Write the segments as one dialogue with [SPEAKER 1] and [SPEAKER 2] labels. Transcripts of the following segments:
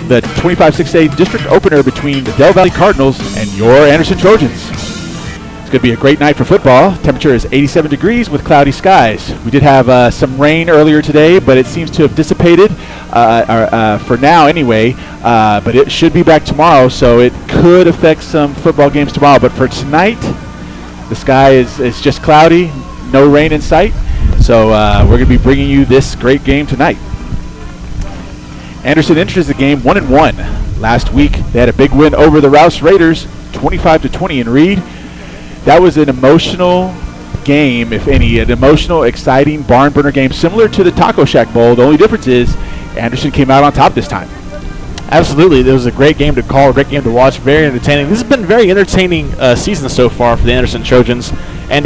[SPEAKER 1] the 25-6A district opener between the Del Valle Cardinals and your Anderson Trojans. It's going to be a great night for football. Temperature is 87 degrees with cloudy skies. We did have some rain earlier today, but it seems to have dissipated for now anyway. But it should be back tomorrow, so it could affect some football games tomorrow. But for tonight, the sky is just cloudy, no rain in sight. So we're going to be bringing you this great game tonight. Anderson enters the game 1-1. Last week, they had a big win over the Rouse Raiders, 25-20 in Reed. That was an emotional game, if any, an emotional, exciting barn burner game, similar to the Taco Shack Bowl. The only difference is Anderson came out on top this time.
[SPEAKER 2] Absolutely. It was a great game to call, a great game to watch, very entertaining. This has been a very entertaining season so far for the Anderson Trojans. And,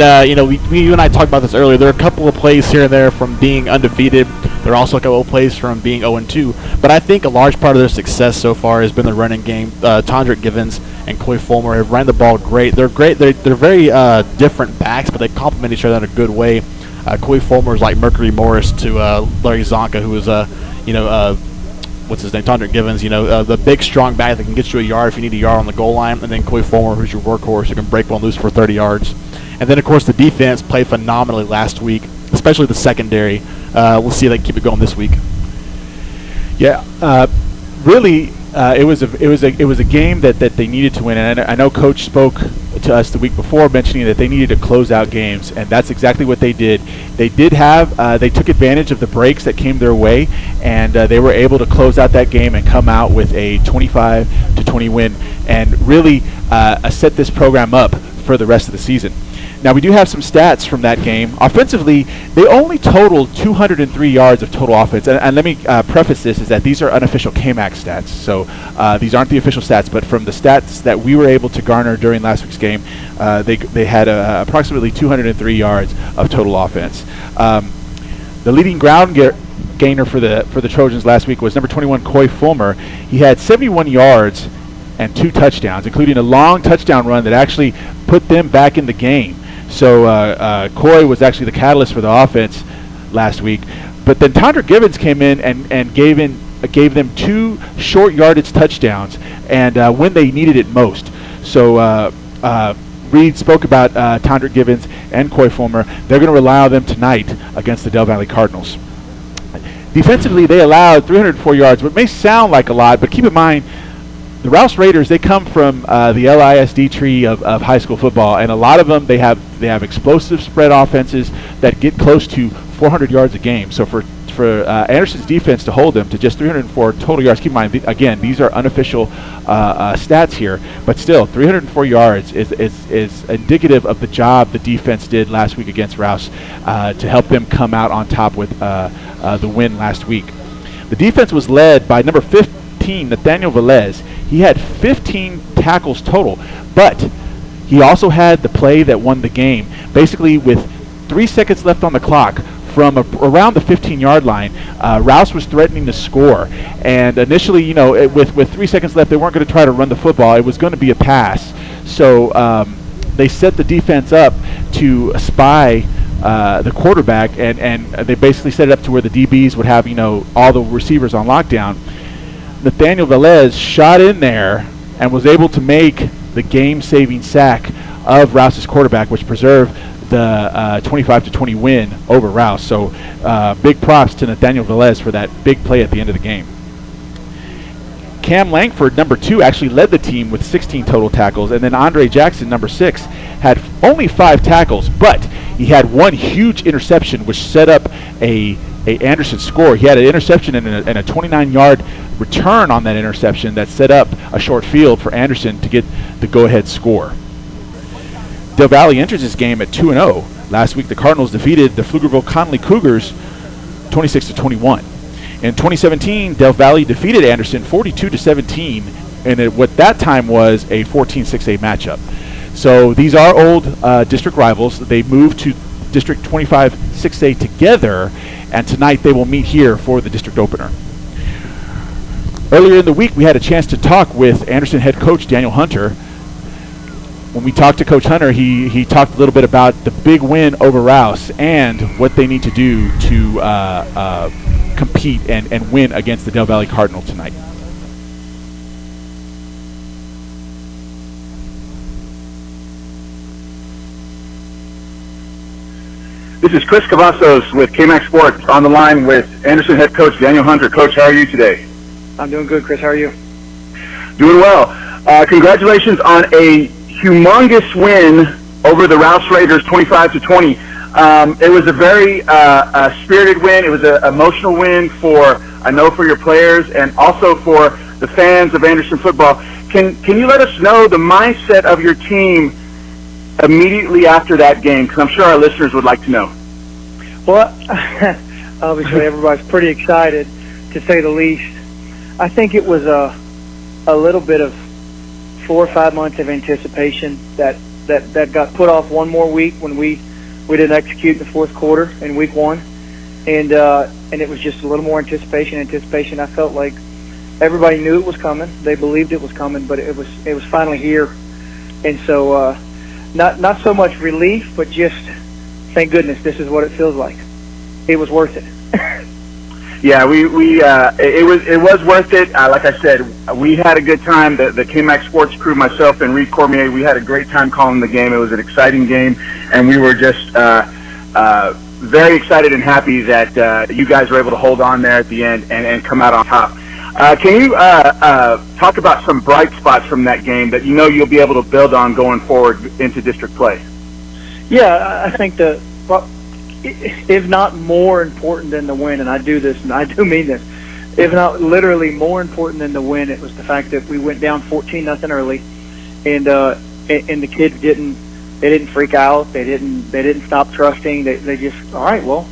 [SPEAKER 2] you and I talked about this earlier. There are a couple of plays here and there from being undefeated. There are also a couple of plays from being 0-2. But I think a large part of their success so far has been the running game. Tondrick Givens and Coy Fulmer have ran the ball great. They're great. They're very different backs, but they complement each other in a good way. Coy Fulmer is like Mercury Morris to Larry Zonka, who is, what's his name, Tondrick Givens, the big, strong back that can get you a yard if you need a yard on the goal line, and then Coy Fulmer, who's your workhorse, who can break one loose for 30 yards. And then, of course, the defense played phenomenally last week, especially the secondary. We'll see if they can keep it going this week.
[SPEAKER 1] Yeah, really, it was a game that they needed to win, and I know Coach spoke to us the week before mentioning that they needed to close out games, and that's exactly what they did. They took advantage of the breaks that came their way, and they were able to close out that game and come out with a 25-20 win, and really set this program up for the rest of the season. Now, we do have some stats from that game. Offensively, they only totaled 203 yards of total offense. And let me preface this is that these are unofficial KMAC stats. So these aren't the official stats, but from the stats that we were able to garner during last week's game, they had approximately 203 yards of total offense. The leading ground gainer for the Trojans last week was number 21, Coy Fulmer. He had 71 yards and 2 touchdowns, including a long touchdown run that actually put them back in the game. So Coy was actually the catalyst for the offense last week. But then Tondrick Givens came in and gave them 2 short yardage touchdowns, and when they needed it most. So Reed spoke about Tondrick Givens and Coy Fulmer. They're going to rely on them tonight against the Del Valle Cardinals. Defensively, they allowed 304 yards, what may sound like a lot, but keep in mind, the Rouse Raiders, they come from the LISD tree of high school football, and a lot of them, they have explosive spread offenses that get close to 400 yards a game. So for Anderson's defense to hold them to just 304 total yards, keep in mind, again, these are unofficial stats here, but still, 304 yards is indicative of the job the defense did last week against Rouse to help them come out on top with the win last week. The defense was led by number 15, Nathaniel Velez. He had 15 tackles total, but he also had the play that won the game. Basically, with 3 seconds left on the clock from around the 15-yard line, Rouse was threatening to score. And initially, with 3 seconds left, they weren't going to try to run the football. It was going to be a pass. So they set the defense up to spy the quarterback, and they basically set it up to where the DBs would have, all the receivers on lockdown. Nathaniel Velez shot in there and was able to make the game-saving sack of Rouse's quarterback, which preserved the 25-20 win over Rouse. So big props to Nathaniel Velez for that big play at the end of the game. Cam Langford, number 2, actually led the team with 16 total tackles, and then Andre Jackson, number 6, had only 5 tackles, but he had one huge interception, which set up a Anderson score. He had an interception and a 29-yard return on that interception that set up a short field for Anderson to get the go-ahead score. Del Valle enters this game at 2-0. Last week, the Cardinals defeated the Pflugerville-Connolly Cougars 26-21. In 2017, Del Valle defeated Anderson 42-17, and what that time was a 14-6A matchup. So these are old district rivals. They moved to District 25-6A together, and tonight they will meet here for the district opener. Earlier in the week, we had a chance to talk with Anderson head coach Daniel Hunter. When we talked to Coach Hunter, he talked a little bit about the big win over Rouse and what they need to do to compete and win against the Del Valle Cardinals tonight.
[SPEAKER 3] This is Chris Cavazos with KMAX Sports on the line with Anderson head coach Daniel Hunter. Coach, how are you today?
[SPEAKER 4] I'm doing good, Chris. How are you?
[SPEAKER 3] Doing well. Congratulations on a humongous win over the Rouse Raiders, 25-20. It was a very spirited win. It was an emotional win I know for your players and also for the fans of Anderson football. Can you let us know the mindset of your team immediately after that game? Because I'm sure our listeners would like to know.
[SPEAKER 4] Well, obviously everybody's pretty excited, to say the least. I think it was a little bit of 4 or 5 months of anticipation that got put off one more week when we didn't execute the fourth quarter in week 1, and it was just a little more anticipation. I felt like everybody knew it was coming. They believed it was coming, but it was finally here, and so not so much relief, but just thank goodness this is what it feels like. It was worth it.
[SPEAKER 3] Yeah, it was worth it. Like I said, we had a good time. The KMAX Sports crew, myself and Reed Cormier, we had a great time calling the game. It was an exciting game, and we were just very excited and happy that you guys were able to hold on there at the end and come out on top. Can you talk about some bright spots from that game that you know you'll be able to build on going forward into district play?
[SPEAKER 4] Yeah, I think if not more important than the win, and I do this, and I do mean this, if not literally more important than the win, it was the fact that we went down 14-0 early, and the kids didn't freak out. They didn't stop trusting. They just, all right, well,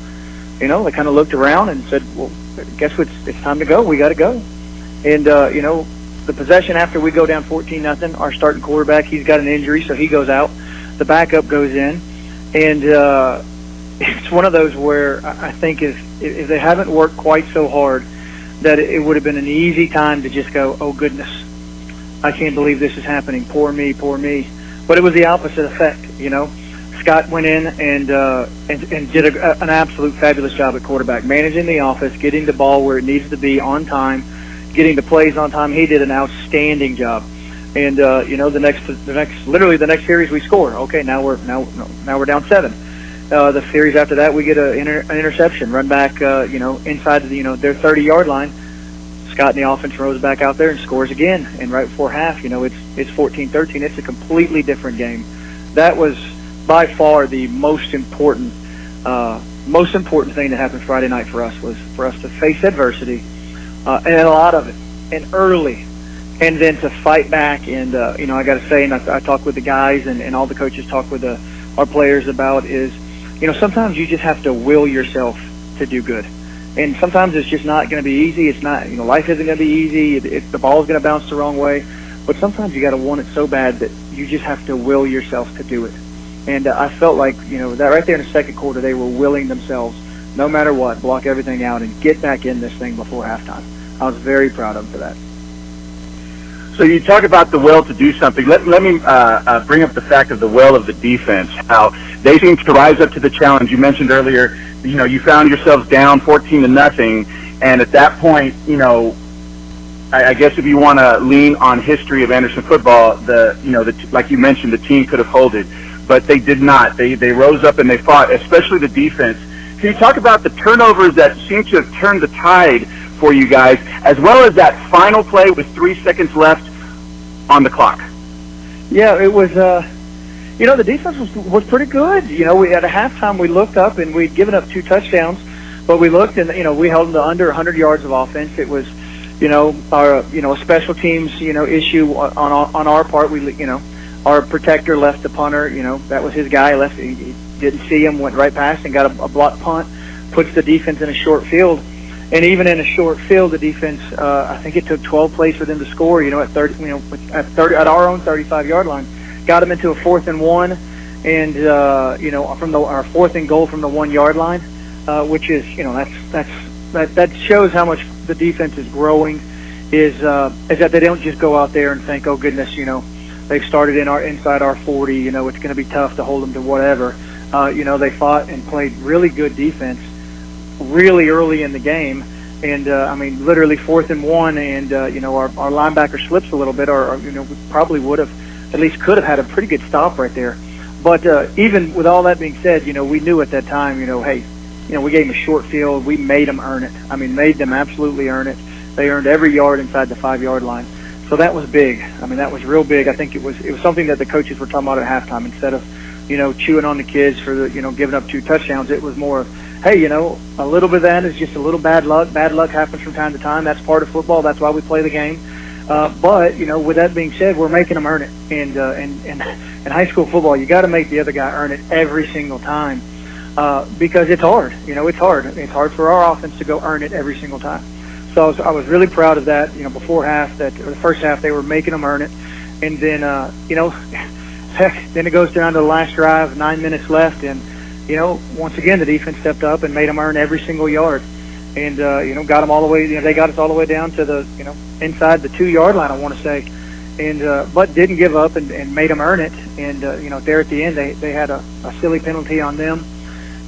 [SPEAKER 4] they kind of looked around and said, well, guess what? It's time to go. We got to go. And the possession after we go down 14-0, our starting quarterback, he's got an injury, so he goes out. The backup goes in, and it's one of those where I think if they haven't worked quite so hard, that it would have been an easy time to just go, oh goodness, I can't believe this is happening. Poor me, poor me. But it was the opposite effect. Scott went in and did an absolute fabulous job at quarterback, managing the offense, getting the ball where it needs to be on time, getting the plays on time. He did an outstanding job. And the next series we score. Okay, now we're down 7. The series after that, we get an interception, run back, inside their 30-yard line. Scott and the offense throws back out there and scores again. And right before half, it's 14-13. It's a completely different game. That was by far the most important thing that happened Friday night for us, was for us to face adversity, and a lot of it, and early, and then to fight back. And I got to say, and I talk with the guys, and all the coaches talk with our players about is, sometimes you just have to will yourself to do good. And sometimes it's just not going to be easy. It's not, life isn't going to be easy. The ball's going to bounce the wrong way. But sometimes you got to want it so bad that you just have to will yourself to do it. And I felt like, that right there in the second quarter, they were willing themselves, no matter what, block everything out and get back in this thing before halftime. I was very proud of them for that.
[SPEAKER 3] So you talk about the will to do something. Let me bring up the fact of the will of the defense, how they seem to rise up to the challenge. You mentioned earlier, you found yourselves down 14-0, and at that point, I guess if you want to lean on history of Anderson football, like you mentioned, the team could have folded, but they did not. They rose up and they fought, especially the defense. Can you talk about the turnovers that seem to have turned the tide for you guys, as well as that final play with 3 seconds left on the clock?
[SPEAKER 4] Yeah, it was, the defense was pretty good. We at a halftime, we looked up and we'd given up 2 touchdowns, but we looked and, we held them to under 100 yards of offense. It was, our special teams, issue on our part. Our protector left the punter, that was his guy. He didn't see him, went right past and got a block punt, puts the defense in a short field. And even in a short field, the defense, I think it took 12 plays for them to score, at 30, at our own 35-yard line. Got them into a 4th and 1, and, from our 4th and goal from the 1-yard line, which is, that shows how much the defense is growing, is that they don't just go out there and think, oh goodness, they've started inside our 40, it's going to be tough to hold them to whatever. They fought and played really good defense really early in the game, and literally 4th and 1, and our linebacker slips a little bit, or we probably would have, at least could have had a pretty good stop right there. But even with all that being said, we knew at that time, hey, we gave them a short field. We made them earn it. I mean, made them absolutely earn it. They earned every yard inside the 5-yard line. So that was big. I mean, that was real big. I think it was something that the coaches were talking about at halftime. Instead of, chewing on the kids for the, giving up 2 touchdowns, it was more of, hey, a little bit of that is just a little bad luck. Bad luck happens from time to time. That's part of football. That's why we play the game. But with that being said, we're making them earn it. And in high school football, you got to make the other guy earn it every single time, because it's hard. It's hard. It's hard for our offense to go earn it every single time. So I was really proud of that. Before the first half, they were making them earn it, and then heck, then it goes down to the last drive, 9 minutes left, and once again the defense stepped up and made them earn every single yard. And got them all the way. They got us all the way down to the inside the 2-yard line, I want to say, and but didn't give up and made them earn it. And there at the end, they had a silly penalty on them,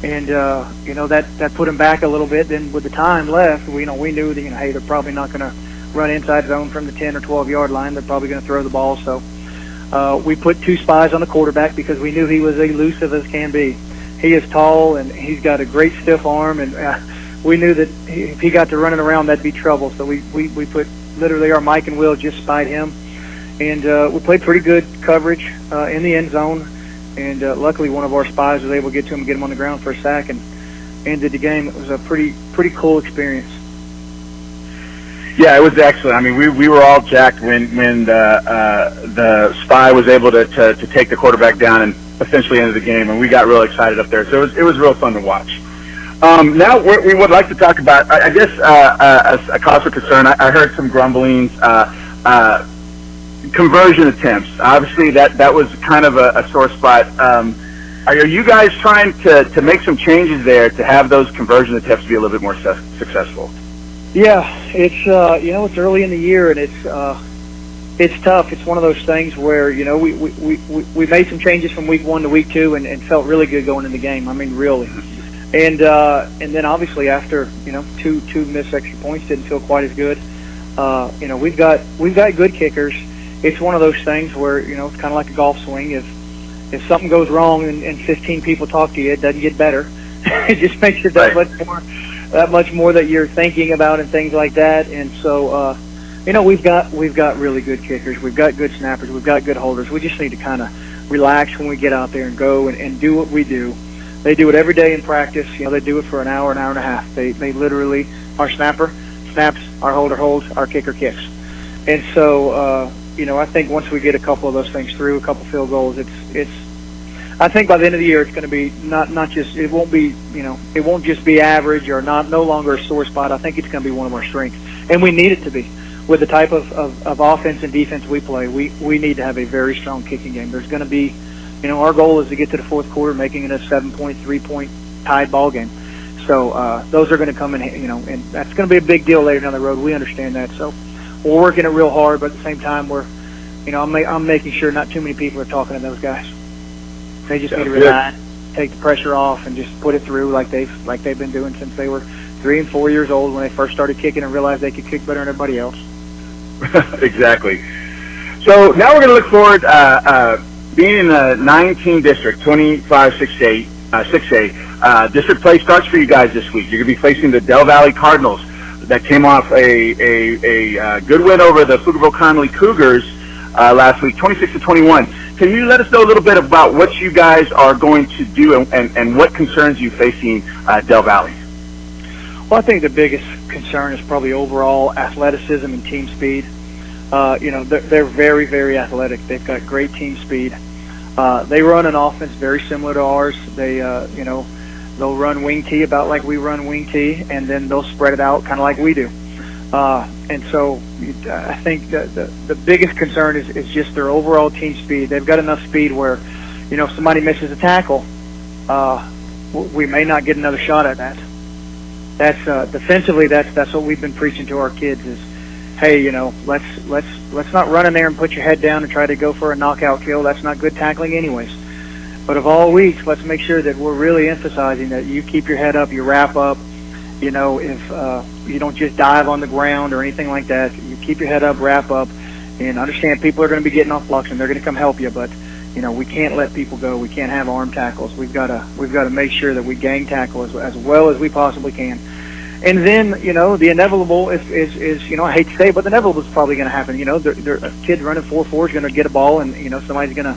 [SPEAKER 4] and that put them back a little bit. Then with the time left, we knew that hey, they're probably not going to run inside zone from the 10 or 12-yard line. They're probably going to throw the ball. So we put 2 spies on the quarterback because we knew he was elusive as can be. He is tall and he's got a great stiff arm, and we knew that if he got to running around, that'd be trouble. So we put literally our Mike and Will just spied him, and we played pretty good coverage in the end zone. And luckily, one of our spies was able to get to him and get him on the ground for a sack and ended the game. It was a pretty cool experience.
[SPEAKER 3] Yeah, it was excellent. I mean, we were all jacked when the spy was able to take the quarterback down and essentially ended the game, and we got real excited up there. So it was real fun to watch. Now we would like to talk about, I guess, a cause for concern. I heard some grumblings, conversion attempts. Obviously, that was kind of a sore spot. Are you guys trying to make some changes there to have those conversion attempts be a little bit more successful?
[SPEAKER 4] Yeah, it's it's early in the year, and it's tough. It's one of those things where we made some changes from week 1 to week 2 and felt really good going in the game. I mean, really. And then obviously after two missed extra points, didn't feel quite as good. We've got good kickers. It's one of those things where it's kind of like a golf swing. If something goes wrong and 15 people talk to you, it doesn't get better. It just makes it that much more that you're thinking about and things like that. And so we've got really good kickers. We've got good snappers. We've got good holders. We just need to kind of relax when we get out there and go and do what we do. They do it every day in practice. They do it for an hour and a half. They literally, our snapper snaps, our holder holds, our kicker kicks. And so, I think once we get a couple of those things through, a couple field goals, I think by the end of the year, it's going to be not just, it won't be, it won't just be average or no longer a sore spot. I think it's going to be one of our strengths. And we need it to be. With the type of offense and defense we play, we need to have a very strong kicking game. There's going to be, our goal is to get to the fourth quarter, making it a 7-point, 3-point tied ball game. So those are going to come in, and that's going to be a big deal later down the road. We understand that. So we're working it real hard, but at the same time, I'm making sure not too many people are talking to those guys. They just need to relax, take the pressure off, and just put it through like they've been doing since they were 3 and 4 years old when they first started kicking and realized they could kick better than everybody else.
[SPEAKER 3] Exactly. So now we're going to look forward. Being in the 9-team district, 6A, district play starts for you guys this week. You're going to be facing the Del Valle Cardinals that came off a good win over the Pflugerville-Connolly Cougars last week, 26-21. Can you let us know a little bit about what you guys are going to do and what concerns you facing Del Valle?
[SPEAKER 4] Well, I think the biggest concern is probably overall athleticism and team speed. They're very, very athletic. They've got great team speed. They run an offense very similar to ours. They, they'll run wing tee about like we run wing tee, and then they'll spread it out kind of like we do. And so I think the biggest concern is just their overall team speed. They've got enough speed where, if somebody misses a tackle, we may not get another shot at that. That's defensively. That's what we've been preaching to our kids is, hey, let's not run in there and put your head down and try to go for a knockout kill. That's not good tackling anyways. But of all weeks, let's make sure that we're really emphasizing that you keep your head up, you wrap up. If you don't just dive on the ground or anything like that, you keep your head up, wrap up, and understand people are going to be getting off blocks and they're going to come help you. But we can't let people go. We can't have arm tackles. We've got to make sure that we gang tackle as well as we possibly can. And then, the inevitable is I hate to say it, but the inevitable is probably going to happen. A kid running 4.4 is going to get a ball, and somebody's going to,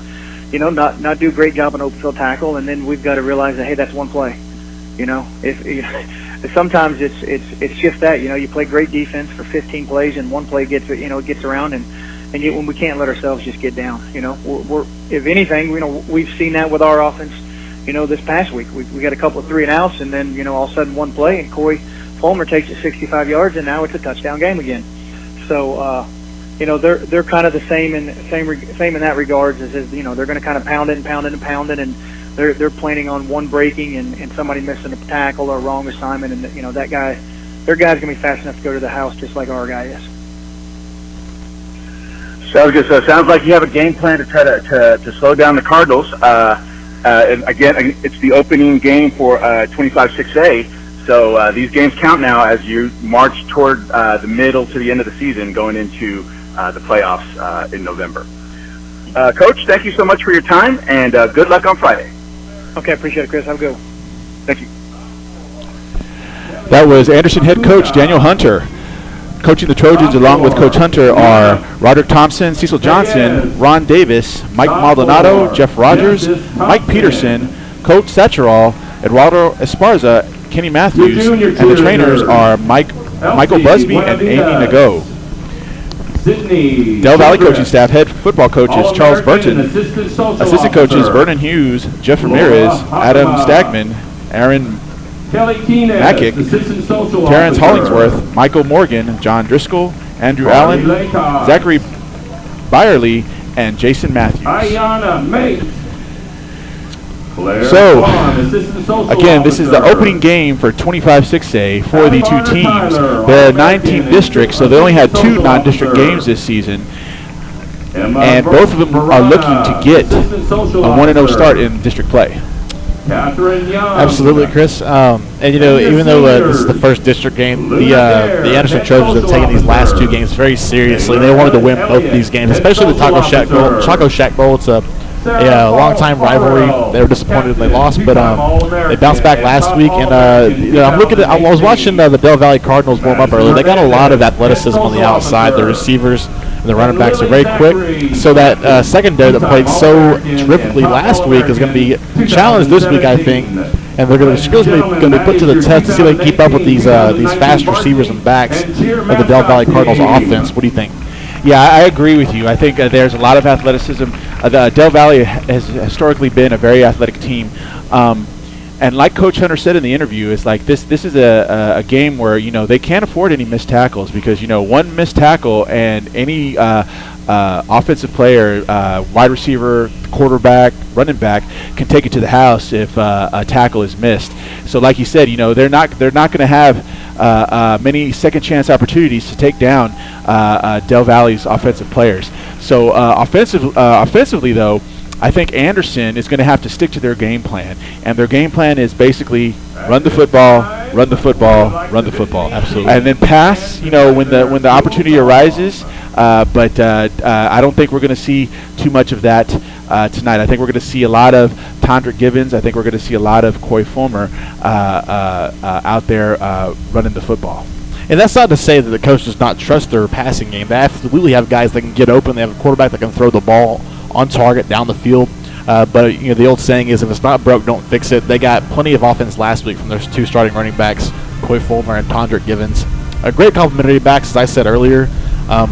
[SPEAKER 4] not do a great job on open field tackle, and then we've got to realize that, hey, that's one play. If sometimes it's just that. You play great defense for 15 plays, and one play gets around, and yet when we can't let ourselves just get down. We're if anything, we've seen that with our offense. This past week we got a couple of 3-and-outs, and then all of a sudden one play, and Coy Fulmer takes it 65 yards, and now it's a touchdown game again. So, they're kind of the same in that regards as they're going to kind of pound it, and they're planning on one breaking and somebody missing a tackle or a wrong assignment, and their guy's going to be fast enough to go to the house just like our guy is.
[SPEAKER 3] Sounds good. So it sounds like you have a game plan to try to slow down the Cardinals. And again, it's the opening game for 25-6A. So these games count now as you march toward the middle to the end of the season, going into the playoffs in November. Coach, thank you so much for your time, and good luck on Friday.
[SPEAKER 4] Okay, appreciate it, Chris. Have a good one.
[SPEAKER 3] Thank you.
[SPEAKER 1] That was Anderson head coach Daniel Hunter. Coaching the Trojans along with Coach Hunter are Roderick Thompson, Cecil Johnson, Ron Davis, Mike Maldonado, Jeff Rogers, Mike Peterson, Coach Satcherall, Eduardo Esparza, Kenny Matthews, and the trainers are Michael Busby and Amy Nago. Del Valle coaching staff, head football coaches Charles Burton, assistant coaches Vernon Hughes, Jeff Ramirez, Adam Stagman, Aaron Mackick, Terrence Hollingsworth, Michael Morgan, John Driscoll, Andrew Allen, Zachary Byerly, and Jason Matthews. So, again, this is the opening game for 25-6A for the two teams. There are 9-team districts, so they only had 2 non-district games this season. And both of them are looking to get a 1-0 start in district play.
[SPEAKER 2] Absolutely, Chris. And even though this is the first district game, the Anderson Trojans have taken these last 2 games very seriously. They wanted to win both of these games, especially the Taco Shack Bowl. It's a long-time rivalry. They were disappointed when they lost, but they bounced back last week. And I was watching the Del Valle Cardinals warm up earlier. They got a lot of athleticism on the outside. The receivers and the running backs are very quick. So that secondary that played so terrifically last week is going to be challenged this week, I think. And they're going to be put to the test to see if they can keep up with these fast receivers and backs of the Del Valle Cardinals offense. What do you think?
[SPEAKER 1] Yeah, I agree with you. I think there's a lot of athleticism. The Del Valle has historically been a very athletic team. And like Coach Hunter said in the interview, it's like this is a game where, they can't afford any missed tackles because, one missed tackle and any offensive player, wide receiver, quarterback, running back can take it to the house if a tackle is missed. So like you said, they're not going to have many second chance opportunities to take down Del Valle's offensive players. So offensively though, I think Anderson is going to have to stick to their game plan, and their game plan is basically run the football, run the football, run the football.
[SPEAKER 2] Absolutely.
[SPEAKER 1] And then pass, when the opportunity arises. But I don't think we're going to see too much of that tonight. I think we're going to see a lot of Tondrick Gibbons. I think we're going to see a lot of Coy Fulmer out there running the football.
[SPEAKER 2] And that's not to say that the coach does not trust their passing game. They absolutely have guys that can get open. They have a quarterback that can throw the ball on target down the field. But the old saying is, if it's not broke, don't fix it. They got plenty of offense last week from their 2 starting running backs, Coy Fulmer and Tondrick Gibbons. Great complementary backs, as I said earlier.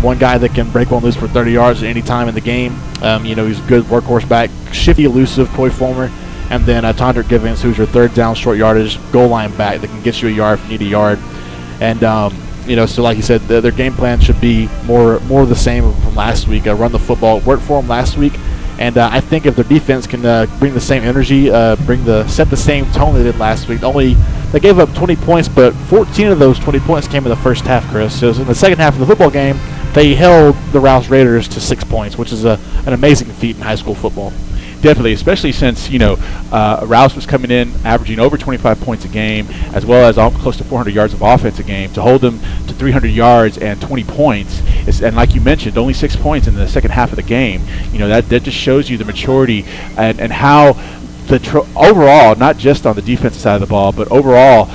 [SPEAKER 2] One guy that can break one loose for 30 yards at any time in the game. He's a good workhorse back, shifty, elusive, Coy Fulmer. And then Tondrick Gibbons, who's your third down, short yardage, goal line back that can get you a yard if you need a yard. And, so like you said, their game plan should be more the same from last week. Run the football. It worked for them last week. And I think if their defense can bring the same energy, set the same tone they did last week. They gave up 20 points, but 14 of those 20 points came in the first half, Chris. So in the second half of the football game, they held the Rouse Raiders to 6 points, which is an amazing feat in high school football.
[SPEAKER 1] Definitely, especially since, Rouse was coming in averaging over 25 points a game, as well as close to 400 yards of offense a game. To hold them to to 300 yards and 20 points. And like you mentioned, only 6 points in the second half of the game. That just shows you the maturity and how overall, not just on the defensive side of the ball, but overall,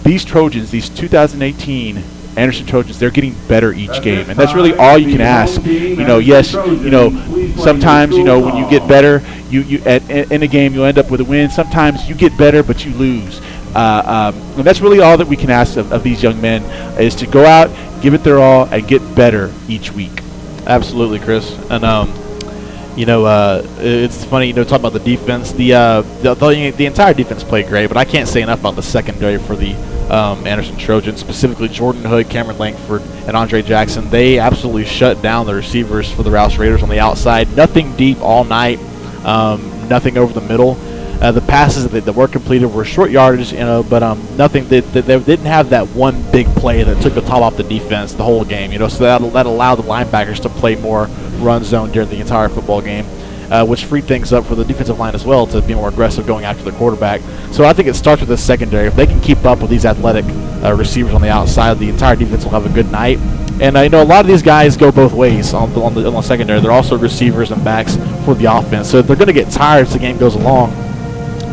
[SPEAKER 1] these Trojans, these 2018 Anderson Trojans, they're getting better each game, and that's really all you can ask. Yes, sometimes when you get better, in a game you'll end up with a win. Sometimes you get better, but you lose. And that's really all that we can ask of these young men, is to go out, give it their all, and get better each week.
[SPEAKER 2] Absolutely, Chris. And it's funny, talking about the defense. The entire defense played great, but I can't say enough about the secondary for the Anderson Trojans, specifically Jordan Hood, Cameron Langford, and Andre Jackson. They absolutely shut down the receivers for the Rouse Raiders on the outside. Nothing deep all night, nothing over the middle. The passes that were completed were short yardage, but nothing. They didn't have that one big play that took the top off the defense the whole game. So that allowed the linebackers to play more run zone during the entire football game, which freed things up for the defensive line as well to be more aggressive going after the quarterback. So I think it starts with the secondary. If they can keep up with these athletic receivers on the outside, the entire defense will have a good night. And a lot of these guys go both ways on the secondary. They're also receivers and backs for the offense. So they're going to get tired as the game goes along.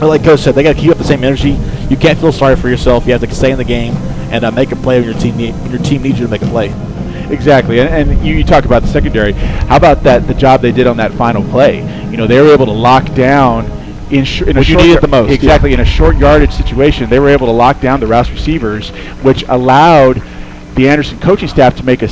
[SPEAKER 2] But like Coach said, they got to keep up the same energy. You can't feel sorry for yourself. You have to stay in the game and make a play when your team needs you to make a play.
[SPEAKER 1] Exactly, and you talk about the secondary. How about the job they did on that final play? They were able to lock down in a short,
[SPEAKER 2] you need it the most.
[SPEAKER 1] Exactly,
[SPEAKER 2] yeah.
[SPEAKER 1] In a short yardage situation, they were able to lock down the Rouse receivers, which allowed the Anderson coaching staff to make a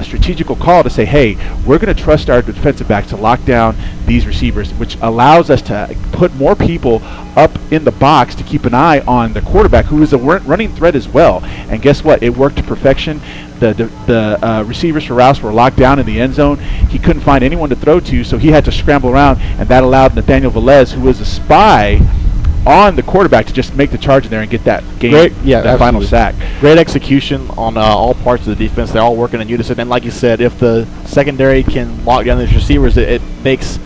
[SPEAKER 1] strategical call to say, hey, we're going to trust our defensive backs to lock down these receivers, which allows us to put more people up in the box to keep an eye on the quarterback, who is a running threat as well. And guess what? It worked to perfection. The receivers for Rouse were locked down in the end zone. He couldn't find anyone to throw to, so he had to scramble around, and that allowed Nathaniel Velez, who was a spy on the quarterback, to just make the charge in there and get that game, that final sack.
[SPEAKER 2] Great execution on all parts of the defense. They're all working in unison. And like you said, if the secondary can lock down these receivers, it lets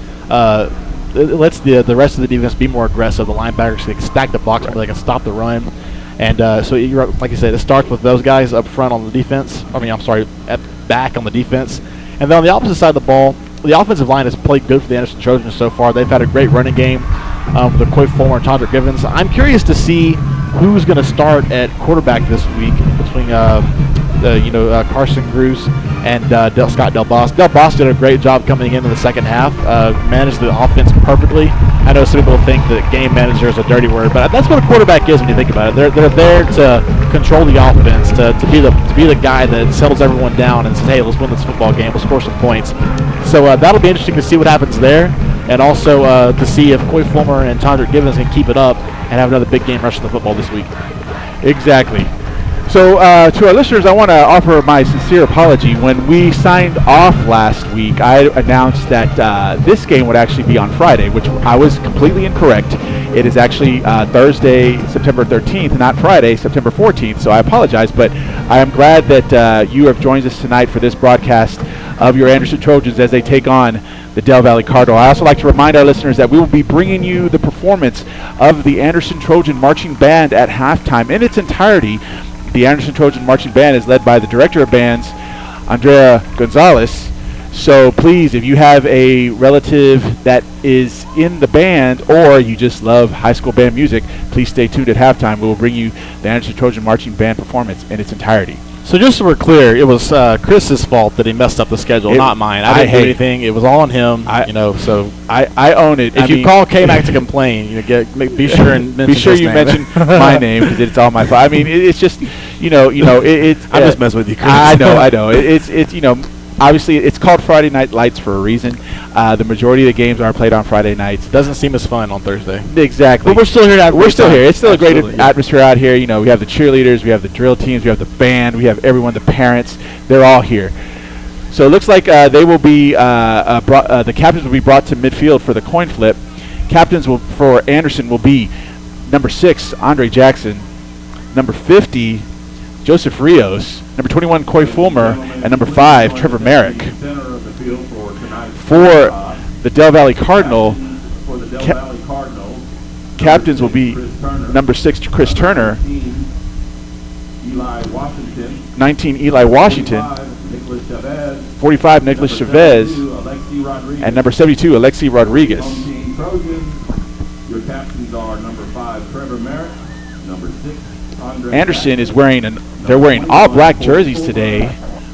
[SPEAKER 2] the rest of the defense be more aggressive. The linebackers can stack the box, they can stop the run. And so, like you said, it starts with those guys up front on the defense. At back on the defense. And then on the opposite side of the ball, the offensive line has played good for the Anderson Trojans so far. They've had a great running game with Coy Fulmer and Tondrick Givens. I'm curious to see who's going to start at quarterback this week between Carson Gruce and Scott Del Boss. Del Boss did a great job coming into the second half, managed the offense perfectly. I know some people think that game manager is a dirty word, but that's what a quarterback is when you think about it. They're there to control the offense, to be the guy that settles everyone down and says, hey, let's win this football game, we'll score some points. So that'll be interesting to see what happens there, and also to see if Coy Fulmer and Tondrick Givens can keep it up and have another big game rush of the football this week.
[SPEAKER 1] Exactly. So to our listeners, I want to offer my sincere apology. When we signed off last week, I announced that this game would actually be on Friday, which I was completely incorrect. It is actually Thursday, September 13th, not Friday, September 14th. So I apologize, but I am glad that you have joined us tonight for this broadcast of your Anderson Trojans as they take on the Del Valle Cardinals. I also like to remind our listeners that we will be bringing you the performance of the Anderson Trojan Marching Band at halftime in its entirety. The Anderson Trojan Marching Band is led by the Director of Bands, Andrea Gonzalez. So please, if you have a relative that is in the band or you just love high school band music, please stay tuned at halftime. We will bring you the Anderson Trojan Marching Band performance in its entirety.
[SPEAKER 2] So just so we're clear, it was Chris's fault that he messed up the schedule, not mine. I didn't do anything. It was all on him. So
[SPEAKER 1] I own it.
[SPEAKER 2] If you call K-Mac to complain, be sure and mention
[SPEAKER 1] my name, because it's all my fault. I mean, it's just it's.
[SPEAKER 2] I'm just messing with you, Chris.
[SPEAKER 1] I know. It's obviously it's called Friday Night Lights for a reason. The majority of the games are played on Friday nights.
[SPEAKER 2] Doesn't seem as fun on Thursday.
[SPEAKER 1] Exactly.
[SPEAKER 2] But we're still here.
[SPEAKER 1] We're still here. It's still a great atmosphere out here. We have the cheerleaders, we have the drill teams, we have the band, we have everyone, the parents. They're all here. So it looks like they will be the captains will be brought to midfield for the coin flip. Captains for Anderson will be number 6, Andre Jackson, number 50, Joseph Rios, number 21, Coy Fulmer, and number 5, Trevor Merrick. For the Del Valle Cardinal, captains will be number 6, Chris Turner, 19, Eli Washington. 45, Nicholas Chavez. And number 72, Alexi Rodriguez.
[SPEAKER 5] Your captains are number 5, Trevor Merritt, number 6, Andre
[SPEAKER 1] Anderson is they're wearing all black jerseys today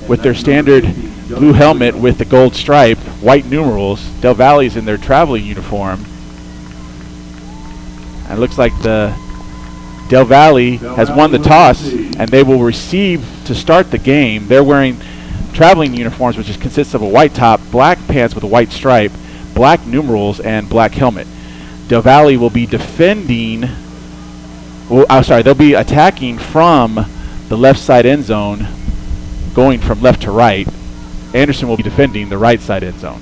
[SPEAKER 1] with their standard blue helmet with the gold stripe, white numerals. Del Valle's in their traveling uniform. And it looks like the Del Valle has won the toss, and they will receive to start the game. They're wearing traveling uniforms, which consists of a white top, black pants with a white stripe, black numerals, and black helmet. Del Valle will be defending. They'll be attacking from the left side end zone, going from left to right. Anderson will be defending the right side end zone.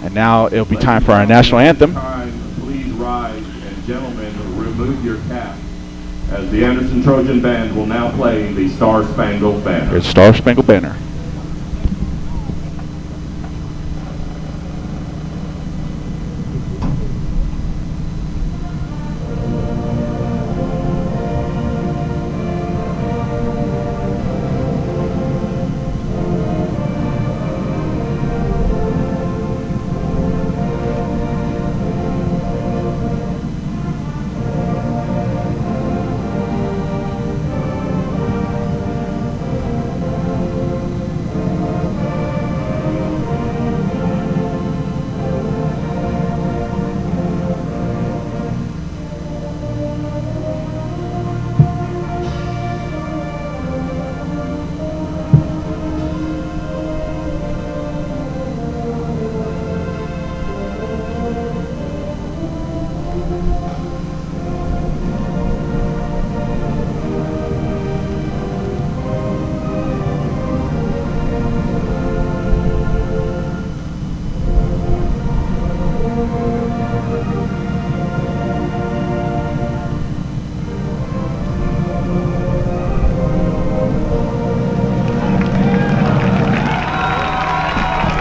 [SPEAKER 1] And now it'll be time for our national anthem.
[SPEAKER 5] Please rise, and gentlemen, remove your cap, as the Anderson Trojan Band will now play the Star Spangled Banner.
[SPEAKER 1] Here's Star Spangled Banner.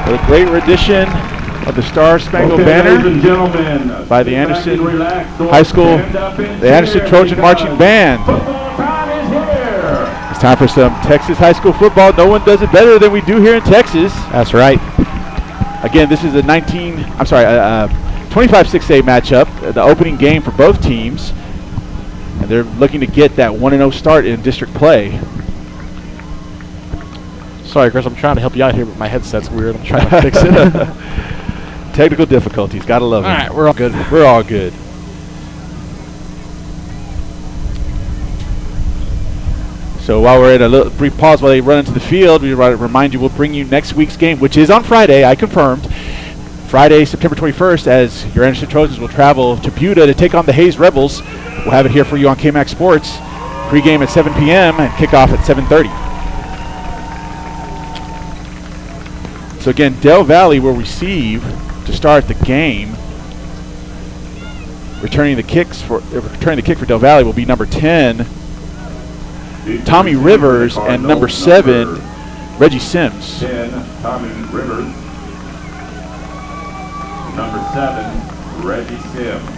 [SPEAKER 1] A great rendition of the Star Spangled Banner
[SPEAKER 5] ladies and gentlemen,
[SPEAKER 1] by the
[SPEAKER 5] sit back
[SPEAKER 1] Anderson
[SPEAKER 5] and relax. Don't
[SPEAKER 1] High School,
[SPEAKER 5] stand up and
[SPEAKER 1] the Anderson
[SPEAKER 5] cheer
[SPEAKER 1] Trojan Marching
[SPEAKER 5] because
[SPEAKER 1] Band.
[SPEAKER 5] football time is here.
[SPEAKER 1] It's time for some Texas high school football. No one does it better than we do here in Texas.
[SPEAKER 2] That's right.
[SPEAKER 1] Again, this is a 25-6A matchup, the opening game for both teams. And they're looking to get that 1-0 start in district play.
[SPEAKER 2] Sorry, Chris, I'm trying to help you out here, but my headset's weird. I'm trying to fix it.
[SPEAKER 1] Technical difficulties, gotta love it.
[SPEAKER 2] All right, we're all good.
[SPEAKER 1] We're all good. So while we're at a little brief pause while they run into the field, we remind you we'll bring you next week's game, which is on Friday, I confirmed. Friday, September 21st, as your Anderson Trojans will travel to Buda to take on the Hayes Rebels. We'll have it here for you on KMAX Sports. Pre-game at 7 p.m. and kickoff at 7:30. So again, Del Valle will receive to start the game. Returning the kick for Del Valle will be number 10, Tommy Rivers, and number 7, Reggie Sims.
[SPEAKER 5] 10, Tommy Rivers. Number 7, Reggie Sims.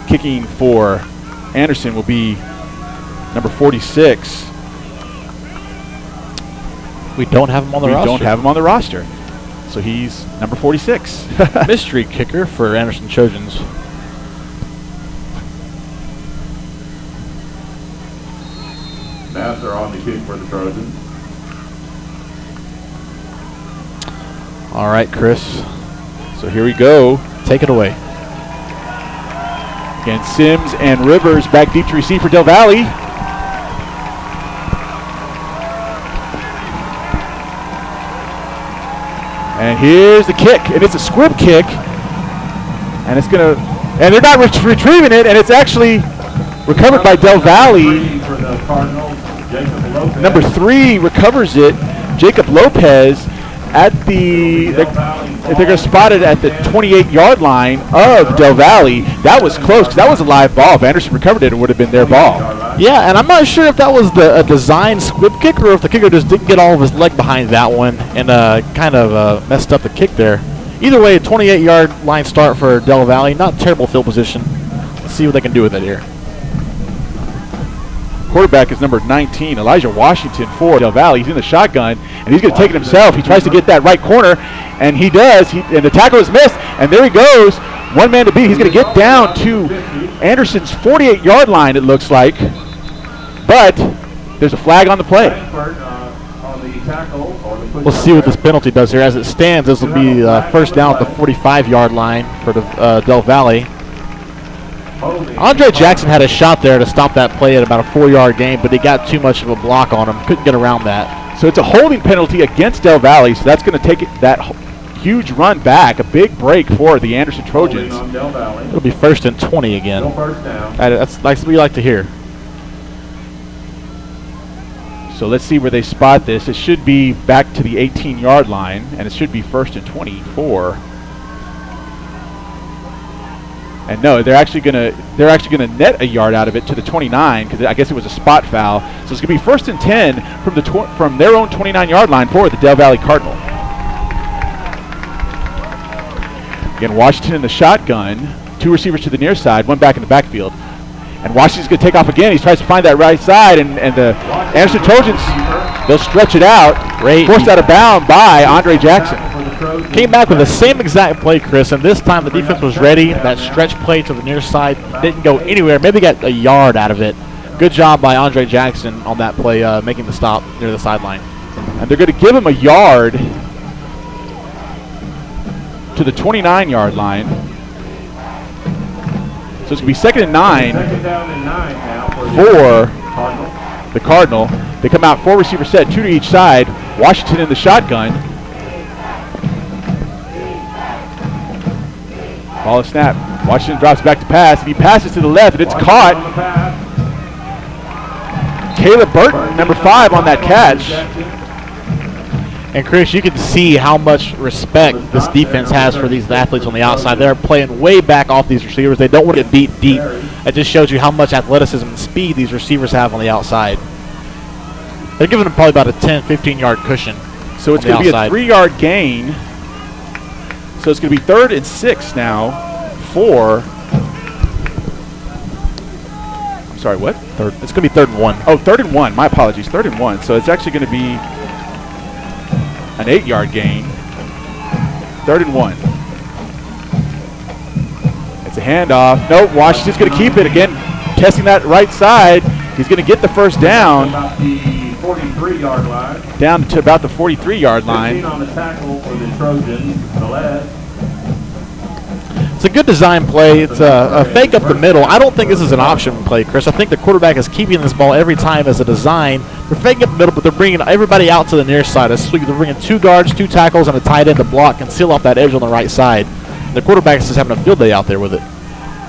[SPEAKER 1] Kicking for Anderson will be number 46.
[SPEAKER 2] We don't have him on the roster.
[SPEAKER 1] We don't have him on the roster. So he's number 46.
[SPEAKER 2] Mystery kicker for Anderson Trojans.
[SPEAKER 5] Nasser on the kick for the Trojans.
[SPEAKER 2] All right, Chris.
[SPEAKER 1] So here we go.
[SPEAKER 2] Take it away.
[SPEAKER 1] Again, Sims and Rivers back deep to receive for Del Valle. And here's the kick, and it's a squib kick, and it's gonna, and they're not retrieving it, and it's actually recovered by Del Valle.
[SPEAKER 5] For the Cardinals, Jacob Lopez.
[SPEAKER 1] Number 3 recovers it, Jacob Lopez, at the, they're going to spot it at the 28-yard line of Del Valle. That was close, because that was a live ball. If Anderson recovered it, it would have been their ball.
[SPEAKER 2] Yeah, and I'm not sure if that was a designed squib kick or if the kicker just didn't get all of his leg behind that one and kind of messed up the kick there. Either way, a 28-yard line start for Del Valle. Not terrible field position. Let's see what they can do with it here.
[SPEAKER 1] Quarterback is number 19, Elijah Washington for Del Valle. He's in the shotgun, and he's going to take it himself. He tries to get that right corner, and he does. And the tackle is missed, and there he goes. One man to beat. He's going to get down to Anderson's 48-yard line, it looks like. But there's a flag on the play.
[SPEAKER 2] We'll see what this penalty does here. As it stands, this will be first down at the 45-yard line for the Del Valle. Andre Jackson had a shot there to stop that play at about a 4-yard gain, but he got too much of a block on him. Couldn't get around that.
[SPEAKER 1] So it's a holding penalty against Del Valle, so that's going to take that huge run back, a big break for the Anderson Trojans.
[SPEAKER 2] It'll be first and 20 again. That's what we like to hear.
[SPEAKER 1] So let's see where they spot this. It should be back to the 18-yard line, and it should be first and 24. And no, they're actually gonna net a yard out of it to the 29 because I guess it was a spot foul. So it's gonna be first and 10 from their own 29-yard line for the Del Valle Cardinal. Again, Washington in the shotgun, 2 receivers to the near side, 1 back in the backfield. And Washington's going to take off again. He tries to find that right side, and the Anderson Trojans, they'll stretch it out. Forced out of bounds by Andre Jackson.
[SPEAKER 2] Came back with the same exact play, Chris, and this time the defense was ready. That stretch play to the near side didn't go anywhere. Maybe got a yard out of it. Good job by Andre Jackson on that play, making the stop near the sideline.
[SPEAKER 1] And they're going to give him a yard to the 29-yard line. So it's going to be second and 9 for the Cardinal. They come out 4 receiver set, 2 to each side. Washington in the shotgun. Ball is snapped. Washington drops back to pass, and he passes to the left, and it's caught. Caleb Burton, number 5, on that catch.
[SPEAKER 2] And Chris, you can see how much respect this defense has for these athletes on the outside. They're playing way back off these receivers. They don't want to get beat deep. It just shows you how much athleticism and speed these receivers have on the outside. They're giving them probably about a 10, 15-yard cushion.
[SPEAKER 1] So it's going to be a 3-yard gain. So it's going to be 3rd and 6 now for... I'm sorry, what?
[SPEAKER 2] It's going to be 3rd and 1.
[SPEAKER 1] Oh, 3rd and 1. My apologies. 3rd and 1. So it's actually going to be an 8-yard gain. 3rd and 1. It's a handoff. Nope, Washington's going to keep it again. Testing that right side. He's going to get the first down.
[SPEAKER 5] About the 43-yard line.
[SPEAKER 1] Down to about the 43-yard line.
[SPEAKER 5] 15 on the tackle for the Trojans. The left.
[SPEAKER 2] It's a good design play. It's a fake up the middle. I don't think this is an option play, Chris. I think the quarterback is keeping this ball every time as a design. They're faking up the middle, but they're bringing everybody out to the near side. They're bringing 2 guards, 2 tackles, and a tight end to block and seal off that edge on the right side. The quarterback is just having a field day out there with it.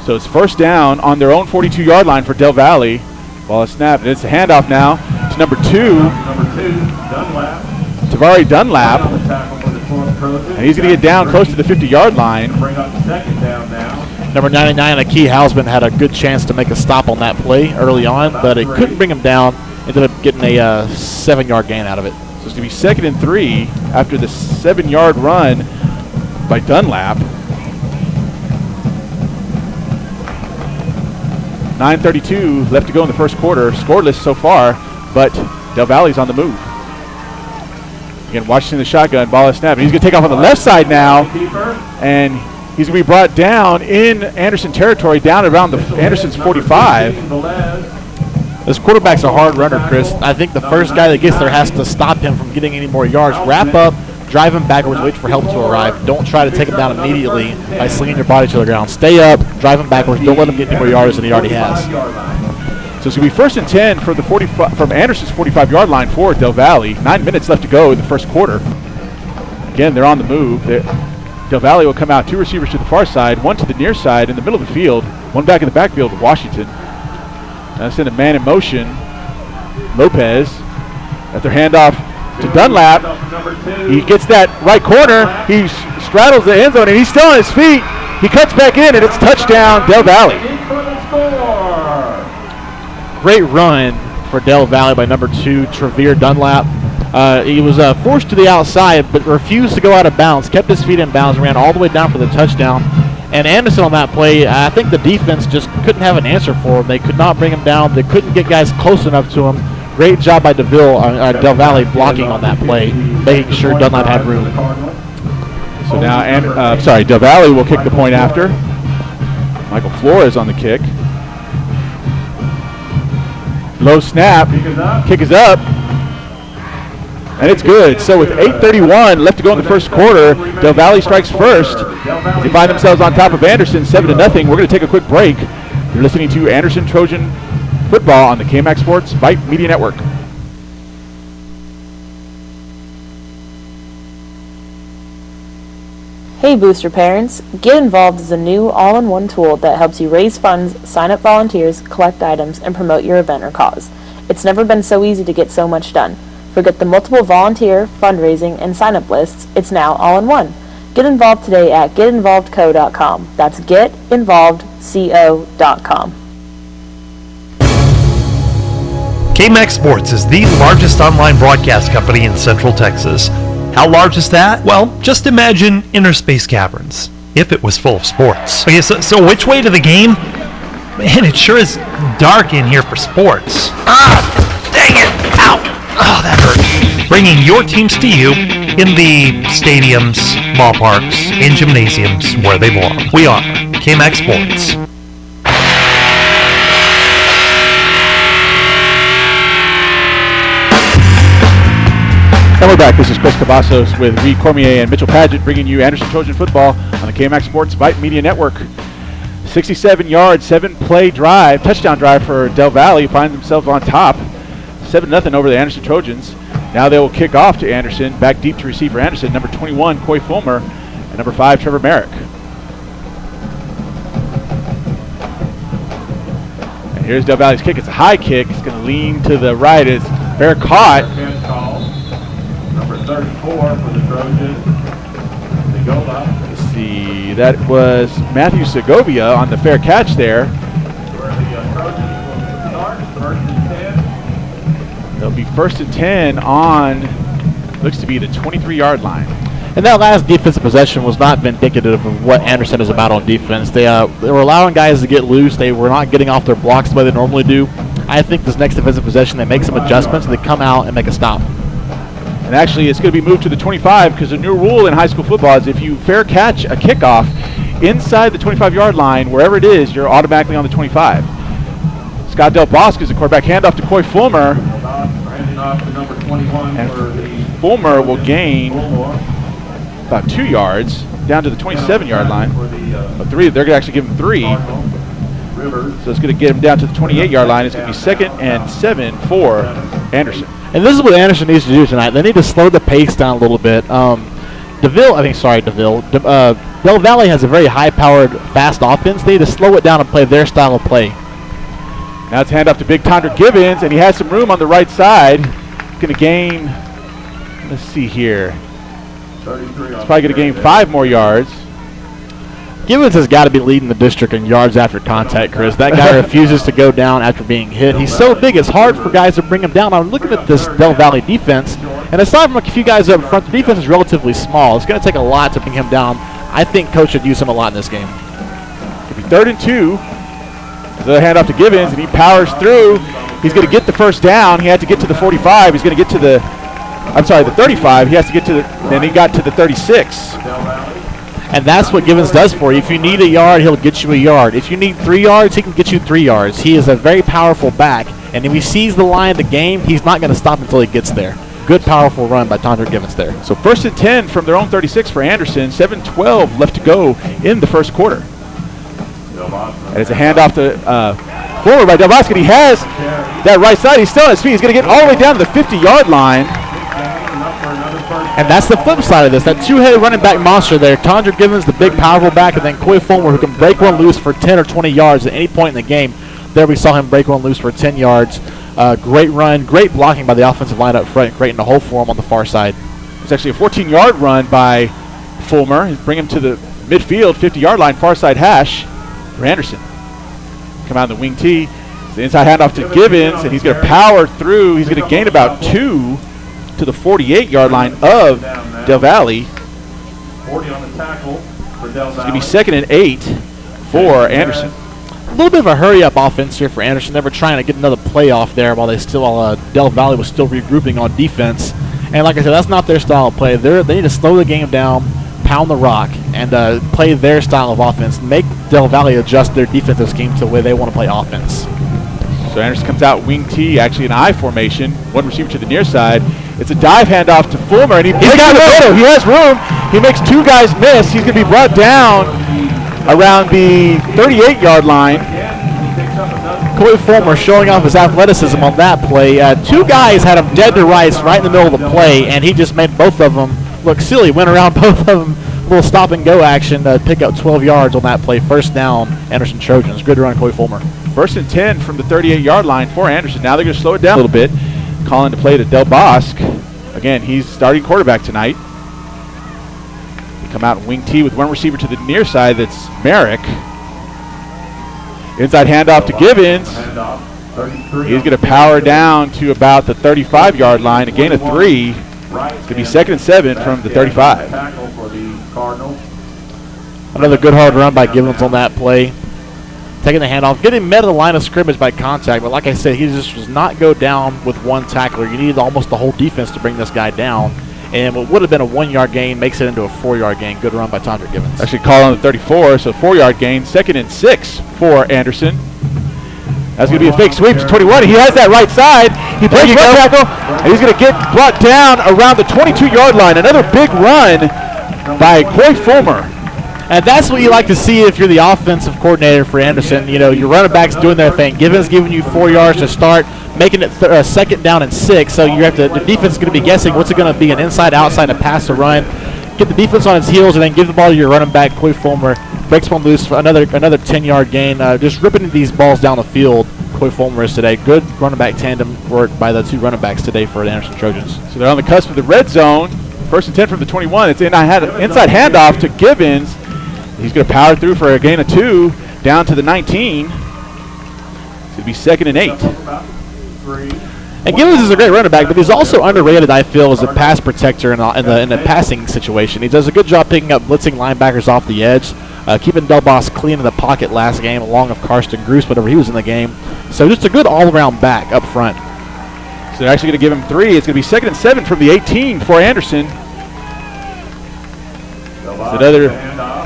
[SPEAKER 1] So it's first down on their own 42-yard line for Del Valle. Ball is snapped, and it's a handoff now to number 2.
[SPEAKER 5] Dunlap.
[SPEAKER 1] Tavari Dunlap. And he's going to get down close to the 50-yard line.
[SPEAKER 5] Bring up second down now.
[SPEAKER 2] Number 99, Akee Hausman, had a good chance to make a stop on that play early on, but it couldn't bring him down. Ended up getting a 7-yard gain out of it.
[SPEAKER 1] So it's going to be 2nd and 3 after the 7-yard run by Dunlap. 9:32 left to go in the first quarter. Scoreless so far, but Del Valle's on the move. Again, Washington the shotgun, ball is snapped. He's going to take off on the left side now, and he's going to be brought down in Anderson territory, down around the Anderson's 45.
[SPEAKER 2] This quarterback's a hard runner, Chris. I think the first guy that gets there has to stop him from getting any more yards. Wrap up, drive him backwards, wait for help to arrive. Don't try to take him down immediately by slinging your body to the ground. Stay up, drive him backwards. Don't let him get any more yards than he already has.
[SPEAKER 1] So it's going to be 1st and 10 for the from Anderson's 45-yard line for Del Valle. 9 minutes left to go in the first quarter. Again, they're on the move. Del Valle will come out 2 receivers to the far side, 1 to the near side in the middle of the field, 1 back in the backfield, Washington. Now send a man in motion. Lopez. After handoff to Dunlap. He gets that right corner. He straddles the end zone, and he's still on his feet. He cuts back in, and it's touchdown, Del Valle.
[SPEAKER 2] Great run for Del Valle by number 2, Travere Dunlap. He was forced to the outside, but refused to go out of bounds, kept his feet in bounds, ran all the way down for the touchdown. And Anderson on that play, I think the defense just couldn't have an answer for him. They could not bring him down. They couldn't get guys close enough to him. Great job by Del Valle blocking on that play, making sure Dunlap had room.
[SPEAKER 1] So now, Del Valle will kick the point after. Michael Flores on the kick. Low snap. Kick is up. And it's good. So with 8:31 left to go in the first quarter, Del Valle strikes first. They find themselves on top of Anderson, 7-0. We're going to take a quick break. You're listening to Anderson Trojan Football on the KMAX Sports Vype Media Network.
[SPEAKER 6] Hey Booster parents, Get Involved is a new all-in-one tool that helps you raise funds, sign up volunteers, collect items, and promote your event or cause. It's never been so easy to get so much done. Forget the multiple volunteer, fundraising, and sign-up lists. It's now all in one. Get involved today at getinvolvedco.com. That's getinvolvedco.com.
[SPEAKER 7] KMAX Sports is the largest online broadcast company in Central Texas. How large is that? Well, just imagine inner space caverns, if it was full of sports. Okay, so which way to the game? Man, it sure is dark in here for sports. Ah, dang it! Ow! Oh, that hurt. Bringing your teams to you in the stadiums, ballparks, and gymnasiums where they belong. We are KMAX Sports.
[SPEAKER 1] And we're back. This is Chris Cavazos with Reed Cormier and Mitchell Padgett bringing you Anderson Trojan Football on the KMAX Sports Vype Media Network. 67-yard, 7-play drive, touchdown drive for Del Valle. Finds themselves on top, 7-0 over the Anderson Trojans. Now they will kick off to Anderson, back deep to receive for Anderson, number 21, Coy Fulmer, and number 5, Trevor Merrick. And here's Del Valle's kick. It's a high kick. It's going to lean to the right. It's fair caught.
[SPEAKER 5] Number 34 for the Trojans.
[SPEAKER 1] Let's see, that was Matthew Segovia on the fair catch there.
[SPEAKER 5] Where the Trojans will start, 1st and 10.
[SPEAKER 1] They'll be 1st and 10 on, looks to be the 23-yard line.
[SPEAKER 2] And that last defensive possession was not indicative of what Anderson is about on defense. They were allowing guys to get loose. They were not getting off their blocks the way they normally do. I think this next defensive possession, they make some adjustments, and they come out and make a stop.
[SPEAKER 1] And actually, it's going to be moved to the 25 because the new rule in high school football is if you fair catch a kickoff inside the 25-yard line, wherever it is, you're automatically on the 25. Scott Del Bosque is the quarterback. Handoff to Coy Fulmer. And Fulmer will gain about 2 yards down to the 27-yard line. But they're going to actually give him 3. So it's going to get him down to the 28-yard line. It's going to be 2nd and 7 for Anderson.
[SPEAKER 2] And this is what Anderson needs to do tonight. They need to slow the pace down a little bit. Del Valle has a very high-powered, fast offense. They need to slow it down and play their style of play.
[SPEAKER 1] Now it's handoff to Big Tondra Gibbons, and he has some room on the right side. He's going to gain, let's see here. He's probably going to gain 5 more yards.
[SPEAKER 2] Gibbons has got to be leading the district in yards after contact, Chris. That guy refuses to go down after being hit. He's so big, it's hard for guys to bring him down. I'm looking at this Del Valle defense, and aside from a few guys up front, the defense is relatively small. It's going to take a lot to bring him down. I think Coach should use him a lot in this game.
[SPEAKER 1] It'll be 3rd and 2. The handoff to Gibbons, and he powers through. He's going to get the first down. He had to get to the 45. He's going to get to the 35. He has to get to then he got to the 36.
[SPEAKER 2] And that's what Gibbons does for you. If you need a yard, he'll get you a yard. If you need 3 yards, he can get you 3 yards. He is a very powerful back, and if he sees the line of the game, he's not going to stop until he gets there. Good, powerful run by Tondra Gibbons there.
[SPEAKER 1] So 1st and 10 from their own 36 for Anderson. 7:12 left to go in the first quarter. And it's a handoff to forward by Del Bosque. He has that right side. He's still on his feet. He's going to get all the way down to the 50-yard line.
[SPEAKER 2] And that's the flip side of this. That two-headed running back monster there. Tondra Gibbons, the big, powerful back, and then Coy Fulmer, who can break one loose for 10 or 20 yards at any point in the game. There we saw him break one loose for 10 yards. Great run, great blocking by the offensive line up front, creating a hole for him on the far side.
[SPEAKER 1] It's actually a 14-yard run by Fulmer. Bring him to the midfield, 50-yard line, far side hash for Anderson. Come out in the wing tee. The inside handoff to Gibbons, and he's going to power through. He's going to gain about 2 to the 48-yard line of Del Valle.
[SPEAKER 5] 40 on the tackle. for Del
[SPEAKER 1] It's going
[SPEAKER 5] Valle.
[SPEAKER 1] to be 2nd and 8 for Anderson.
[SPEAKER 2] A little bit of a hurry-up offense here for Anderson. They were trying to get another play off there while Del Valle was still regrouping on defense. And like I said, that's not their style of play. They need to slow the game down, pound the rock, and play their style of offense. Make Del Valle adjust their defensive scheme to the way they want to play offense.
[SPEAKER 1] So Anderson comes out wing T, actually an I formation. One receiver to the near side. It's a dive handoff to Fulmer, and he's got the middle. He has room. He makes 2 guys miss. He's going to be brought down around the 38-yard line.
[SPEAKER 2] Corey Fulmer showing off his athleticism on that play. 2 guys had him dead to rights right in the middle of the play, and he just made both of them look silly. Went around both of them, a little stop-and-go action to pick up 12 yards on that play. First down, Anderson Trojans. Good run, Corey Fulmer.
[SPEAKER 1] 1st and 10 from the 38-yard line for Anderson. Now they're going to slow it down a little bit. Calling to play to Del Bosque. Again, he's starting quarterback tonight. They come out in wing T with one receiver to the near side. That's Merrick. Inside handoff to Givens. He's going to power down to about the 35-yard line. A gain of 3. It's going to be 2nd and 7 from the 35.
[SPEAKER 5] Tackle for the Cardinals.
[SPEAKER 2] Another good hard run by Givens on that play. Taking the handoff, getting met at the line of scrimmage by contact, but like I said, he just does not go down with one tackler. You need almost the whole defense to bring this guy down. And what would have been a 1-yard gain makes it into a 4-yard gain. Good run by Tondrick Givens.
[SPEAKER 1] Actually call on the 34, so 4-yard gain. 2nd and 6 for Anderson. That's going to be a fake sweep to 21. He has that right side. He plays one tackle, and he's going to get brought down around the 22-yard line. Another big run by Corey Fulmer.
[SPEAKER 2] And that's what you like to see if you're the offensive coordinator for Anderson. You know, your running backs doing their thing. Givens giving you 4 yards to start, making it 2nd down and 6. So you have to. The defense is going to be guessing what's it going to be, an inside, outside, a pass, or run. Get the defense on its heels, and then give the ball to your running back, Corey Fulmer. Breaks one loose for another 10-yard gain. Just ripping these balls down the field. Corey Fulmer is today. Good running back tandem work by the 2 running backs today for the Anderson Trojans.
[SPEAKER 1] So they're on the cusp of the red zone. 1st and 10 from the 21. It's inside handoff to Givens. He's going to power through for a gain of 2 down to the 19. It's going to be 2nd and 8.
[SPEAKER 2] And Givens is a great running back, but he's also underrated, I feel, as a pass protector in the passing situation. He does a good job picking up blitzing linebackers off the edge, keeping Del Bosque clean in the pocket last game, along with Karsten Groos, whenever he was in the game. So just a good all-around back up front.
[SPEAKER 1] So they're actually going to give him 3. It's going to be 2nd and 7 from the 18 for Anderson. It's another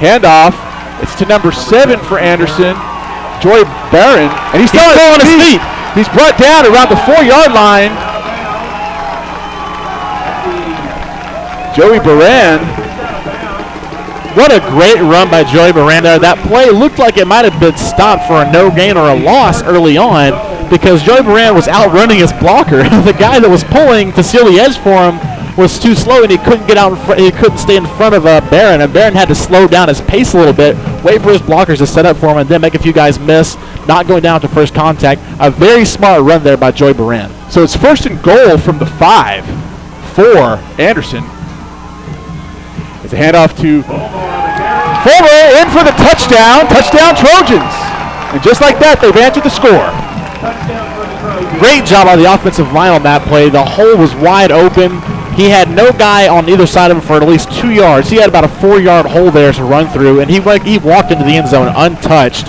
[SPEAKER 1] handoff. It's to number 7 for Anderson, Joy Barron, and he's still on his feet. He's brought down around the 4-yard line. Joey Baran.
[SPEAKER 2] What a great run by Joey Baran there. That play looked like it might have been stopped for a no gain or a loss early on because Joey Baran was outrunning his blocker. The guy that was pulling to seal the edge for him was too slow, and he couldn't get out in front. He couldn't stay in front of Barron, and Barron had to slow down his pace a little bit, wait for his blockers to set up for him, and then make a few guys miss, not going down to first contact. A very smart run there by Joey Baran.
[SPEAKER 1] So it's 1st and goal from the 5 for Anderson. It's a handoff to Fulmer, in for the touchdown. Touchdown Trojans. And just like that, they've answered the score.
[SPEAKER 2] Great job by the offensive line on that play. The hole was wide open. He had no guy on either side of him for at least 2 yards. He had about a 4-yard hole there to run through, and he walked into the end zone untouched.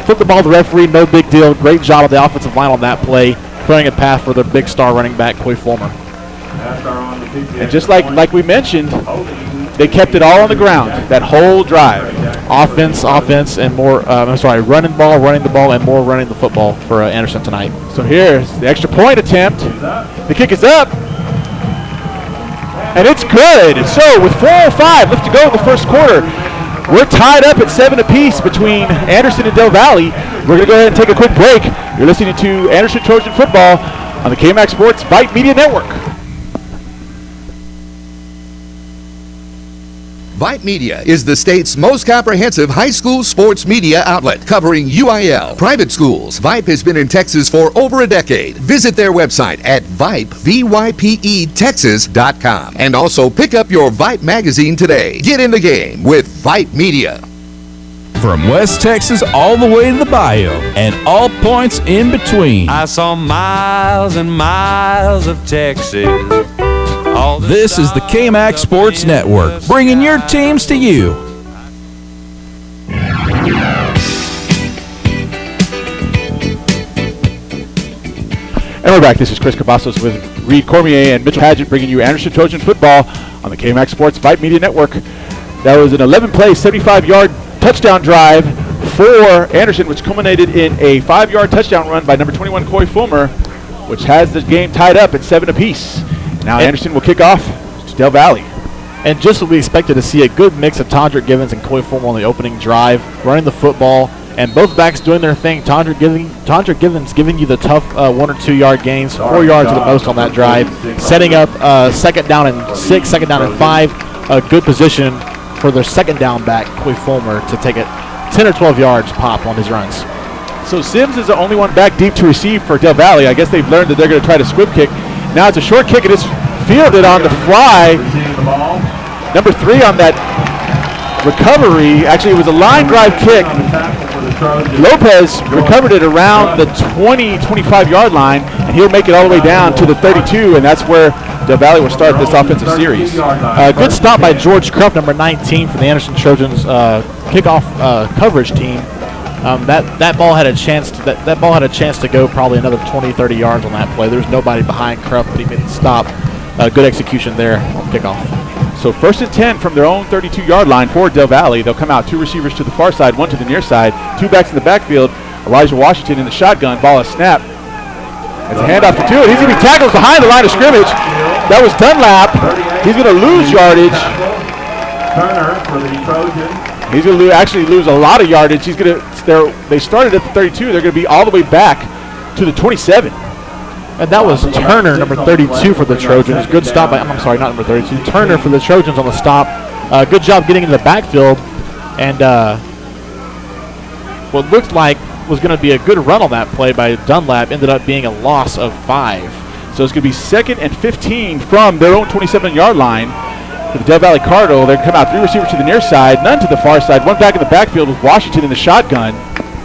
[SPEAKER 2] Flipped the ball to the referee, no big deal. Great job of the offensive line on that play, clearing a path for the big star running back, Corey Fulmer.
[SPEAKER 1] And just like we mentioned, they kept it all on the ground, that whole drive.
[SPEAKER 2] Offense, and more, running the ball, and more running the football for Anderson tonight.
[SPEAKER 1] So here's the extra point attempt. The kick is up. And it's good. So with 4:05 left to go in the first quarter, we're tied up at 7 apiece between Anderson and Del Valle. We're going to go ahead and take a quick break. You're listening to Anderson Trojan Football on the KMAX Sports Vype Media Network.
[SPEAKER 8] Vype Media is the state's most comprehensive high school sports media outlet, covering UIL, private schools. Vype has been in Texas for over a decade. Visit their website at Vype, VYPE-Texas.com. And also pick up your Vype magazine today. Get in the game with Vype Media.
[SPEAKER 9] From West Texas all the way to the bayou and all points in between.
[SPEAKER 10] I saw miles and miles of Texas.
[SPEAKER 9] This is the KMAX Sports Network, bringing your teams to you.
[SPEAKER 1] we're back. This is Chris Cavazos with Reed Cormier and Mitchell Paget bringing you Anderson Trojans football on the KMAX Sports Vype Media Network. That was an 11-play, 75-yard touchdown drive for Anderson, which culminated in a 5-yard touchdown run by number 21, Coy Fulmer, which has the game tied up at 7 apiece. Now Anderson will kick off to Del Valle.
[SPEAKER 2] And just what we expected to see, a good mix of Tondrick Givens and Coy Fulmer on the opening drive, running the football, and both backs doing their thing. Tondrick Givens giving you the tough 1 or 2 yard gains, 4 yards at the most on that drive, setting up second down and 6, second down and 5, a good position for their second down back, Coy Fulmer, to take it 10 or 12 yards pop on his runs.
[SPEAKER 1] So Sims is the only one back deep to receive for Del Valle. I guess they've learned that they're going to try to squib kick. Now it's a short kick, and it's fielded on the fly. Number 3 on that recovery. Actually, it was a line drive kick. Lopez recovered it around the 20, 25-yard line, and he'll make it all the way down to the 32, and that's where Del Valle will start this offensive series.
[SPEAKER 2] Good stop by George Krupp, number 19 for the Anderson Trojans kickoff coverage team. That ball had a chance to, that ball had a chance to go probably another 20, 30 yards on that play. There was nobody behind Krupp, but he made the stop. Good execution there on kickoff.
[SPEAKER 1] So 1st and 10 from their own 32-yard line for Del Valle. They'll come out 2 receivers to the far side, 1 to the near side, 2 backs in the backfield. Elijah Washington in the shotgun. Ball is snapped. It's a handoff to 2, and he's going to be tackled behind the line of scrimmage. That was Dunlap. He's going to lose yardage.
[SPEAKER 5] Turner for the Trojans.
[SPEAKER 1] He's going to actually lose a lot of yardage. He's going to. They started at the 32. They're going to be all the way back to the 27.
[SPEAKER 2] And that was Turner, number 32 for the Trojans. Good stop by, I'm sorry, not number 32. Turner for the Trojans on the stop. Good job getting into the backfield. And what looked like was going to be a good run on that play by Dunlap ended up being a loss of 5.
[SPEAKER 1] So it's going to be 2nd and 15 from their own 27-yard line for the Del Valle Cardinals. They're going to come out 3 receivers to the near side, none to the far side. 1 back in the backfield with Washington in the shotgun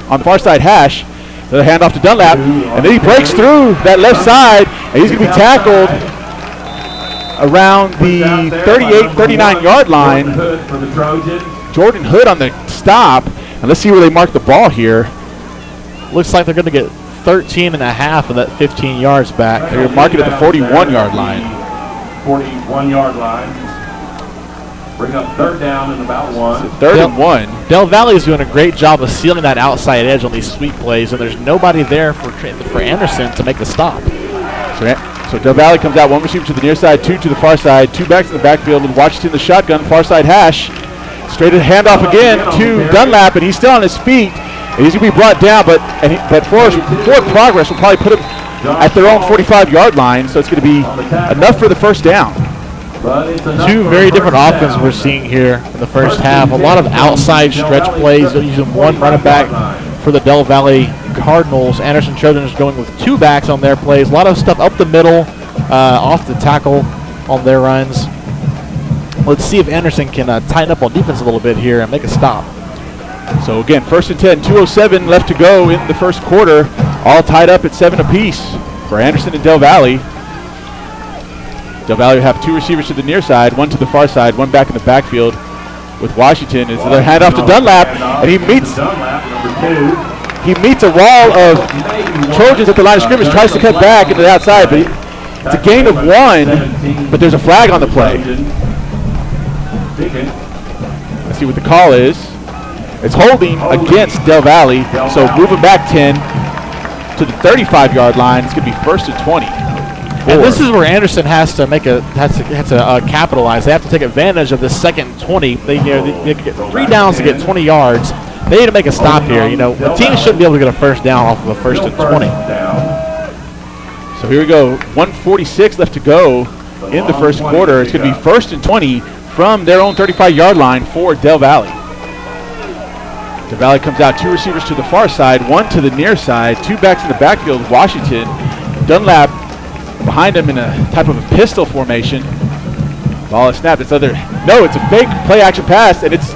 [SPEAKER 1] on the far side hash. The handoff to Dunlap, and then he breaks through that left side, and he's going to be tackled around the 38, 39-yard line. Jordan Hood on the stop, and let's see where they mark the ball here.
[SPEAKER 2] Looks like they're going to get 13 and a half of that 15 yards back.
[SPEAKER 1] They're marking at the 41-yard line.
[SPEAKER 5] 41-yard line. Bring up 3rd down and about 1.
[SPEAKER 1] 3rd and 1.
[SPEAKER 2] Del Valle is doing a great job of sealing that outside edge on these sweep plays, and there's nobody there for Anderson to make the stop.
[SPEAKER 1] So Del Valle comes out 1 receiver to the near side, 2 to the far side, 2 backs in the backfield, and Washington the shotgun, far side hash. Straight handoff again to Dunlap, and he's still on his feet. And he's going to be brought down, but forward progress will probably put him at their own 45-yard line, so it's going to be enough for the first down.
[SPEAKER 2] 2 very different offenses we're seeing here in the first half. A lot of outside stretch plays. They're using 1 running back for the Del Valle Cardinals. Anderson Trojans going with 2 backs on their plays. A lot of stuff up the middle, off the tackle on their runs. Let's see if Anderson can tighten up on defense a little bit here and make a stop.
[SPEAKER 1] So again, 1st and 10, 2:07 left to go in the first quarter. All tied up at 7 apiece for Anderson and Del Valle. Del Valle will have 2 receivers to the near side, 1 to the far side, 1 back in the backfield with Washington. It's their handoff to Dunlap, and he meets a wall of Trojans at the line of scrimmage, tries to cut back into the outside, but it's a gain of 1, but there's a flag on the play. Let's see what the call is. It's holding against Del Valle, so moving back 10 to the 35-yard line. It's going to be 1st and 20.
[SPEAKER 2] And this is where Anderson has to capitalize. They have to take advantage of the 2nd and 20. They get 3 downs to get 20 yards. They need to make a stop here. The team shouldn't be able to get a first down off of a 1st and 20.
[SPEAKER 1] So here we go. 1:46 left to go in the first quarter. It's going to be 1st and 20 from their own 35-yard line for Del Valle. Del Valle comes out 2 receivers to the far side, 1 to the near side, 2 backs in the backfield. Washington, Dunlap behind him in a type of a pistol formation. Ball is snapped. It's a fake play action pass, and it's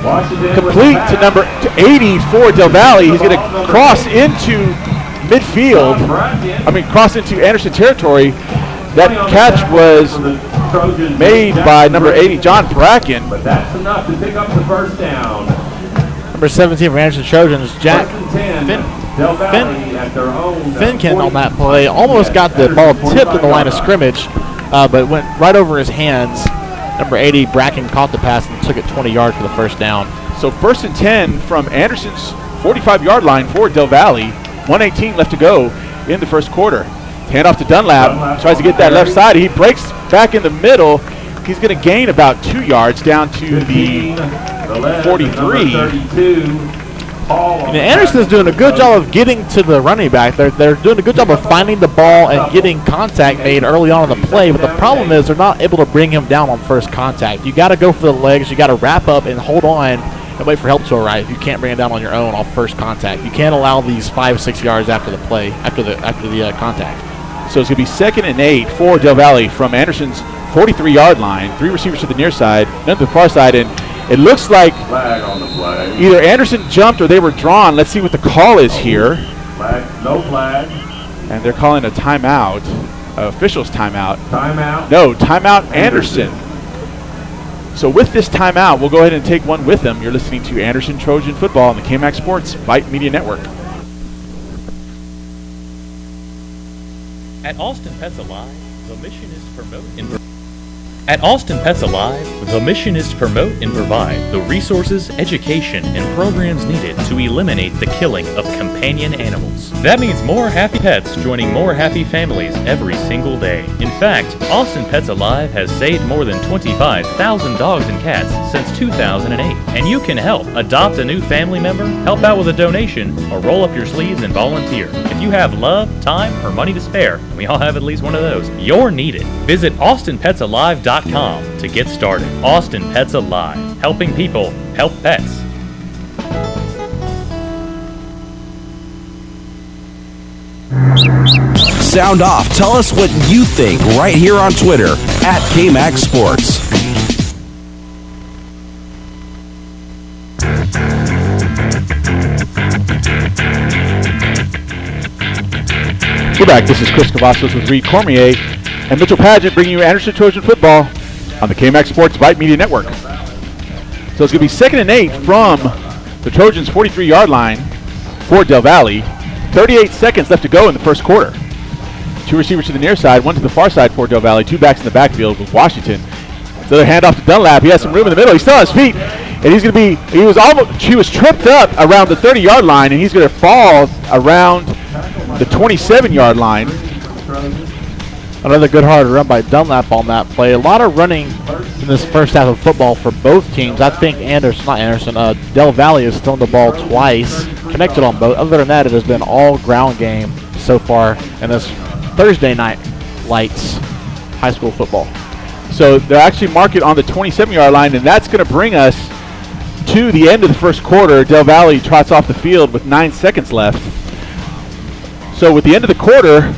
[SPEAKER 1] complete to number 80 for Del Valle. He's going to cross into midfield. Cross into Anderson territory. That catch was made by number 80, John Bracken.
[SPEAKER 5] But that's enough to pick up the first down.
[SPEAKER 2] Number 17 for Anderson Trojans, Jack
[SPEAKER 5] Del Valle at their own
[SPEAKER 2] Finken on that play almost got the ball tipped at the line of scrimmage, but went right over his hands. Number 80, Bracken, caught the pass and took it 20 yards for the first down.
[SPEAKER 1] So 1st and 10 from Anderson's 45-yard line for Del Valle. 1:18 left to go in the first quarter. Hand off to Dunlap. Tries to get that left side. He breaks back in the middle. He's going to gain about 2 yards down to the 43.
[SPEAKER 2] And Anderson's doing a good job of getting to the running back. They're doing a good job of finding the ball and getting contact made early on in the play, but the problem is they're not able to bring him down on first contact. You got to go for the legs. You got to wrap up and hold on and wait for help to arrive. You can't bring him down on your own off first contact. You can't allow these 5-6 yards after the play, after the contact.
[SPEAKER 1] So it's going to be 2nd and 8 for Del Valle from Anderson's 43-yard line. 3 receivers to the near side, none to the far side, and it looks like
[SPEAKER 5] Flag on the play.
[SPEAKER 1] either Anderson jumped or they were drawn. Let's see what the call is here.
[SPEAKER 5] Flag, no flag.
[SPEAKER 1] And they're calling a timeout, officials timeout.
[SPEAKER 5] Timeout.
[SPEAKER 1] No, timeout Anderson. So with this timeout, we'll go ahead and take one with them. You're listening to Anderson Trojan Football on the KMAX Sports Vype Media Network.
[SPEAKER 11] At Austin Pets Alive, the mission is to promote and At Austin Pets Alive, the mission is to promote and provide the resources, education, and programs needed to eliminate the killing of companion animals. That means more happy pets joining more happy families every single day. In fact, Austin Pets Alive has saved more than 25,000 dogs and cats since 2008. And you can help. Adopt a new family member, help out with a donation, or roll up your sleeves and volunteer. If you have love, time, or money to spare, and we all have at least one of those, you're needed. Visit AustinPetsAlive.com to get started. Austin Pets Alive, helping people help pets.
[SPEAKER 9] Sound off. Tell us what you think right here on Twitter at KMAX Sports.
[SPEAKER 1] We're back. This is Chris Cavazos with Reed Cormier and Mitchell Padgett bringing you Anderson Trojan Football on the KMAX Sports Vype Media Network. So it's going to be 2nd and 8 from the Trojans' 43-yard line for Del Valle. 38 seconds left to go in the first quarter. 2 receivers to the near side, 1 to the far side for Del Valle, 2 backs in the backfield with Washington. So the handoff to Dunlap. He has some room in the middle. He's still on his feet, and he's going to be. He was tripped up around the 30-yard line, and he's going to fall around the 27-yard line.
[SPEAKER 2] Another good hard run by Dunlap on that play. A lot of running in this first half of football for both teams. I think Del Valle has thrown the ball twice, connected on both. Other than that, it has been all ground game so far in this Thursday night lights high school football.
[SPEAKER 1] So they're actually marking on the 27-yard line, and that's going to bring us to the end of the first quarter. Del Valle trots off the field with 9 seconds left. So with the end of the quarter,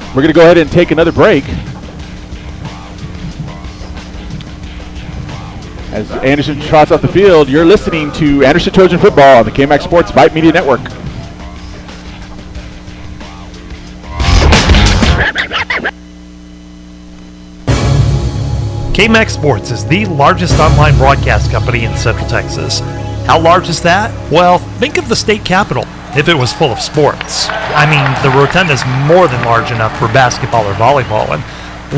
[SPEAKER 1] we're going to go ahead and take another break. As Anderson trots off the field, you're listening to Anderson Trojan Football on the KMAX Sports Vype Media Network.
[SPEAKER 7] KMAX Sports is the largest online broadcast company in Central Texas. How large is that? Well, think of the state capitol if it was full of sports. I mean, the rotunda is more than large enough for basketball or volleyball, and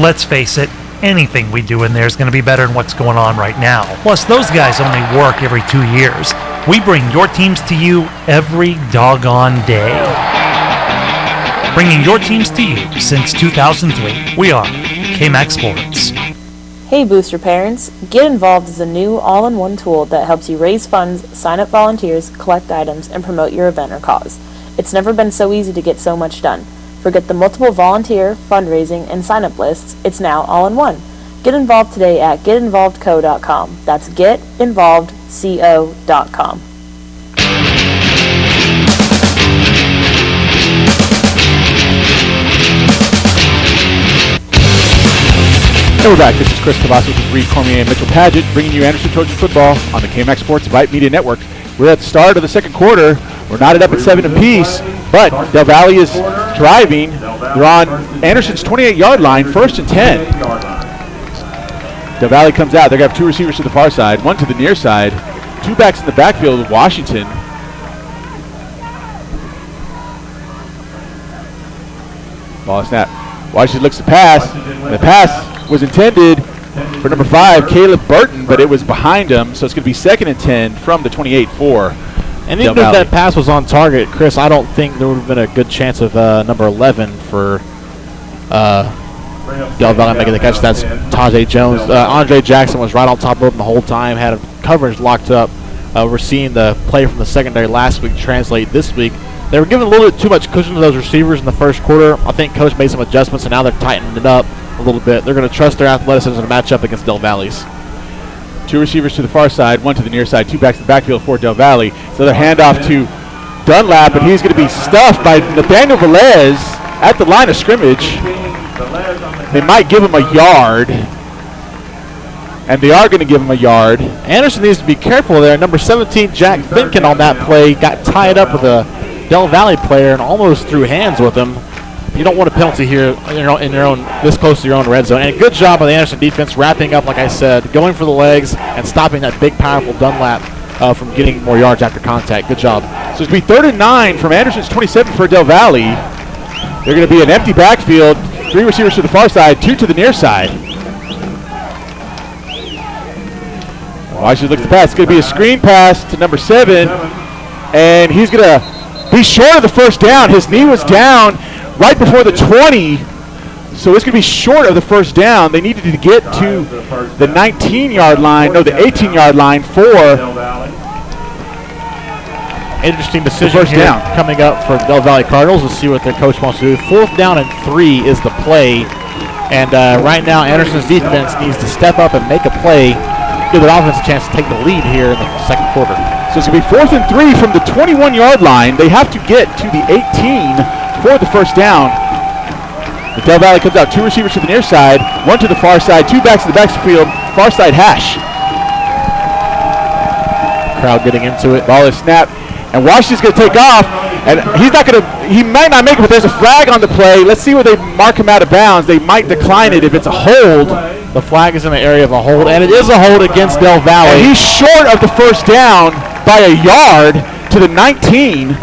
[SPEAKER 7] let's face it, anything we do in there is going to be better than what's going on right now. Plus, those guys only work every 2 years. We bring your teams to you every doggone day. Bringing your teams to you since 2003. We are KMAX Sports.
[SPEAKER 6] Hey Booster parents, Get Involved is a new all-in-one tool that helps you raise funds, sign up volunteers, collect items, and promote your event or cause. It's never been so easy to get so much done. Forget the multiple volunteer, fundraising, and sign-up lists. It's now all in one. Get involved today at getinvolvedco.com. That's getinvolvedco.com.
[SPEAKER 1] And we're back. This is Chris Cavazos with Reed Cormier and Mitchell Padgett bringing you Anderson Trojan Football on the KMAX Sports Vype Media Network. We're at the start of the second quarter. We're knotted up at 7 apiece, but Del Valle is driving. They're on Anderson's 28-yard line, 1st and 10. Del Valle comes out. They're going to have 2 receivers to the far side, 1 to the near side, 2 backs in the backfield with Washington. Ball snap. Washington looks to pass. The pass was intended for number 5, Caleb Burton, but it was behind him, so it's going to be 2nd and 10 from the 28 for
[SPEAKER 2] And even if that pass was on target, Chris, I don't think there would have been a good chance of number 11 for Del Valle making the catch. That's Tajay Jones. Andre Jackson was right on top of him the whole time, had coverage locked up. We're seeing the play from the secondary last week translate this week. They were giving a little bit too much cushion to those receivers in the first quarter. I think Coach made some adjustments, and now they're tightening it up a little bit. They're going to trust their athleticism to match up against Del Valle's.
[SPEAKER 1] 2 receivers to the far side, 1 to the near side, 2 backs to the backfield for Del Valle. So their handoff to Dunlap, and he's going to be stuffed by Nathaniel Velez at the line of scrimmage. They might give him a yard, and they are going to give him a yard.
[SPEAKER 2] Anderson needs to be careful there. Number 17, Jack Finken, on that play, got tied up with a Del Valle player and almost threw hands with him. You don't want a penalty here in your own this close to your own red zone. And a good job by the Anderson defense wrapping up, like I said, going for the legs and stopping that big, powerful Dunlap from getting more yards after contact. Good job.
[SPEAKER 1] So it's going to be 3rd and 9 from Anderson's 27 for Del Valle. They're going to be an empty backfield, 3 receivers to the far side, 2 to the near side. Washington looks to pass. It's going to be a screen pass to number 7, and he's going to be short of the first down. His knee was down right before the 20, so it's going to be short of the first down. They needed to get to the 19-yard line, no, the 18-yard line for
[SPEAKER 2] interesting decision here coming up for the Del Valle Cardinals. Let's see what their coach wants to do. 4th down and 3 is the play, and right now Anderson's defense needs to step up and make a play, give their offense a chance to take the lead here in the second quarter.
[SPEAKER 1] So it's going to be 4th and 3 from the 21-yard line. They have to get to the 18 for the first down. The Del Valle comes out, 2 receivers to the near side, 1 to the far side, 2 backs to the backfield, far side hash.
[SPEAKER 2] Crowd getting into it.
[SPEAKER 1] Ball is snapped, and Washington's going to take off, and he might not make it, but there's a flag on the play. Let's see where they mark him out of bounds. They might decline it if it's a hold.
[SPEAKER 2] The flag is in the area of a hold, and it is a hold against Del Valle.
[SPEAKER 1] And he's short of the first down by a yard to the 19.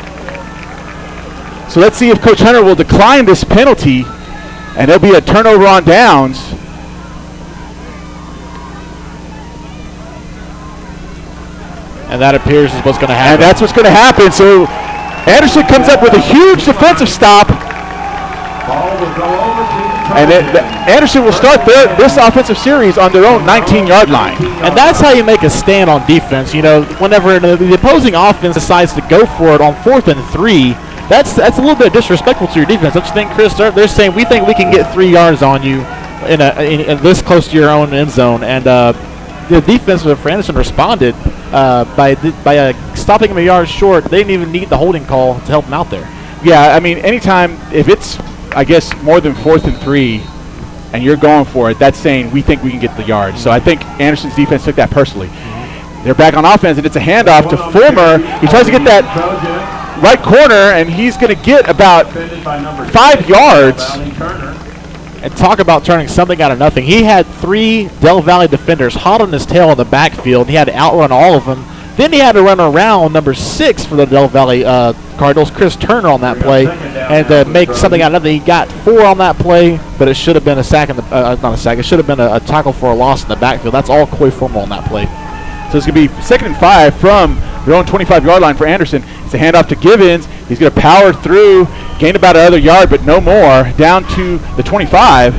[SPEAKER 1] So let's see if Coach Hunter will decline this penalty, and there'll be a turnover on downs.
[SPEAKER 2] And that appears is what's going to happen.
[SPEAKER 1] And that's what's going to happen. So Anderson comes up with a huge defensive stop. And Anderson will start this offensive series on their own 19-yard line.
[SPEAKER 2] And that's how you make a stand on defense. You know, whenever the opposing offense decides to go for it on 4th and 3, that's a little bit disrespectful to your defense. Don't you think, Chris? They're saying, we think we can get 3 yards on you in this close to your own end zone. And the defense for Anderson responded by stopping him a yard short. They didn't even need the holding call to help him out there.
[SPEAKER 1] Yeah, I mean, anytime, if it's, I guess, more than 4th and 3 and you're going for it, that's saying we think we can get the yard. So I think Anderson's defense took that personally. They're back on offense, and it's a handoff to Fulmer. He tries to get that right corner, and he's going to get about 5 yards.
[SPEAKER 2] And talk about turning something out of nothing. He had 3 Del Valle defenders hot on his tail in the backfield. He had to outrun all of them. Then he had to run around number 6 for the Del Valle Cardinals, Chris Turner, on that play, and make something out of nothing. He got 4 on that play, but it should have been a sack in the not a sack. It should have been a tackle for a loss in the backfield. That's all Coy Fulmer on that play.
[SPEAKER 1] So it's going to be 2nd and 5 from their own 25-yard line for Anderson. It's a handoff to Givens. He's going to power through, gain about another yard, but no more, down to the 25.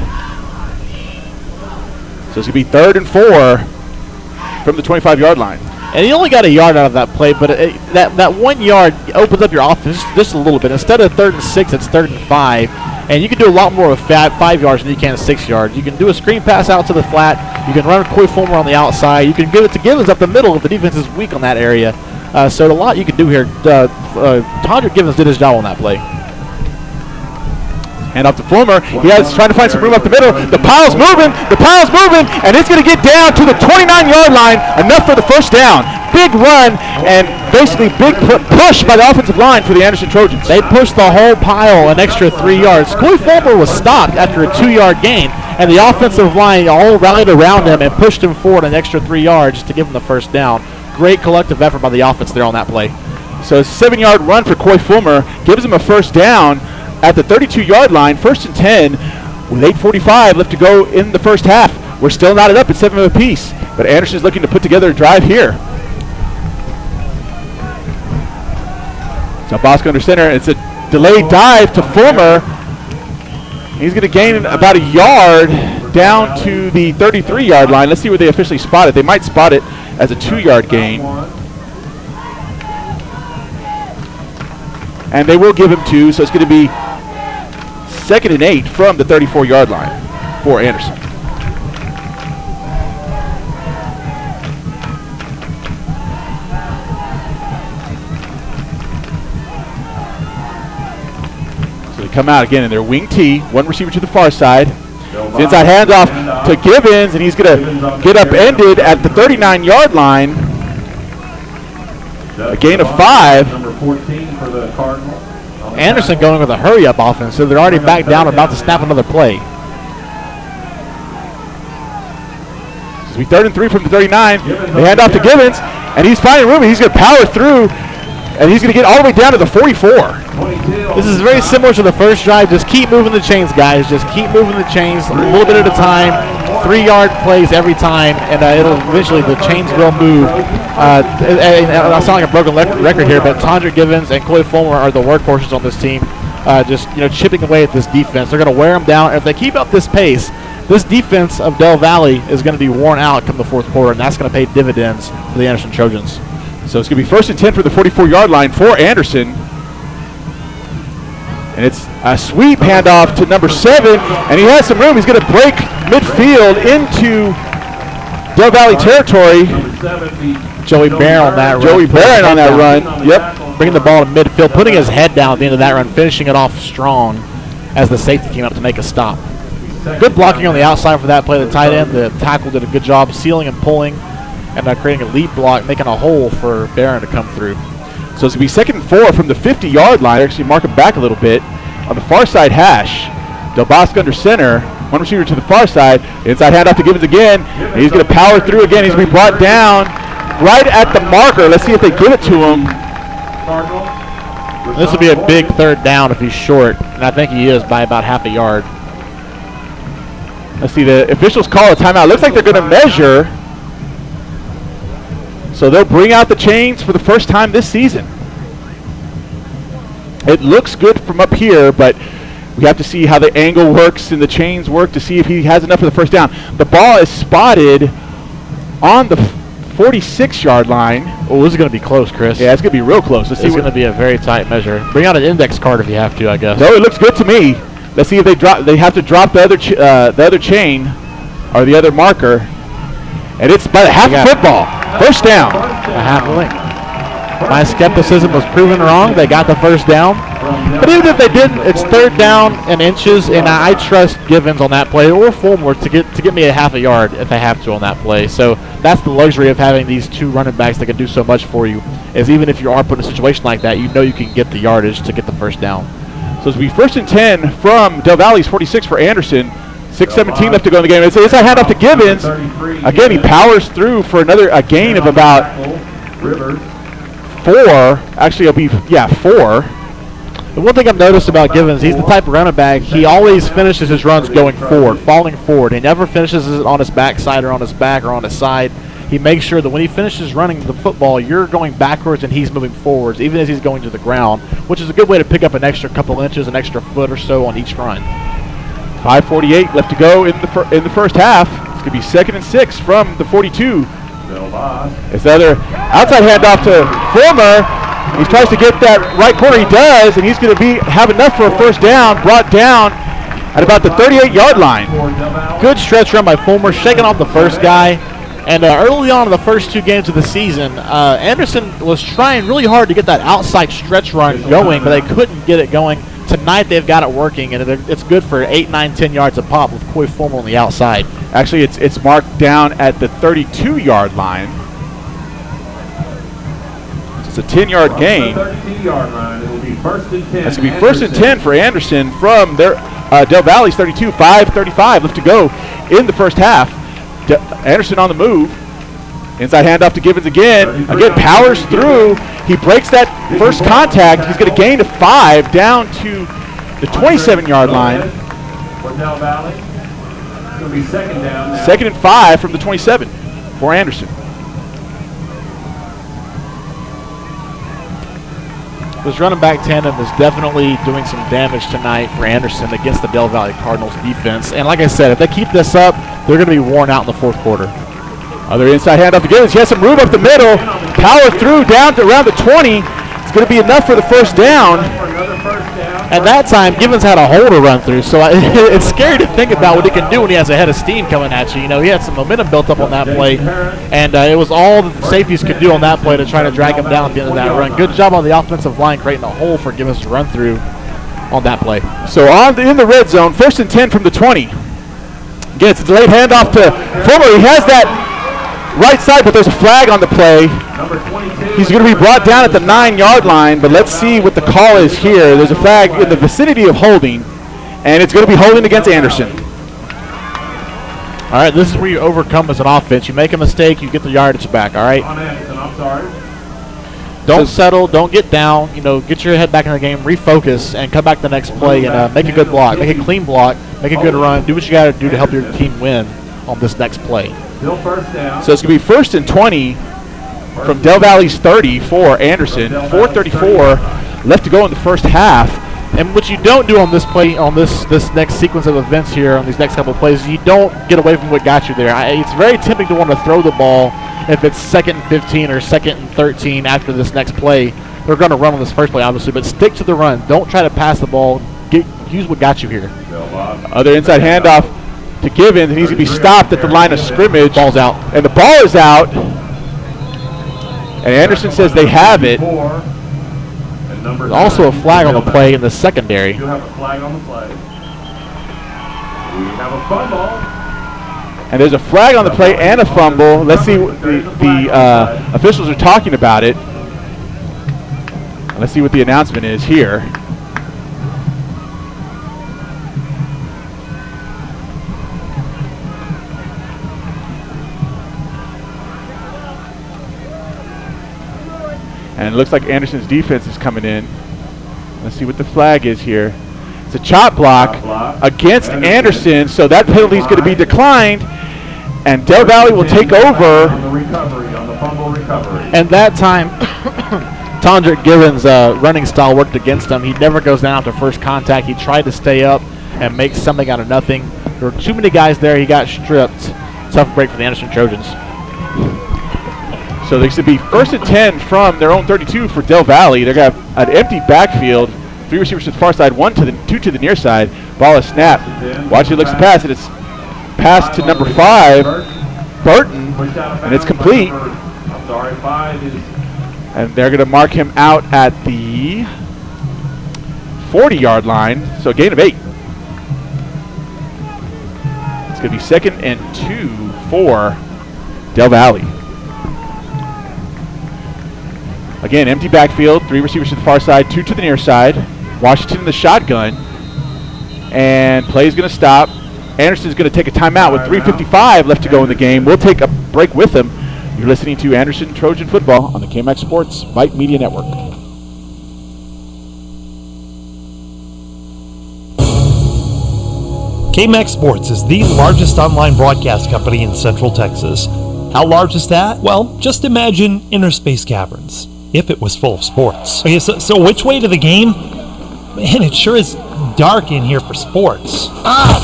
[SPEAKER 1] So it's going to be 3rd and 4 from the 25-yard line.
[SPEAKER 2] And he only got a yard out of that play, but that 1 yard opens up your offense just a little bit. Instead of 3rd and 6, it's 3rd and 5. And you can do a lot more with 5 yards than you can 6 yards. You can do a screen pass out to the flat. You can run Coy Fulmer on the outside. You can give it to Givens up the middle if the defense is weak on that area. So a lot you can do here. Tondra Givens did his job on that play.
[SPEAKER 1] Hand off to Fulmer. He is trying to find some room up the middle. The pile's moving, and it's going to get down to the 29-yard line. Enough for the first down. Big run and basically big push by the offensive line for the Anderson Trojans.
[SPEAKER 2] They pushed the whole pile an extra 3 yards. Coy Fulmer was stopped after a 2-yard gain, and the offensive line all rallied around him and pushed him forward an extra 3 yards to give him the first down. Great collective effort by the offense there on that play.
[SPEAKER 1] So a 7-yard run for Coy Fulmer gives him a first down. at the 32-yard line, 1st and 10, with 8:45 left to go in the first half. We're still knotted up at 7 apiece, but Anderson's looking to put together a drive here. So Bosco under center. It's a delayed dive to Fulmer. He's going to gain about a yard down to the 33-yard line. Let's see where they officially spot it. They might spot it as a 2-yard gain. And they will give him 2, so it's going to be 2nd and 8 from the 34-yard line for Anderson. So they come out again in their wing T, one receiver to the far side. It's inside handoff to Givens, and he's going to get upended at the 39-yard line. A gain of 5.
[SPEAKER 5] Number 14 for the Cardinals.
[SPEAKER 2] Anderson going with a hurry-up offense, so they're already back down, about to snap another play.
[SPEAKER 1] This will be 3rd and 3 from the 39. They hand off to Givens, and he's finding room. He's going to power through, and he's going to get all the way down to the 44.
[SPEAKER 2] This is very similar to the first drive. Just keep moving the chains, guys. Just keep moving the chains a little bit at a time. 3-yard plays every time, and it'll eventually, the chains will move. I sound like a broken record here, but Tondra Givens and Coy Fulmer are the workhorses on this team. Just chipping away at this defense. They're going to wear them down. And if they keep up this pace, this defense of Del Valle is going to be worn out come the 4th quarter, and that's going to pay dividends for the Anderson Trojans.
[SPEAKER 1] So it's going to be 1st and 10 for the 44-yard line for Anderson. And it's a sweep handoff to number 7, and he has some room. He's going to break midfield into Del Valle territory.
[SPEAKER 2] Joey Barron on that run.
[SPEAKER 1] Joey Barron on that run. Yep.
[SPEAKER 2] Bringing the ball to midfield, putting his head down at the end of that run, finishing it off strong as the safety came up to make a stop. Good blocking on the outside for that play. The tight end, the tackle did a good job sealing and pulling and creating a lead block, making a hole for Barron to come through.
[SPEAKER 1] So it's going to be 2nd and 4 from the 50-yard line. Actually mark him back a little bit. On the far side hash, Del Bosque under center. One receiver to the far side. Inside handoff to Givens again. And he's going to power through again. He's going to be brought down right at the marker. Let's see if they give it to him.
[SPEAKER 2] This will be a big 3rd down if he's short, and I think he is by about half a yard.
[SPEAKER 1] Let's see, the officials call a timeout. Looks like they're going to measure. So they'll bring out the chains for the first time this season. It looks good from up here, but we have to see how the angle works and the chains work to see if he has enough for the first down. The ball is spotted on the 46-yard line.
[SPEAKER 2] Oh, this is going to be close, Chris.
[SPEAKER 1] Yeah, it's going to be real close. Let's see.
[SPEAKER 2] It's going to be a very tight measure. Bring out an index card if you have to, I guess.
[SPEAKER 1] No, it looks good to me. Let's see if they drop. They have to drop the other chain or the other marker, and it's by the half a football. First down.
[SPEAKER 2] A half a length. My skepticism was proven wrong. They got the first down. But even if they didn't, it's 3rd down and inches, and I trust Givens on that play or Fulmer to get me a half a yard if they have to on that play. So that's the luxury of having these 2 running backs that can do so much for you, is even if you are put in a situation like that, you know you can get the yardage to get the first down.
[SPEAKER 1] So it's going to be 1st and 10 from Del Valle's 46 for Anderson. 6:17 left to go in the game. It's a handoff to Givens. Again, he powers through for a gain of about 4. Actually, it'll be 4.
[SPEAKER 2] The one thing I've noticed about Givens, he's the type of running back, he always finishes his runs going forward, falling forward. He never finishes it on his backside or on his back or on his side. He makes sure that when he finishes running the football, you're going backwards and he's moving forwards, even as he's going to the ground, which is a good way to pick up an extra couple inches, an extra foot or so on each run.
[SPEAKER 1] 5:48 left to go in the first half. It's going to be 2nd and 6 from the 42. It's the other outside handoff to Fulmer. He tries to get that right corner. He does, and he's going to have enough for a first down. Brought down at about the 38-yard line.
[SPEAKER 2] Good stretch run by Fulmer, shaking off the first guy. And early on in the first 2 games of the season, Anderson was trying really hard to get that outside stretch run going, but they couldn't get it going. Tonight they've got it working, and it's good for 8, 9, 10 yards a pop with Coy Fulmer on the outside.
[SPEAKER 1] Actually, it's marked down at the 32-yard line. It's a 10-yard gain. That's going to be 1st and 10 for Anderson from their Del Valle's 32. 5:35 left to go in the first half. Anderson on the move. Inside handoff to Givens again. Again, powers through. He breaks that first contact. He's going to gain to 5 down to the 27-yard line.
[SPEAKER 5] For Del Valle. It's going to be second down now.
[SPEAKER 1] 2nd and 5 from the 27 for Anderson.
[SPEAKER 2] This running back tandem is definitely doing some damage tonight for Anderson against the Del Valle Cardinals defense. And like I said, if they keep this up, they're going to be worn out in the fourth quarter.
[SPEAKER 1] Other inside handoff to Gibbons. He has some room up the middle. Power through down to around the 20. It's going to be enough for the first down.
[SPEAKER 2] At that time, Gibbons had a hole to run through, so it's scary to think about what he can do when he has a head of steam coming at you. You know, he had some momentum built up on that play, and it was all that the safeties could do on that play to try to drag him down at the end of that run. Good job on the offensive line creating a hole for Gibbons to run through on that play.
[SPEAKER 1] So in the red zone, 1st and 10 from the 20. Again, it's a delayed handoff to Fuller. He has that right side, but there's a flag on the play. He's going to be brought down at the 9-yard line, but let's see what the call is here. There's a flag in the vicinity of holding, and it's going to be holding against Anderson.
[SPEAKER 2] All right, this is where you overcome as an offense. You make a mistake, you get the yardage back, all right?
[SPEAKER 5] On Anderson, I'm sorry.
[SPEAKER 2] Don't settle, don't get down. You know, get your head back in the game, refocus, and come back the next play and make a good block, make a clean block, make a good run. Do what you got to do to help your team win on this next play.
[SPEAKER 5] Still first down.
[SPEAKER 1] So it's going to be 1st and 20 from Del Valle's 30 for Anderson. 4:34 left to go in the first half.
[SPEAKER 2] And what you don't do on this play, on this next sequence of events here, on these next couple of plays, you don't get away from what got you there. It's very tempting to want to throw the ball if it's 2nd and 15 or 2nd and 13 after this next play. They're going to run on this first play, obviously, but stick to the run. Don't try to pass the ball. Use what got you here.
[SPEAKER 1] Other inside handoff to Gibbons, and he's going to be stopped at the line of scrimmage.
[SPEAKER 2] Ball's out.
[SPEAKER 1] And the ball is out. And Anderson says they have it.
[SPEAKER 2] There's also a flag on the play in the secondary.
[SPEAKER 5] You have a flag on the play. We have a fumble.
[SPEAKER 1] And there's a flag on the play and a fumble. Let's see what the officials are talking about it. Let's see what the announcement is here. And it looks like Anderson's defense is coming in. Let's see what the flag is here. It's a chop block against Anderson, so that penalty is going to be declined, and Del Valle will take over.
[SPEAKER 5] On the recovery, on the fumble recovery.
[SPEAKER 2] And that time, Tondrick Gibbons' running style worked against him. He never goes down after first contact. He tried to stay up and make something out of nothing. There were too many guys there. He got stripped. Tough break for the Anderson Trojans.
[SPEAKER 1] So they should be 1st and 10 from their own 32 for Del Valle. They're going to have an empty backfield. 3 receivers to the far side, 2 to the near side. Ball is snapped. Watch it looks to pass, and it's passed to number 5, Burton, and it's complete.
[SPEAKER 5] I'm sorry, 5 is.
[SPEAKER 1] And they're going to mark him out at the 40-yard line, so a gain of 8. It's going to be 2nd and 2 for Del Valle. Again, empty backfield, 3 receivers to the far side, 2 to the near side. Washington in the shotgun, and play is going to stop. Anderson's going to take a timeout with 3:55 left to go in the game. We'll take a break with him. You're listening to Anderson Trojan Football on the KMAX Sports Vype Media Network.
[SPEAKER 7] KMAX Sports is the largest online broadcast company in Central Texas. How large is that? Well, just imagine inner space caverns, if it was full of sports. Okay, so which way to the game? Man, it sure is dark in here for sports. Ah,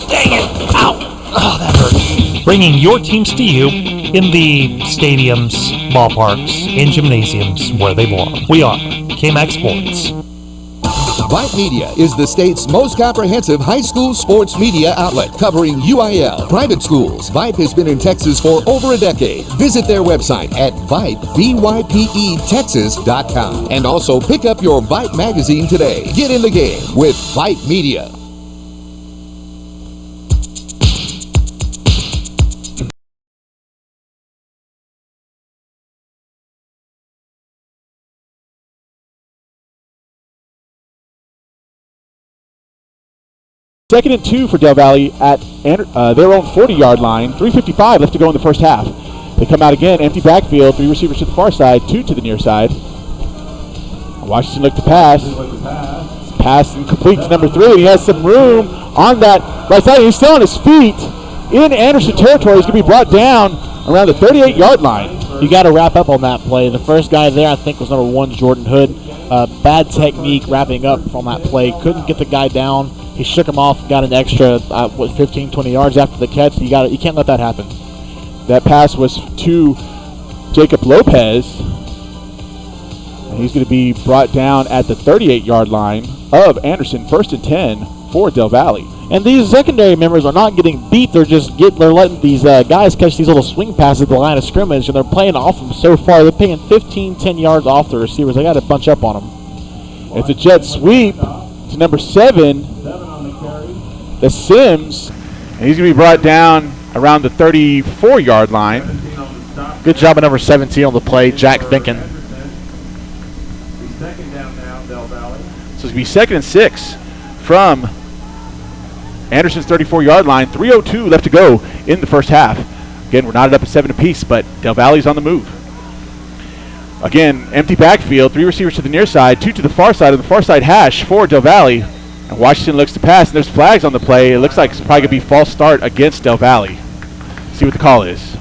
[SPEAKER 7] dang it! Ow! Oh, that hurt. Bringing your teams to you in the stadiums, ballparks, and gymnasiums where they belong. We are KMAX Sports.
[SPEAKER 8] Vype Media is the state's most comprehensive high school sports media outlet, covering UIL, private schools. Vype has been in Texas for over a decade. Visit their website at Vype, VYPETexas.com. And also pick up your Vype magazine today. Get in the game with Vype Media.
[SPEAKER 1] Second and 2 for Del Valle at their own 40-yard line. 3:55 left to go in the first half. They come out again, empty backfield, 3 receivers to the far side, 2 to the near side. Washington looked to pass. It's
[SPEAKER 2] pass incomplete to number 3. He has some room on that right side. He's still on his feet in Anderson territory. He's going to be brought down around the 38-yard line. You got to wrap up on that play. The first guy there, I think, was number 1, Jordan Hood. Bad technique wrapping up on that play. Couldn't get the guy down. He shook him off, got an extra 15, 20 yards after the catch. You can't let that happen.
[SPEAKER 1] That pass was to Jacob Lopez. And he's going to be brought down at the 38-yard line of Anderson. 1st and 10 for Del Valle.
[SPEAKER 2] And these secondary members are not getting beat. They're letting these guys catch these little swing passes at the line of scrimmage, and they're playing off them so far. They're paying 15, 10 yards off the receivers. They got to bunch up on them.
[SPEAKER 1] It's a jet sweep to number 7, the Sims. And he's going to be brought down around the 34-yard line.
[SPEAKER 2] Good job of number 17 on the play, Jack Finken.
[SPEAKER 5] Second down now, Del Valle.
[SPEAKER 1] So it's going to be 2nd and 6 from Anderson's 34-yard line. 3:02 left to go in the first half. Again, we're knotted up at 7 apiece, but Del Valle's on the move. Again, empty backfield. 3 receivers to the near side, 2 to the far side of the far side hash for Del Valle. And Washington looks to pass, and there's flags on the play. It looks like it's probably going to be false start against Del Valle. See what the call is.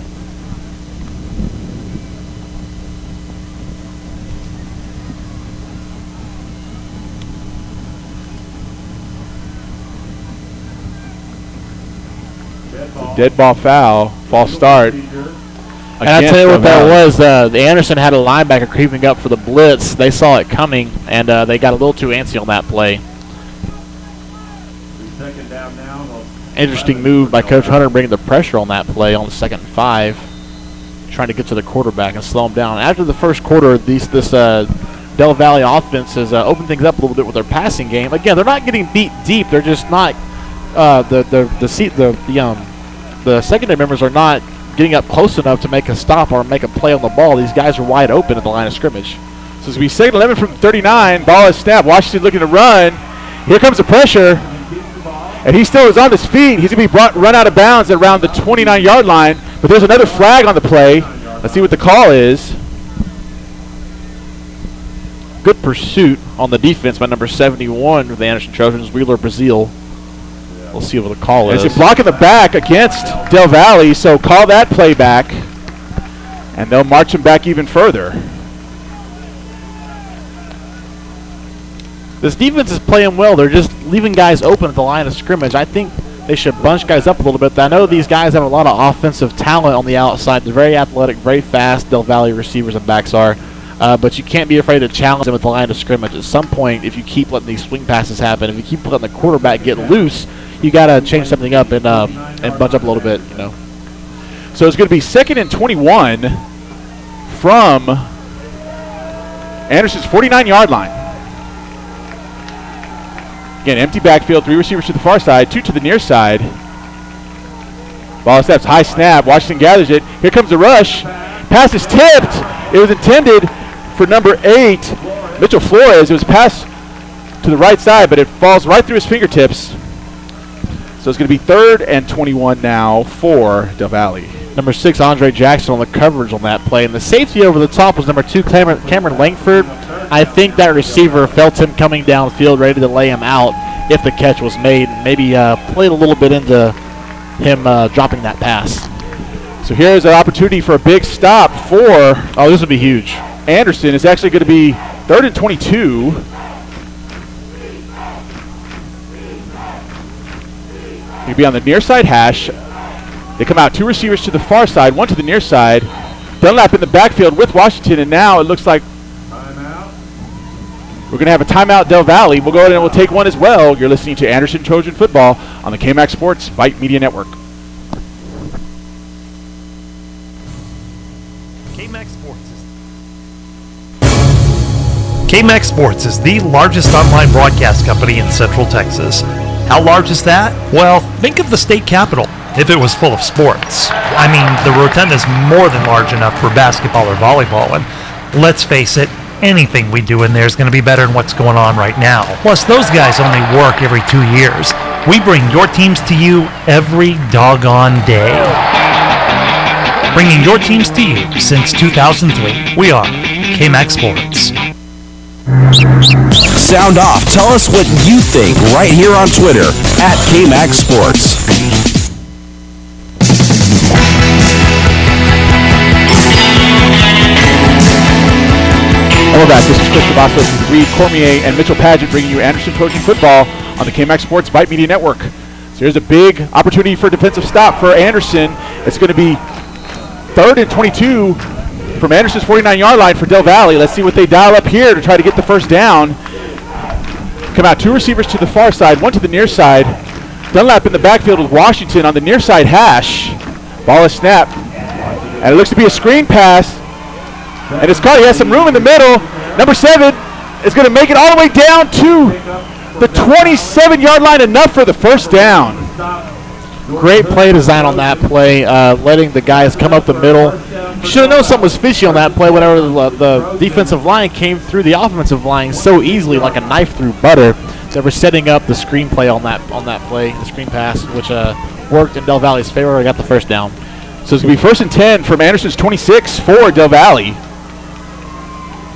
[SPEAKER 1] Dead ball foul, false start.
[SPEAKER 2] And I'll tell you what that was. The Anderson had a linebacker creeping up for the blitz. They saw it coming, and they got a little too antsy on that play.
[SPEAKER 5] Second down now.
[SPEAKER 2] Interesting move by Coach Hunter, bringing the pressure on that play on the 2nd and 5, trying to get to the quarterback and slow him down. After the first quarter, this Del Valle offense has opened things up a little bit with their passing game. Again, they're not getting beat deep. They're just not the secondary members are not getting up close enough to make a stop or make a play on the ball. These guys are wide open at the line of scrimmage.
[SPEAKER 1] So it's going to be 2nd and 11 from 39. Ball is snapped. Washington looking to run. Here comes the pressure. And he still is on his feet. He's going to be run out of bounds at around the 29-yard line. But there's another flag on the play. Let's see what the call is.
[SPEAKER 2] Good pursuit on the defense by number 71 for the Anderson Trojans, Wheeler Brazil. We'll see what the call is.
[SPEAKER 1] It's a block in the back against Del Valle, so call that play back. And they'll march him back even further.
[SPEAKER 2] This defense is playing well. They're just leaving guys open at the line of scrimmage. I think they should bunch guys up a little bit. I know these guys have a lot of offensive talent on the outside. They're very athletic, very fast, Del Valle receivers and backs are. But you can't be afraid to challenge them at the line of scrimmage. At some point, if you keep letting these swing passes happen, if you keep letting the quarterback get loose, you got to change something up and bunch up a little bit, you know.
[SPEAKER 1] So it's going to be 2nd and 21 from Anderson's 49-yard line. Again, empty backfield, 3 receivers to the far side, 2 to the near side. Ball steps, high snap. Washington gathers it. Here comes the rush. Pass is tipped. It was intended for number 8, Mitchell Flores. It was passed to the right side, but it falls right through his fingertips. So it's going to be 3rd and 21 now for Del Valle.
[SPEAKER 2] Number 6, Andre Jackson on the coverage on that play. And the safety over the top was number 2, Cameron Langford. I think that receiver felt him coming downfield, ready to lay him out if the catch was made. And maybe played a little bit into him dropping that pass.
[SPEAKER 1] So here's an opportunity for a big stop for...
[SPEAKER 2] Oh, this would be huge.
[SPEAKER 1] Anderson. It's actually going to be 3rd and 22. He'll be on the near side hash. They come out 2 receivers to the far side, 1 to the near side. Dunlap in the backfield with Washington, and now it looks like we're going to have a timeout, Del Valle. We'll go ahead and we'll take one as well. You're listening to Anderson Trojan Football on the KMAX Sports Vype Media Network.
[SPEAKER 7] KMAX Sports is the largest online broadcast company in Central Texas. How large is that? Well, think of the state capitol if it was full of sports. I mean, the rotunda is more than large enough for basketball or volleyball, and let's face it, anything we do in there is going to be better than what's going on right now. Plus, those guys only work every 2 years. We bring your teams to you every doggone day. Bringing your teams to you since 2003, we are KMAX Sports.
[SPEAKER 9] sound off. Tell us what you think right here on Twitter at KMAX Sports.
[SPEAKER 1] Hello back. This is Chris Cavazos with Reed Cormier and Mitchell Padgett bringing you Anderson Trojan football on the KMAX Sports Vype Media Network. So here's a big opportunity for a defensive stop for Anderson. It's going to be 3rd and 22 from Anderson's 49-yard line for Del Valle. Let's see what they dial up here to try to get the first down. Come out 2 receivers to the far side, 1 to the near side. Dunlap in the backfield with Washington on the near side hash. Ball is snapped. And it looks to be a screen pass. And it's caught. He has some room in the middle. Number 7 is going to make it all the way down to the 27-yard line, enough for the first down.
[SPEAKER 2] Great play design on that play, letting the guys come up the middle. Should have known something was fishy on that play whenever the defensive line came through the offensive line so easily, like a knife through butter. They were setting up the screen play on that play, the screen pass, which worked in Del Valle's favor. We got the first down.
[SPEAKER 1] So it's going to be 1st and 10 from Anderson's 26 for Del Valle.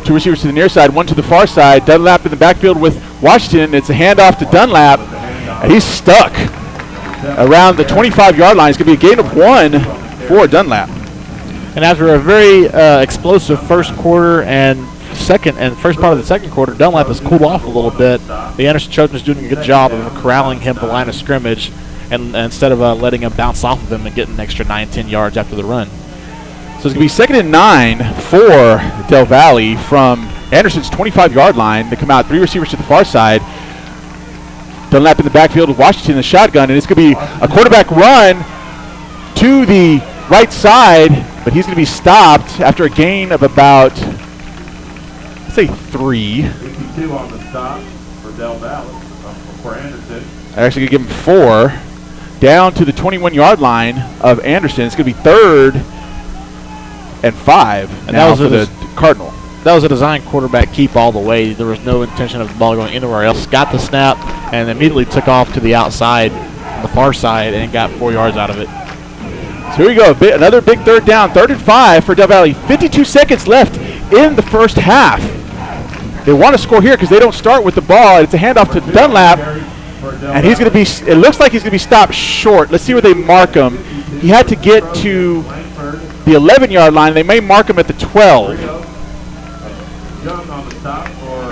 [SPEAKER 1] 2 receivers to the near side, 1 to the far side. Dunlap in the backfield with Washington. It's a handoff to Dunlap, and he's stuck around the 25-yard line. It's going to be a gain of 1 for Dunlap.
[SPEAKER 2] And after a very explosive first quarter and first part of the second quarter, Dunlap has cooled off a little bit. The Anderson Trojans doing a good job of corralling him at the line of scrimmage, and instead of letting him bounce off of him and getting an extra 9-10 yards after the run.
[SPEAKER 1] So it's going to be 2nd and 9 for Del Valle from Anderson's 25-yard line. They come out 3 receivers to the far side. Dunlap in the backfield with Washington in the shotgun, and it's going to be a quarterback run to the right side, but he's going to be stopped after a gain of about, let's say, 3.
[SPEAKER 5] 52 on the stop for Del Valle, for Anderson.
[SPEAKER 1] They're actually going to give him 4 down to the 21-yard line of Anderson. It's going to be 3rd and 5 and now for the Cardinal.
[SPEAKER 2] That was a design quarterback keep all the way. There was no intention of the ball going anywhere else. Got the snap and immediately took off to the outside, the far side, and got 4 yards out of it.
[SPEAKER 1] So here we go, another big 3rd down, 3rd and 5 for Del Valle. 52 seconds left in the first half. They want to score here because they don't start with the ball. It's a handoff to Dunlap, and he's going to be. It looks like he's going to be stopped short. Let's see where they mark him. He had to get to the 11-yard line. They may mark him at the 12.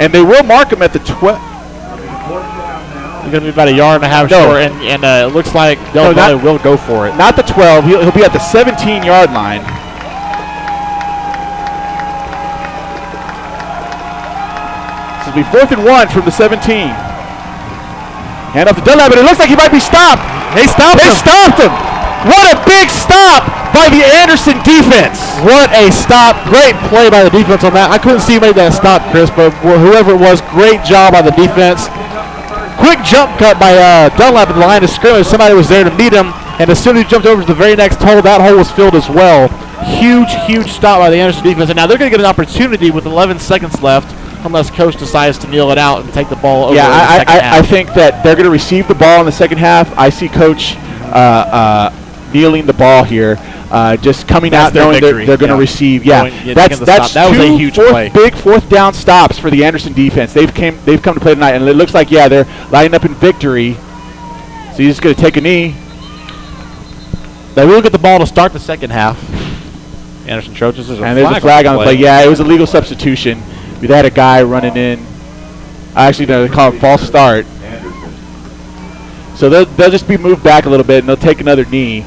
[SPEAKER 1] And they will mark him at the 12.
[SPEAKER 2] He's going to be about a yard and a half short, and it looks like Del Valle will go for it.
[SPEAKER 1] Not the 12. He'll be at the 17-yard line. So it'll be 4th and 1 from the 17. Hand off to Dunlap, but it looks like he might be stopped. They stopped him. What a big stop by the Anderson defense.
[SPEAKER 2] What a stop. Great play by the defense on that. I couldn't see who made that stop, Chris, but whoever it was, great job by the defense. Quick jump cut by Dunlap at the line of scrimmage. Somebody was there to meet him, and as soon as he jumped over to the very next hole, that hole was filled as well. Huge stop by the Anderson defense. And now they're going to get an opportunity with 11 seconds left, unless Coach decides to kneel it out and take the ball over.
[SPEAKER 1] Yeah, I think that they're going to receive the ball in the second half. I see Coach kneeling the ball here, just coming out knowing they're going to receive. That's
[SPEAKER 2] that was a huge play.
[SPEAKER 1] Big 4th down stops for the Anderson defense. They've come to play tonight, and it looks like they're lining up in victory. So he's just going to take a knee.
[SPEAKER 2] They will get the ball to start the second half. Anderson Trojans. There's a
[SPEAKER 1] flag on the play. Yeah, it was a legal substitution. They had a guy running in. Actually, no, they call it false start. So they'll just be moved back a little bit, and they'll take another knee.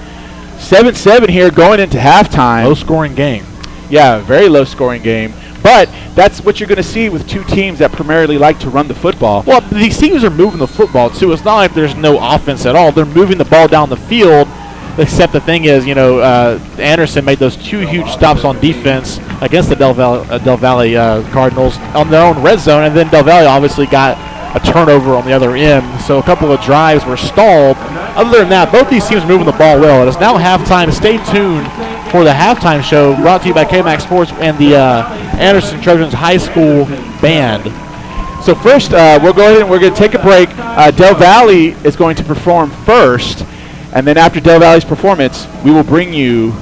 [SPEAKER 1] 7-7 here going into halftime.
[SPEAKER 2] Low-scoring game.
[SPEAKER 1] Yeah, very low-scoring game. But that's what you're going to see with two teams that primarily like to run the football.
[SPEAKER 2] Well, these teams are moving the football, too. It's not like there's no offense at all. They're moving the ball down the field, except the thing is, Anderson made those 2 huge stops on defense against the Del Valle Cardinals on their own red zone, and then Del Valle obviously got a turnover on the other end. So a couple of drives were stalled. Other than that, both these teams are moving the ball well. It is now halftime. Stay tuned for the halftime show brought to you by KMAX Sports and the Anderson Trojans High School Band.
[SPEAKER 1] So first, we're going to take a break. Del Valle is going to perform first, and then after Del Valle's performance, we will bring you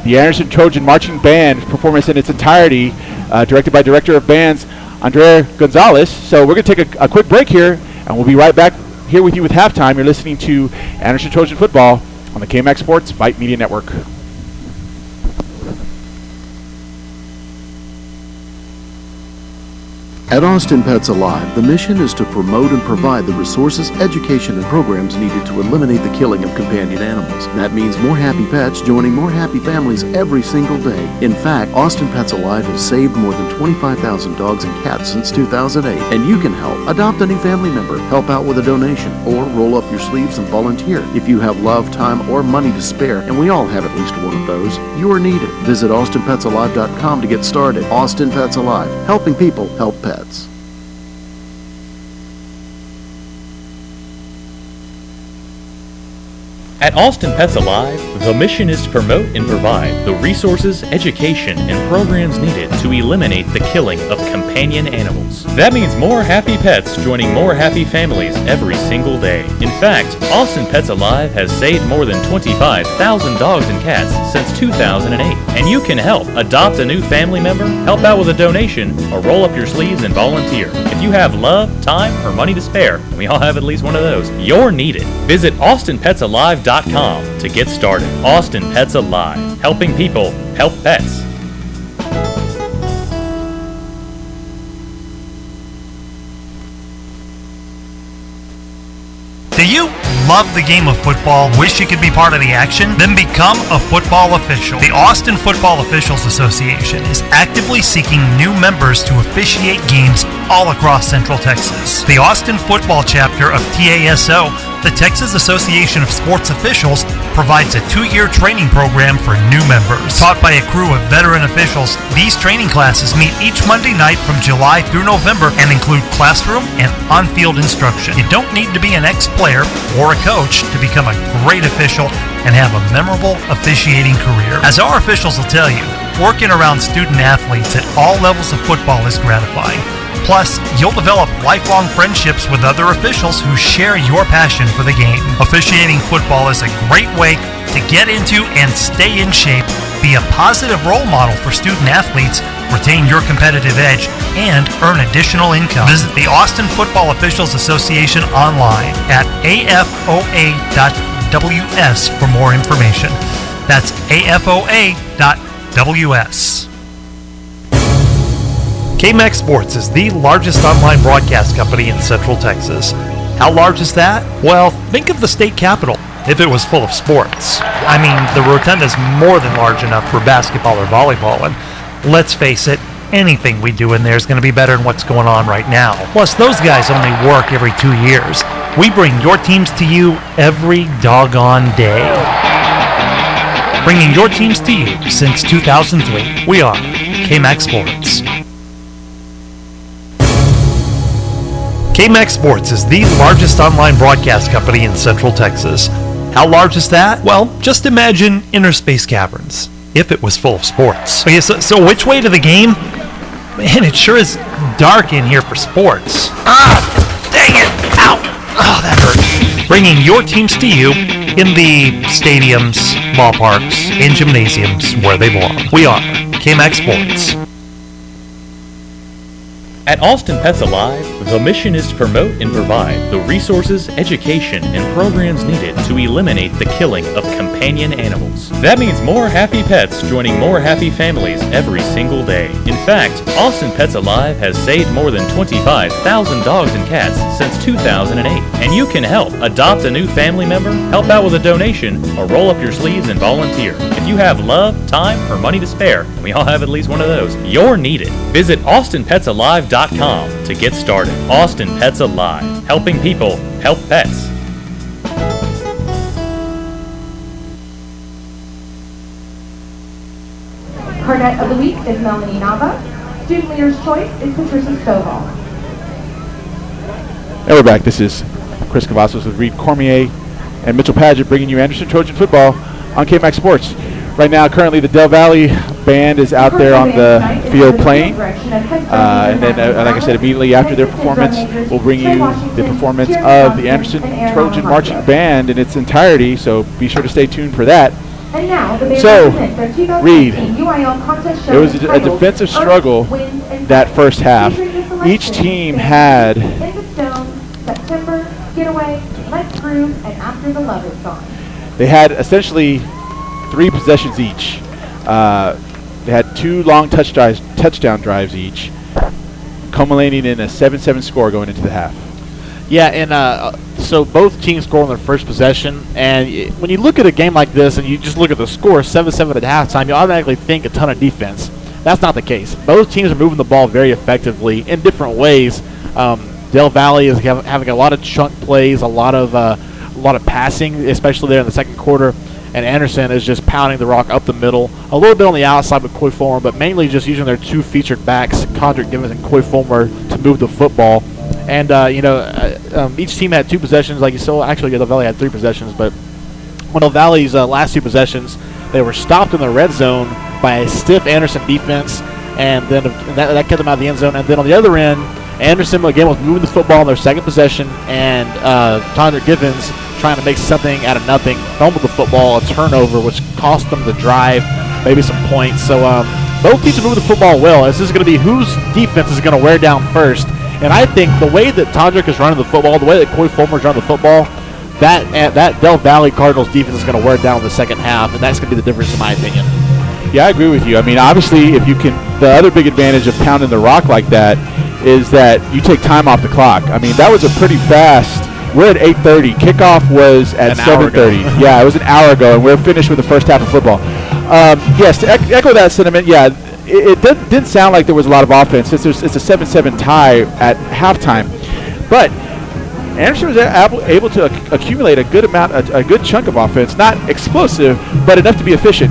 [SPEAKER 1] the Anderson Trojan Marching Band performance in its entirety, directed by Director of Bands Andrea Gonzalez. So we're going to take a quick break here, and we'll be right back here with you with halftime. You're listening to Anderson Trojan Football on the KMAX Sports Vype Media Network.
[SPEAKER 12] At Austin Pets Alive, the mission is to promote and provide the resources, education, and programs needed to eliminate the killing of companion animals. That means more happy pets joining more happy families every single day. In fact, Austin Pets Alive has saved more than 25,000 dogs and cats since 2008, and you can help. Adopt a new family member, help out with a donation, or roll up your sleeves and volunteer. If you have love, time, or money to spare, and we all have at least one of those, you are needed. Visit AustinPetsAlive.com to get started. Austin Pets Alive, helping people help pets.
[SPEAKER 11] At Austin Pets Alive, the mission is to promote and provide the resources, education, and programs needed to eliminate the killing of companion animals. That means more happy pets joining more happy families every single day. In fact, Austin Pets Alive has saved more than 25,000 dogs and cats since 2008. And you can help. Adopt a new family member, help out with a donation, or roll up your sleeves and volunteer. If you have love, time, or money to spare, we all have at least one of those, you're needed. Visit AustinPetsAlive.com to get started. Austin Pets Alive, helping people help pets.
[SPEAKER 7] Do you love the game of football? Wish you could be part of the action? Then become a football official. The Austin Football Officials Association is actively seeking new members to officiate games all across Central Texas. The Austin Football Chapter of TASO, the Texas Association of Sports Officials, provides a 2-year training program for new members. Taught by a crew of veteran officials, these training classes meet each Monday night from July through November and include classroom and on-field instruction. You don't need to be an ex-player or a coach to become a great official and have a memorable officiating career. As our officials will tell you, working around student athletes at all levels of football is gratifying. Plus, you'll develop lifelong friendships with other officials who share your passion for the game. Officiating football is a great way to get into and stay in shape, be a positive role model for student athletes, retain your competitive edge, and earn additional income. Visit the Austin Football Officials Association online at afoa.ws for more information. That's afoa.ws. KMAX Sports is the largest online broadcast company in Central Texas. How large is that? Well, think of the state capitol if it was full of sports. I mean, the rotunda is more than large enough for basketball or volleyball, and let's face it, anything we do in there is going to be better than what's going on right now. Plus, those guys only work every 2 years. We bring your teams to you every doggone day. Bringing your teams to you since 2003. We are KMAX Sports. KMAX Sports is the largest online broadcast company in Central Texas. How large is that? Well, just imagine inner space caverns, if it was full of sports. Okay, so which way to the game? Man, it sure is dark in here for sports. Ah, dang it! Ow! Oh, that hurt. Bringing your teams to you in the stadiums, ballparks, and gymnasiums where they belong. We are KMAX Sports.
[SPEAKER 11] At Austin Pets Alive, the mission is to promote and provide the resources, education, and programs needed to eliminate the killing of companion animals. That means more happy pets joining more happy families every single day. In fact, Austin Pets Alive has saved more than 25,000 dogs and cats since 2008. And you can help. Adopt a new family member, help out with a donation, or roll up your sleeves and volunteer. If you have love, time, or money to spare, and we all have at least one of those, you're needed. Visit AustinPetsAlive.com to get started. Austin Pets Alive, helping people help pets.
[SPEAKER 13] Cornet of the Week is Melanie Nava. Student Leader's Choice is Patricia Stovall.
[SPEAKER 1] And we're back. This is Chris Cavazos with Reed Cormier and Mitchell Padgett bringing you Anderson Trojan Football on KMAX Sports. Right now, currently, the Del Valle band is out there on the field playing. And then, like I said, immediately after their performance, we'll bring you the performance of the Anderson Trojan Marching Band in its entirety, so be sure to stay tuned for that. So, Reed, it was a defensive struggle that first half. each team had
[SPEAKER 13] In the Stone, September, Getaway, Let's Groove, and After the Love Is Gone.
[SPEAKER 1] They had essentially 3 possessions each. They had 2 long touchdown drives each, culminating in a 7-7 score going into the half.
[SPEAKER 2] Yeah, and so both teams score on their first possession. And when you look at a game like this and you just look at the score, 7-7 at halftime, you automatically think a ton of defense. That's not the case. Both teams are moving the ball very effectively in different ways. Del Valle is having a lot of chunk plays, a lot of passing, especially there in the second quarter. And Anderson is just pounding the rock up the middle, a little bit on the outside with Coy Fulmer, but mainly just using their 2 featured backs, Condrick Givens and Coy Fulmer, to move the football. And each team had 2 possessions, like you saw. Actually, Del Valle had 3 possessions, but on Del Valle's last 2 possessions, they were stopped in the red zone by a stiff Anderson defense, and then that kept them out of the end zone. And then on the other end, Anderson again was moving the football on their second possession, and Condrick Givens trying to make something out of nothing, fumbled the football, a turnover, which cost them the drive, maybe some points. So both teams are moving the football well. This is going to be whose defense is going to wear down first. And I think the way that Condrick is running the football, the way that Coy Fulmer is running the football, that Del Valle Cardinals defense is going to wear down in the second half, and that's going to be the difference in my opinion.
[SPEAKER 1] Yeah, I agree with you. I mean, obviously, if you can, the other big advantage of pounding the rock like that is that you take time off the clock. I mean, that was a pretty fast. We're at 8:30. Kickoff was at 7:30. Yeah, it was an hour ago, and we're finished with the first half of football. Yes, to echo that sentiment, yeah, it didn't sound like there was a lot of offense. It's a 7-7 tie at halftime, but Anderson was able to accumulate a good chunk of offense. Not explosive, but enough to be efficient.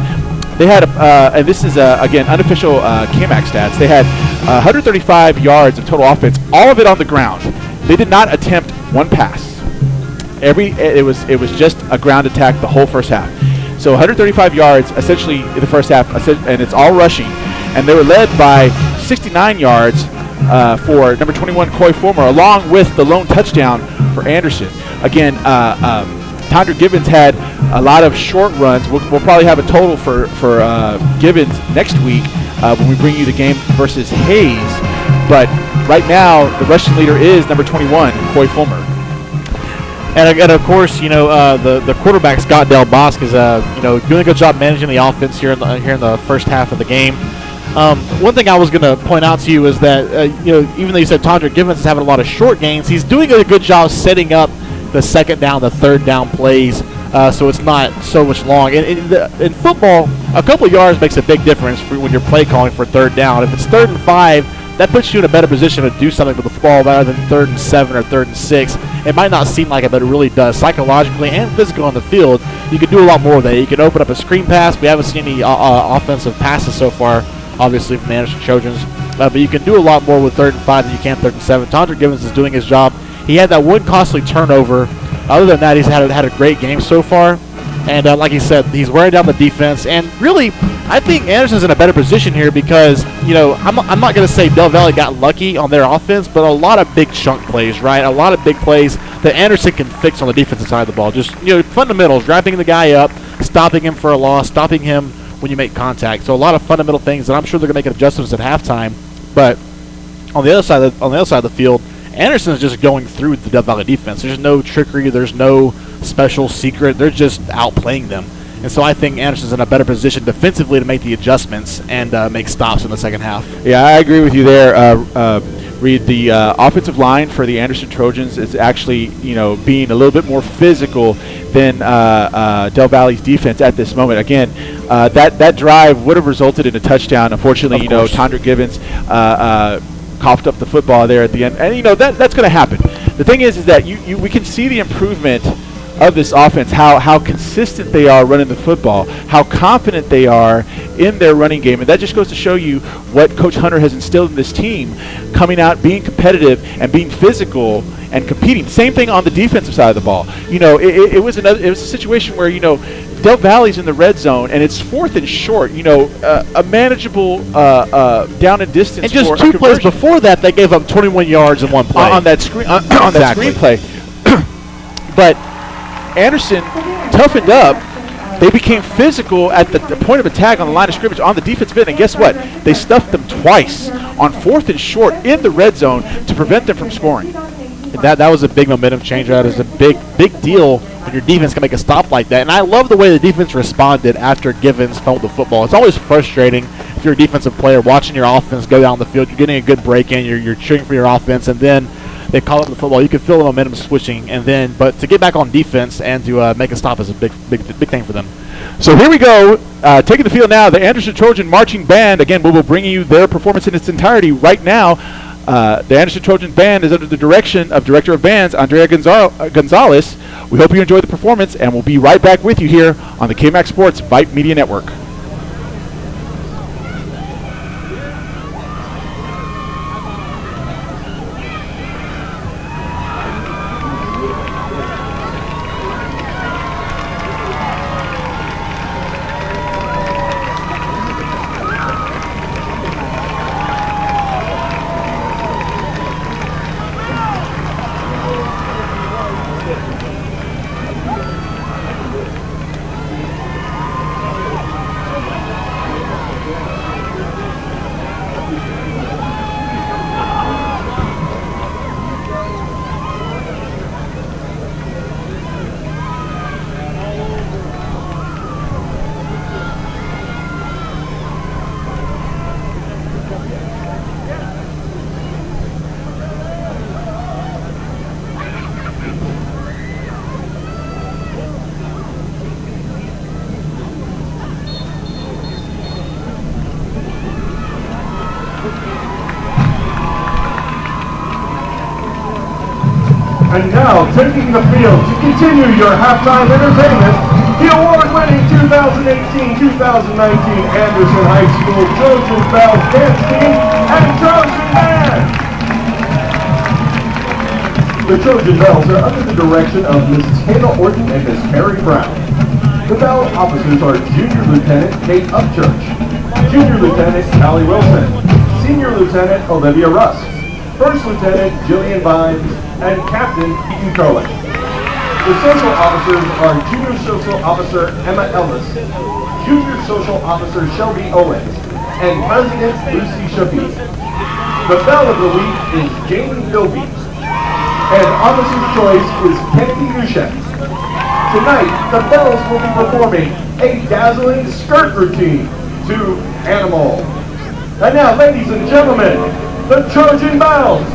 [SPEAKER 1] They had, and this is again unofficial KMAC stats. They had 135 yards of total offense, all of it on the ground. They did not attempt one pass. It was just a ground attack the whole first half. So 135 yards essentially in the first half, and it's all rushing. And they were led by 69 yards for number 21 Coy Fulmer, along with the lone touchdown for Anderson. Again, Condrick Givens had a lot of short runs. We'll probably have a total for Givens next week when we bring you the game versus Hayes. But right now, the rushing leader is number 21, Coy Fulmer.
[SPEAKER 2] And of course, the quarterback Scott Del Bosque is doing a good job managing the offense here in the first half of the game. One thing I was going to point out to you is that even though you said Condrick Givens is having a lot of short gains, he's doing a good job setting up the second down, the third down plays, so it's not so much long. In football, a couple of yards makes a big difference when you're play calling for third down. If it's 3rd and 5, that puts you in a better position to do something with the football rather than 3rd and 7 or 3rd and 6. It might not seem like it, but it really does. Psychologically and physically on the field, you can do a lot more with that. You can open up a screen pass. We haven't seen any offensive passes so far, obviously, from the Anderson Trojans. But you can do a lot more with 3rd and 5 than you can 3rd and 7. Condrick Givens is doing his job. He had that one costly turnover. Other than that, he's had a great game so far. And like he said, he's wearing down the defense. And really, I think Anderson's in a better position here because, I'm not going to say Del Valle got lucky on their offense, but a lot of big chunk plays, right? A lot of big plays that Anderson can fix on the defensive side of the ball. Just, fundamentals, wrapping the guy up, stopping him for a loss, stopping him when you make contact. So a lot of fundamental things that I'm sure they're going to make adjustments at halftime. But on the other side of the field, Anderson is just going through the Del Valle defense. There's no trickery. There's no special secret. They're just outplaying them. And so I think Anderson's in a better position defensively to make the adjustments and make stops in the second half. Yeah, I agree with you there, Reed. The offensive line for the Anderson Trojans is actually, being a little bit more physical than Del Valle's defense at this moment. Again, that drive would have resulted in a touchdown. Unfortunately, Condrick Givens coughed up the football there at the end, and that's going to happen. The thing is that we can see the improvement of this offense, how consistent they are running the football, how confident they are in their running game, and that just goes to show you what Coach Hunter has instilled in this team, coming out, being competitive, and being physical and competing. Same thing on the defensive side of the ball. It was a situation where Del Valle's in the red zone and it's 4th and short. A manageable down and distance. And just 2 plays before that, they gave up 21 yards in one play on that screen that screenplay. But Anderson toughened up,
[SPEAKER 1] they became physical at the point of attack on the line of scrimmage on the defensive end, and guess what? They stuffed them twice on 4th and short in the red zone to prevent them from scoring.
[SPEAKER 2] That was a big momentum change. That is a big deal when your defense can make a stop like that. And I love the way the defense responded after Givens fumbled the football. It's always frustrating if you're a defensive player watching your offense go down the field. You're getting a good break in. You're cheering for your offense, and then they call up the football. You can feel the momentum switching, but to get back on defense and to make a stop is a big thing for them.
[SPEAKER 1] So here we go, taking the field now, the Anderson Trojan Marching Band. Again, we will bring you their performance in its entirety right now. The Anderson Trojan Band is under the direction of Director of Bands, Andrea Gonzalez. We hope you enjoy the performance, and we'll be right back with you here on the KMAX Sports Vype Media Network.
[SPEAKER 5] And now, taking the field to continue your halftime entertainment, the award-winning 2018-2019 Anderson High School Trojan Bells Dance Team and Trojan Band. The Trojan Bells are under the direction of Mrs. Hannah Orton and Miss Mary Brown. The bell officers are Junior Lieutenant Kate Upchurch, Junior Lieutenant Callie Wilson, Senior Lieutenant Olivia Russ, First Lieutenant Jillian Vines, and Captain Ethan Crowley. The social officers are Junior Social Officer Emma Ellis, Junior Social Officer Shelby Owens, and President Lucy Shookie. The bell of the week is Jamie Philby, and Officer's Choice is Kennedy Duchette. Tonight, the bells will be performing a dazzling skirt routine to Animal. And now, ladies and gentlemen, the Trojan Bells.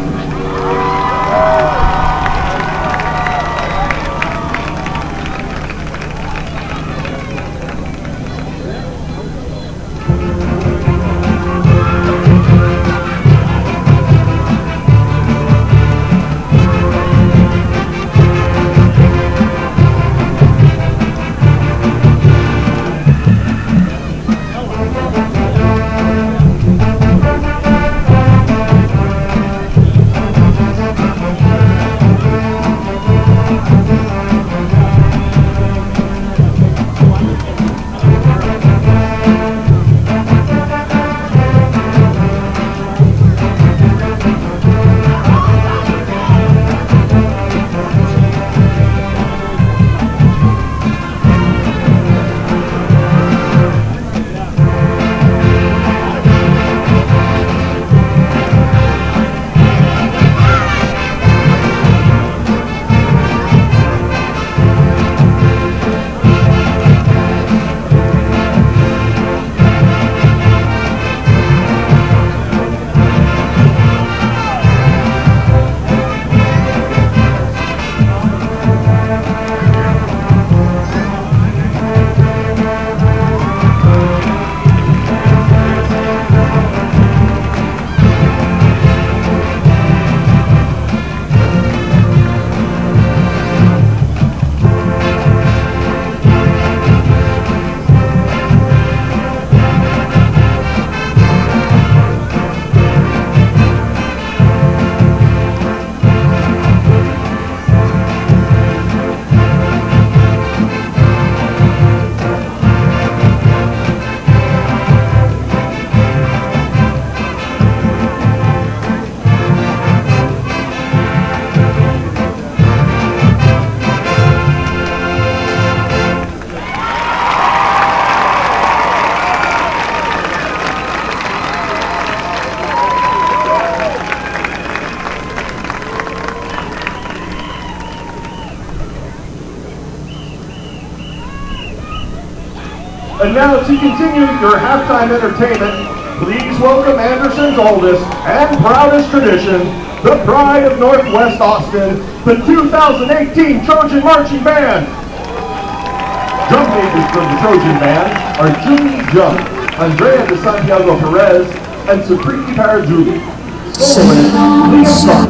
[SPEAKER 5] And now to continue your halftime entertainment, please welcome Anderson's oldest and proudest tradition, the pride of Northwest Austin, the 2018 Trojan Marching Band. Drum majors from the Trojan Band are Julie Jung, Andrea de Santiago Perez, and Supriti Parajuli. Soloist, Leah Stark.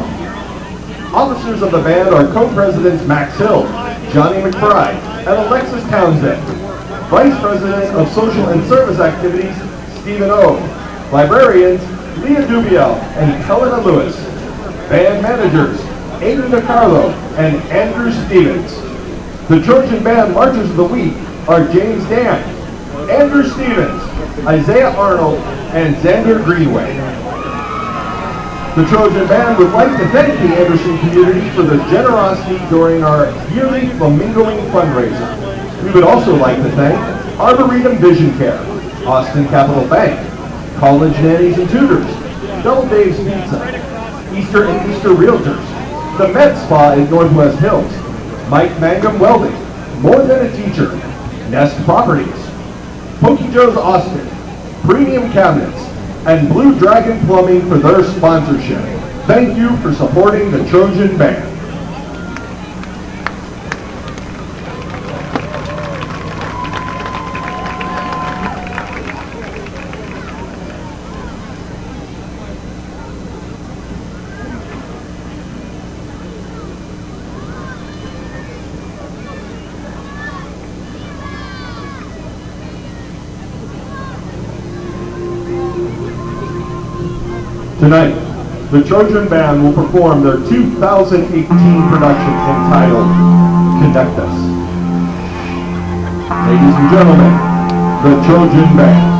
[SPEAKER 5] Officers of the band are co-presidents Max Hill, Johnny McBride, and Alexis Townsend. Vice President of Social and Service Activities, Stephen O. Librarians, Leah Dubiel and Helena Lewis. Band managers, Adrian DiCarlo and Andrew Stevens. The Trojan Band Marchers of the Week are James Dan, Andrew Stevens, Isaiah Arnold, and Xander Greenway. The Trojan Band would like to thank the Anderson community for their generosity during our yearly Flamingoing fundraiser. We would also like to thank Arboretum Vision Care, Austin Capital Bank, College Nannies and Tutors, Double Dave's Pizza, Easter and Easter Realtors, the Med Spa in Northwest Hills, Mike Mangum Welding, More Than a Teacher, Nest Properties, Pokey Joe's Austin, Premium Cabinets, and Blue Dragon Plumbing for their sponsorship. Thank you for supporting the Trojan Band. Tonight, the Trojan Band will perform their 2018 production entitled Connect Us. Ladies and gentlemen, the Trojan Band.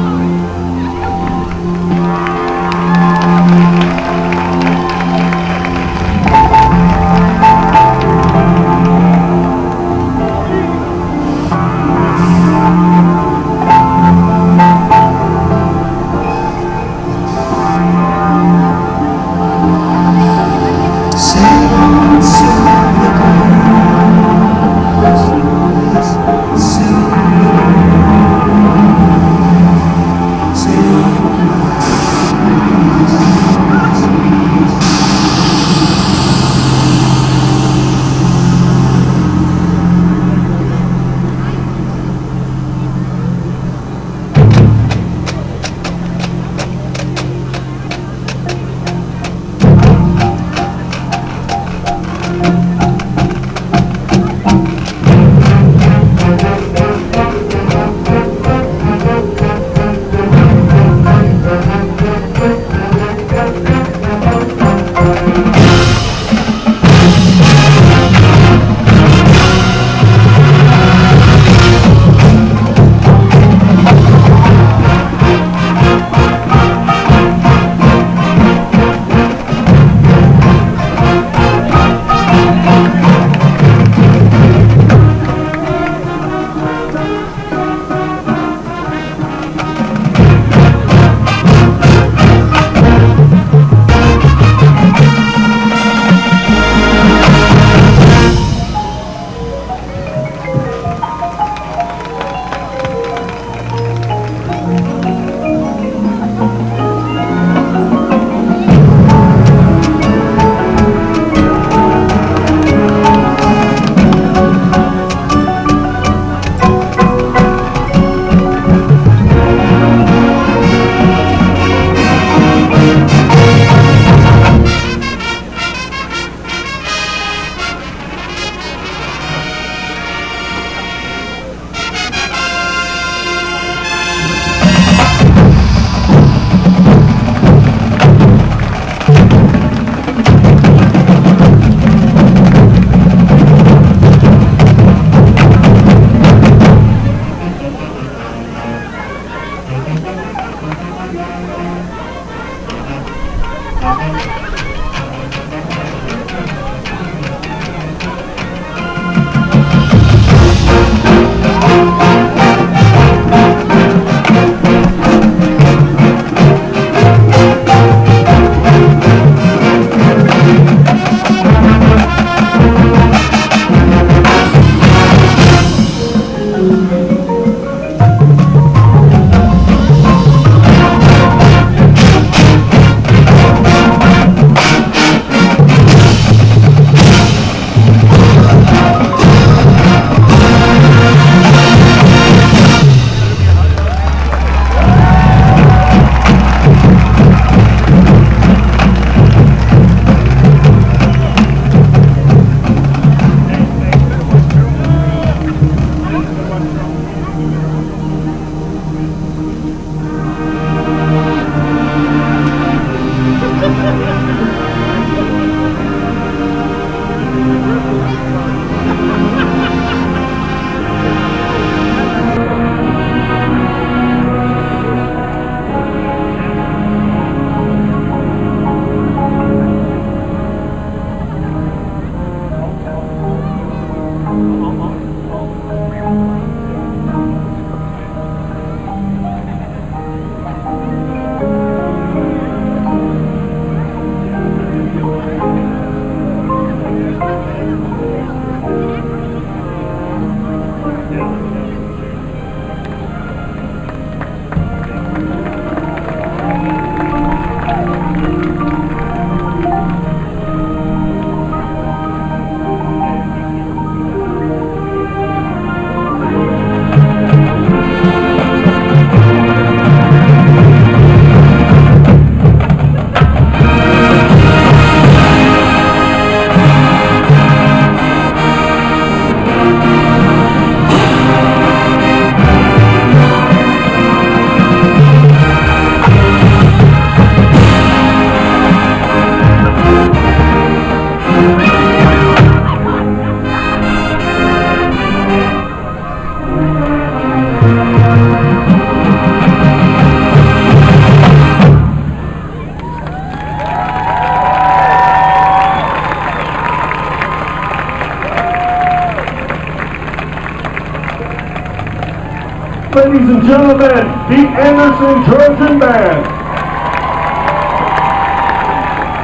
[SPEAKER 5] Ladies and gentlemen, the Anderson Trojan Band.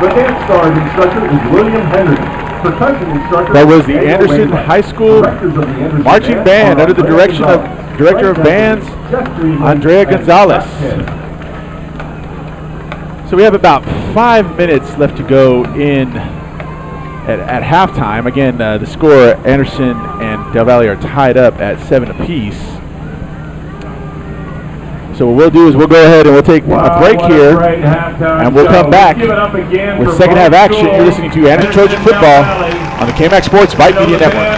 [SPEAKER 5] The dance star instructor is William Henry. Percussion instructor.
[SPEAKER 1] That was the Anderson High School Marching Band under the direction of Director of Bands, Andrea Gonzalez. So we have about 5 minutes left to go in at halftime. Again, the score, Anderson and Del Valle are tied up at 7 apiece. So what we'll do is we'll go ahead and we'll take a break here, and we'll come back with second half action. You're listening to Anderson Trojan Football on the KMAX Sports Vype Media Network.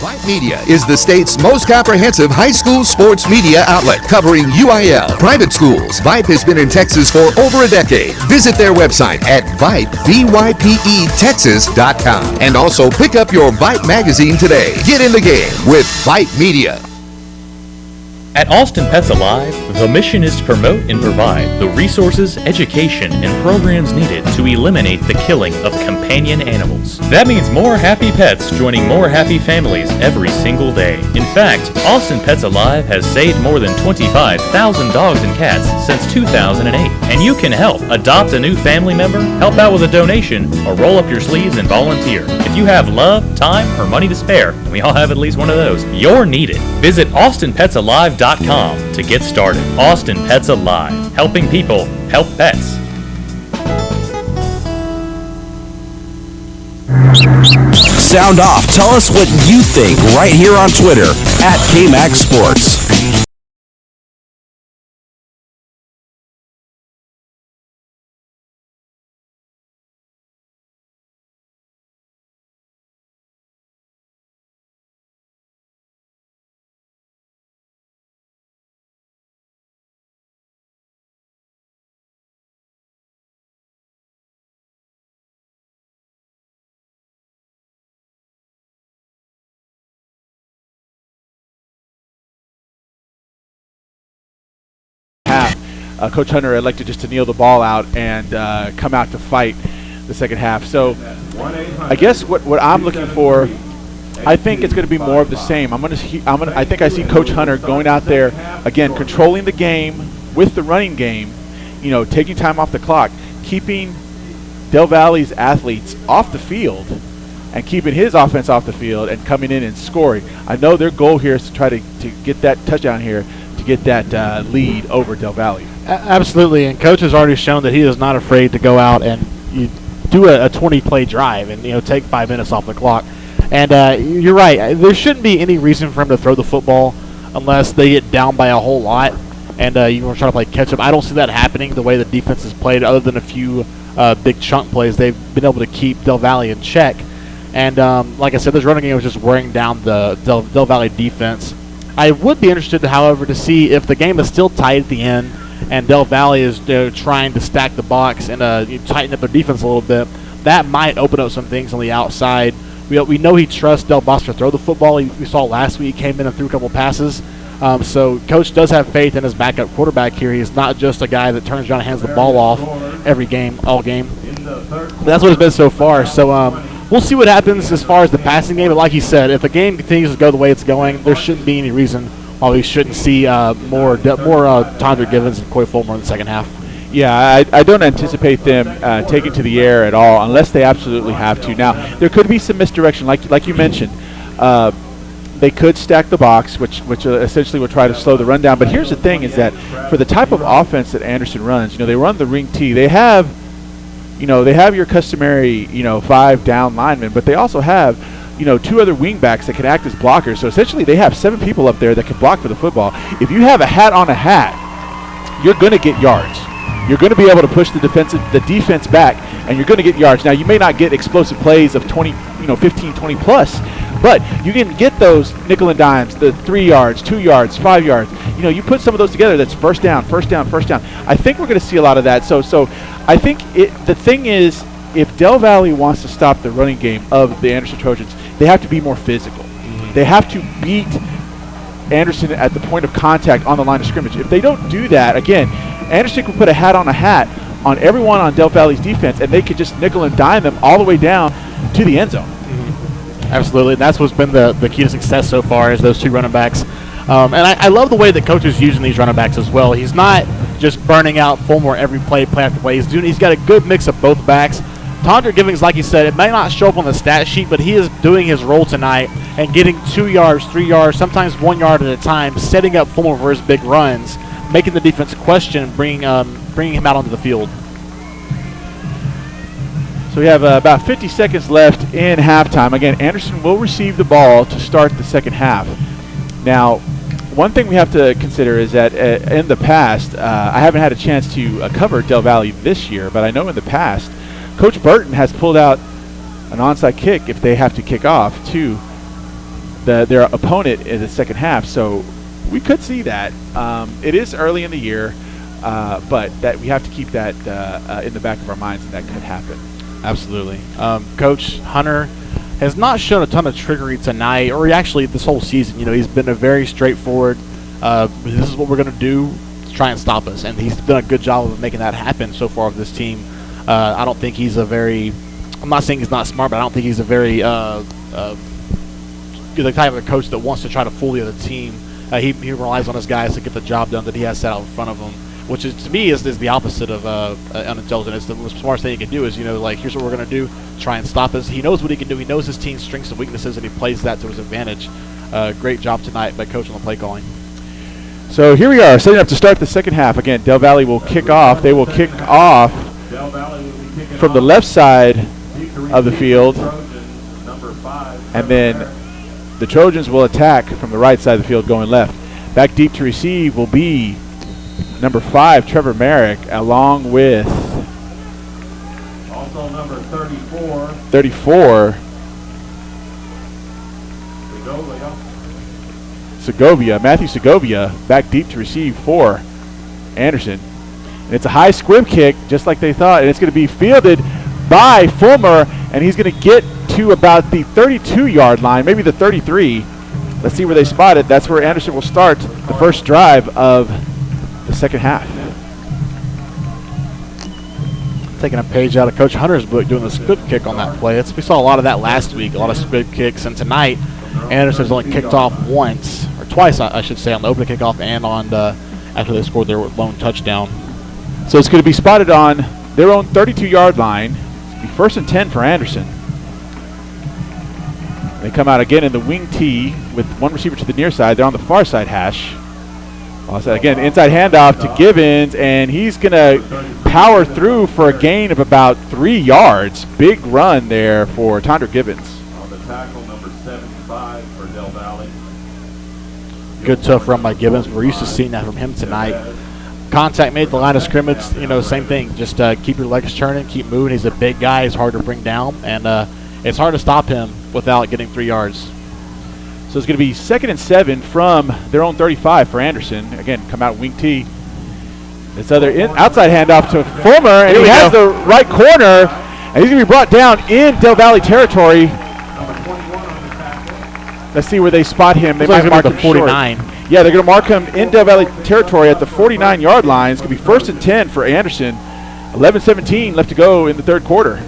[SPEAKER 8] Vype Media is the state's most comprehensive high school sports media outlet, covering UIL, private schools. Vype has been in Texas for over a decade. Visit their website at Vype, VYPE, and also pick up your Vype magazine today. Get in the game with Vype Media.
[SPEAKER 11] At Austin Pets Alive, the mission is to promote and provide the resources, education, and programs needed to eliminate the killing of companion animals. That means more happy pets joining more happy families every single day. In fact, Austin Pets Alive has saved more than 25,000 dogs and cats since 2008. And you can help. Adopt a new family member, help out with a donation, or roll up your sleeves and volunteer. If you have love, time, or money to spare, and we all have at least one of those, you're needed. Visit AustinPetsAlive.com to get started. Austin Pets Alive, helping people help pets.
[SPEAKER 14] Sound off. Tell us what you think right here on Twitter at KMAX Sports.
[SPEAKER 1] Coach Hunter elected just to kneel the ball out and come out to fight the second half. So I guess what I'm looking for, I think it's going to be more of the same. I think I see Coach Hunter going out there again, controlling the game with the running game, taking time off the clock, keeping Del Valle's athletes off the field and keeping his offense off the field and coming in and scoring. I know their goal here is to try to get that touchdown here, to get that lead over Del Valle.
[SPEAKER 2] Absolutely, and Coach has already shown that he is not afraid to go out and do a 20-play drive and take 5 minutes off the clock. And you're right, there shouldn't be any reason for him to throw the football unless they get down by a whole lot and you want to try to play catch-up. I don't see that happening the way the defense has played, other than a few big chunk plays. They've been able to keep Del Valle in check. And like I said, this running game was just wearing down the Del Valle defense. I would be interested, however, to see if the game is still tight at the end and Del Valle is trying to stack the box and tighten up their defense a little bit. That might open up some things on the outside. We know he trusts Del Valle to throw the football. We saw last week he came in and threw a couple passes. So Coach does have faith in his backup quarterback here. He's not just a guy that turns around and hands the ball off every game, all game. But that's what it's been so far. So we'll see what happens as far as the passing game. But like he said, if the game continues to go the way it's going, there shouldn't be any reason why we shouldn't see more Tondra Givens and Coy Fulmer in the second half.
[SPEAKER 1] Yeah, I don't anticipate them taking to the air at all unless they absolutely have to. Now, there could be some misdirection, like you mentioned. They could stack the box, which essentially would try to slow the run down. But here's the thing: is that for the type of offense that Anderson runs, they run the ring T. They have your customary 5 down linemen, but they also have 2 other wing backs that can act as blockers. So essentially, they have 7 people up there that can block for the football. If you have a hat on a hat, you're going to get yards. You're going to be able to push the defense back, and you're going to get yards. Now, you may not get explosive plays of 20, 15, 20 plus, but you can get those nickel and dimes, the 3 yards, 2 yards, 5 yards. You put some of those together, that's first down. I think we're going to see a lot of that. So I think the thing is, if Del Valle wants to stop the running game of the Anderson Trojans, they have to be more physical. Mm-hmm. They have to beat Anderson at the point of contact on the line of scrimmage. If they don't do that, again, Anderson could put a hat on everyone on Del Valle's defense, and they could just nickel and dime them all the way down to the end zone.
[SPEAKER 2] Absolutely, and that's what's been the key to success so far is those two running backs. And I love the way that coach is using these running backs as well. He's not just burning out Fulmer every play after play. He's got a good mix of both backs. Tondra Givens, like you said, it may not show up on the stat sheet, but he is doing his role tonight and getting 2 yards, 3 yards, sometimes 1 yard at a time, setting up Fulmer for his big runs, making the defense question, bringing him out onto the field.
[SPEAKER 1] So we have about 50 seconds left in halftime. Again, Anderson will receive the ball to start the second half. Now, one thing we have to consider is that in the past, I haven't had a chance to cover Del Valle this year, but I know in the past, Coach Burton has pulled out an onside kick if they have to kick off to their opponent in the second half. So we could see that. It is early in the year, but that we have to keep that in the back of our minds, and that could happen.
[SPEAKER 2] Absolutely. Coach Hunter has not shown a ton of trickery tonight, or actually this whole season. He's been a very straightforward, this is what we're going to do to try and stop us, and he's done a good job of making that happen so far with this team. I don't think he's I'm not saying he's not smart, but I don't think he's a very the type of coach that wants to try to fool the other team. He relies on his guys to get the job done that he has set out in front of him, which is, to me, is the opposite of unintelligent. It's the most smartest thing he can do is, here's what we're going to do, try and stop us. He knows what he can do. He knows his team's strengths and weaknesses, and he plays that to his advantage. Great job tonight by Coach on the play calling.
[SPEAKER 1] So here we are, setting up to start the second half. Again, Del Valle will kick off. They will kick off from the left side of the field, and then the Trojans will attack from the right side of the field going left. Back deep to receive will be number 5, Trevor Merrick, along with
[SPEAKER 5] also number 34.
[SPEAKER 1] 34, Segovia, Matthew Segovia, back deep to receive for Anderson. And it's a high squib kick, just like they thought, and it's going to be fielded by Fulmer, and he's going to get to about the 32-yard line, maybe the 33. Let's see where they spot it. That's where Anderson will start the first drive of the second half.
[SPEAKER 2] Taking a page out of Coach Hunter's book, doing the squib kick on that play. We saw a lot of that last week, a lot of squib kicks, and tonight Anderson's only kicked off once, or twice, I should say, on the opening kickoff and on after they scored their lone touchdown.
[SPEAKER 1] So it's going to be spotted on their own 32-yard line. It'll be 1st and 10 for Anderson. They come out again in the wing T with one receiver to the near side. They're on the far side hash. Again, inside handoff to Givens, and he's going to power through for a gain of about 3 yards. Big run there for Tondra Givens.
[SPEAKER 5] On the tackle, number 75 for Del Valle.
[SPEAKER 2] Good tough run by Givens. We're used to seeing that from him tonight. Contact made the line of scrimmage, same thing. Just keep your legs turning, keep moving. He's a big guy. He's hard to bring down, and it's hard to stop him without getting 3 yards.
[SPEAKER 1] So it's going to be 2nd and 7 from their own 35 for Anderson. Again, come out wing T. This other outside handoff to Fulmer, and he has the right corner, and he's going to be brought down in Del Valle territory. Let's see where they spot him. They might mark
[SPEAKER 2] the 49.
[SPEAKER 1] Short. Yeah, they're going to mark him in Del Valle territory at the 49-yard line. It's going to be 1st and 10 for Anderson. 11:17 left to go in the third quarter.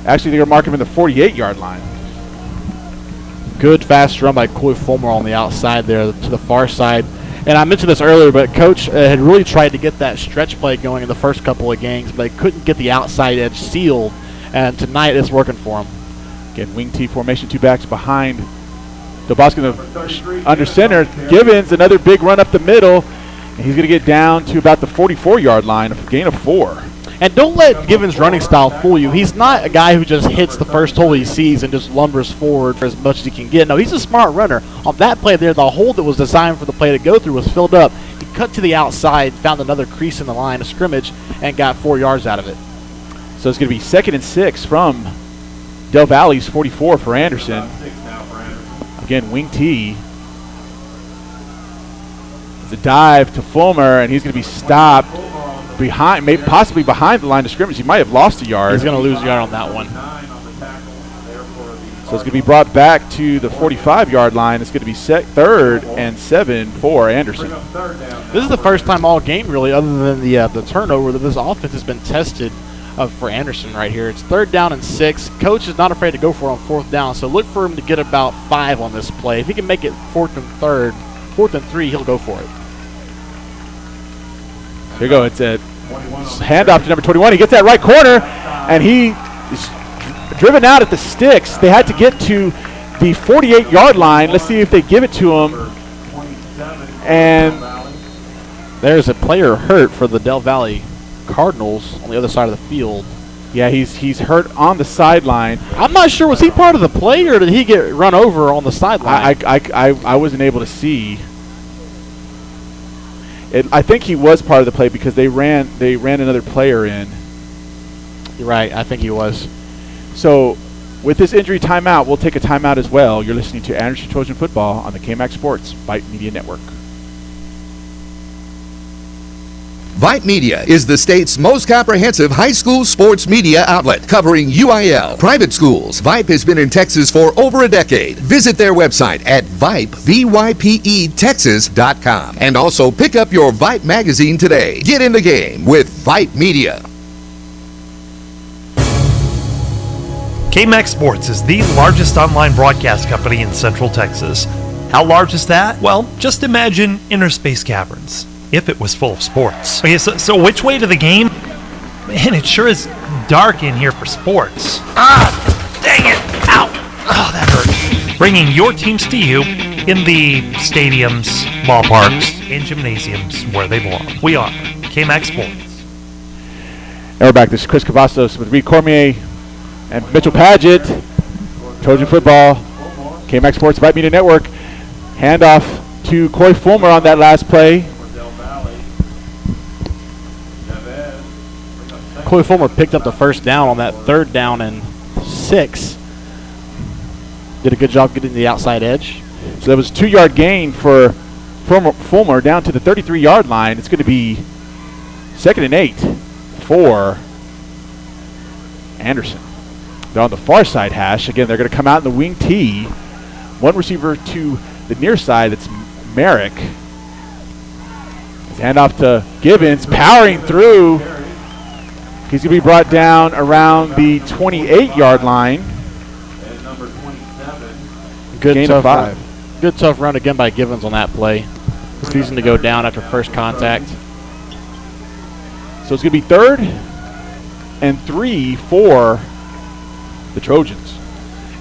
[SPEAKER 1] Actually, they're going to mark him in the 48-yard line.
[SPEAKER 2] Good fast run by Coy Fulmer on the outside there to the far side. And I mentioned this earlier, but Coach had really tried to get that stretch play going in the first couple of games, but he couldn't get the outside edge sealed. And tonight it's working for him.
[SPEAKER 1] Again, wing T formation, 2 backs behind Doboskin under center. Givens, another big run up the middle, and he's going to get down to about the 44-yard line, a gain of 4.
[SPEAKER 2] And don't let Givens' running style fool you. He's not a guy who just hits the first hole he sees and just lumbers forward for as much as he can get. No, he's a smart runner. On that play there, the hole that was designed for the play to go through was filled up. He cut to the outside, found another crease in the line of scrimmage, and got 4 yards out of it.
[SPEAKER 1] So it's going to be 2nd and 6 from Del Valle's 44 for Anderson. Again, wing T. It's a dive to Fulmer, and he's going to be stopped behind, maybe possibly behind the line of scrimmage. He might have lost a yard.
[SPEAKER 2] He's going to lose a yard on that one.
[SPEAKER 1] So it's going to be brought back to the 45-yard line. It's going to be 3rd and 7 for Anderson.
[SPEAKER 2] This is the first time all game, really, other than the turnover, that this offense has been tested for Anderson right here. It's 3rd down and 6. Coach is not afraid to go for it on 4th down, so look for him to get about 5 on this play. If he can make it 4th and 3, he'll go for it.
[SPEAKER 1] Here you go. It's a handoff to number 21. He gets that right corner, and he is driven out at the sticks. They had to get to the 48-yard line. Let's see if they give it to him. And
[SPEAKER 2] there's a player hurt for the Del Valle Cardinals on the other side of the field.
[SPEAKER 1] Yeah, he's hurt on the sideline.
[SPEAKER 2] I'm not sure. Was he part of the play, or did he get run over on the sideline?
[SPEAKER 1] I wasn't able to see. I think he was part of the play because they ran another player in.
[SPEAKER 2] You're right. I think he was.
[SPEAKER 1] So, with this injury timeout, we'll take a timeout as well. You're listening to Anderson Trojan Football on the KMAX Sports Vype Media Network.
[SPEAKER 8] Vype Media is the state's most comprehensive high school sports media outlet, covering UIL, private schools. Vype has been in Texas for over a decade. Visit their website at Vype, VYPE-Texas.com. And also pick up your Vype magazine today. Get in the game with Vype Media.
[SPEAKER 7] KMAX Sports is the largest online broadcast company in Central Texas. How large is that? Well, just imagine inner space caverns. If it was full of sports. Okay, so which way to the game? Man, it sure is dark in here for sports. Ah, dang it! Ow! Oh, that hurt. Bringing your teams to you in the stadiums, ballparks, and gymnasiums where they belong. We are KMAX Sports.
[SPEAKER 1] And we're back. This is Chris Cavazos with Reed Cormier and Mitchell Padgett. Trojan Football, KMAX Sports Vype Media Network. Handoff to Coy Fulmer on that last play.
[SPEAKER 2] Coy Fulmer picked up the 1st down on that 3rd down and 6. Did a good job getting the outside edge.
[SPEAKER 1] So that was a 2-yard gain for Fulmer down to the 33-yard line. It's going to be 2nd and 8 for Anderson. They're on the far side hash. Again, they're going to come out in the wing T. One receiver to the near side. That's Merrick. Handoff to Gibbons, powering through. He's going to be brought down around the 28-yard line. Gain of 5.
[SPEAKER 2] Good tough run again by Gibbons on that play. Refusing to go down after first contact.
[SPEAKER 1] So it's going to be 3rd and 3 for the Trojans.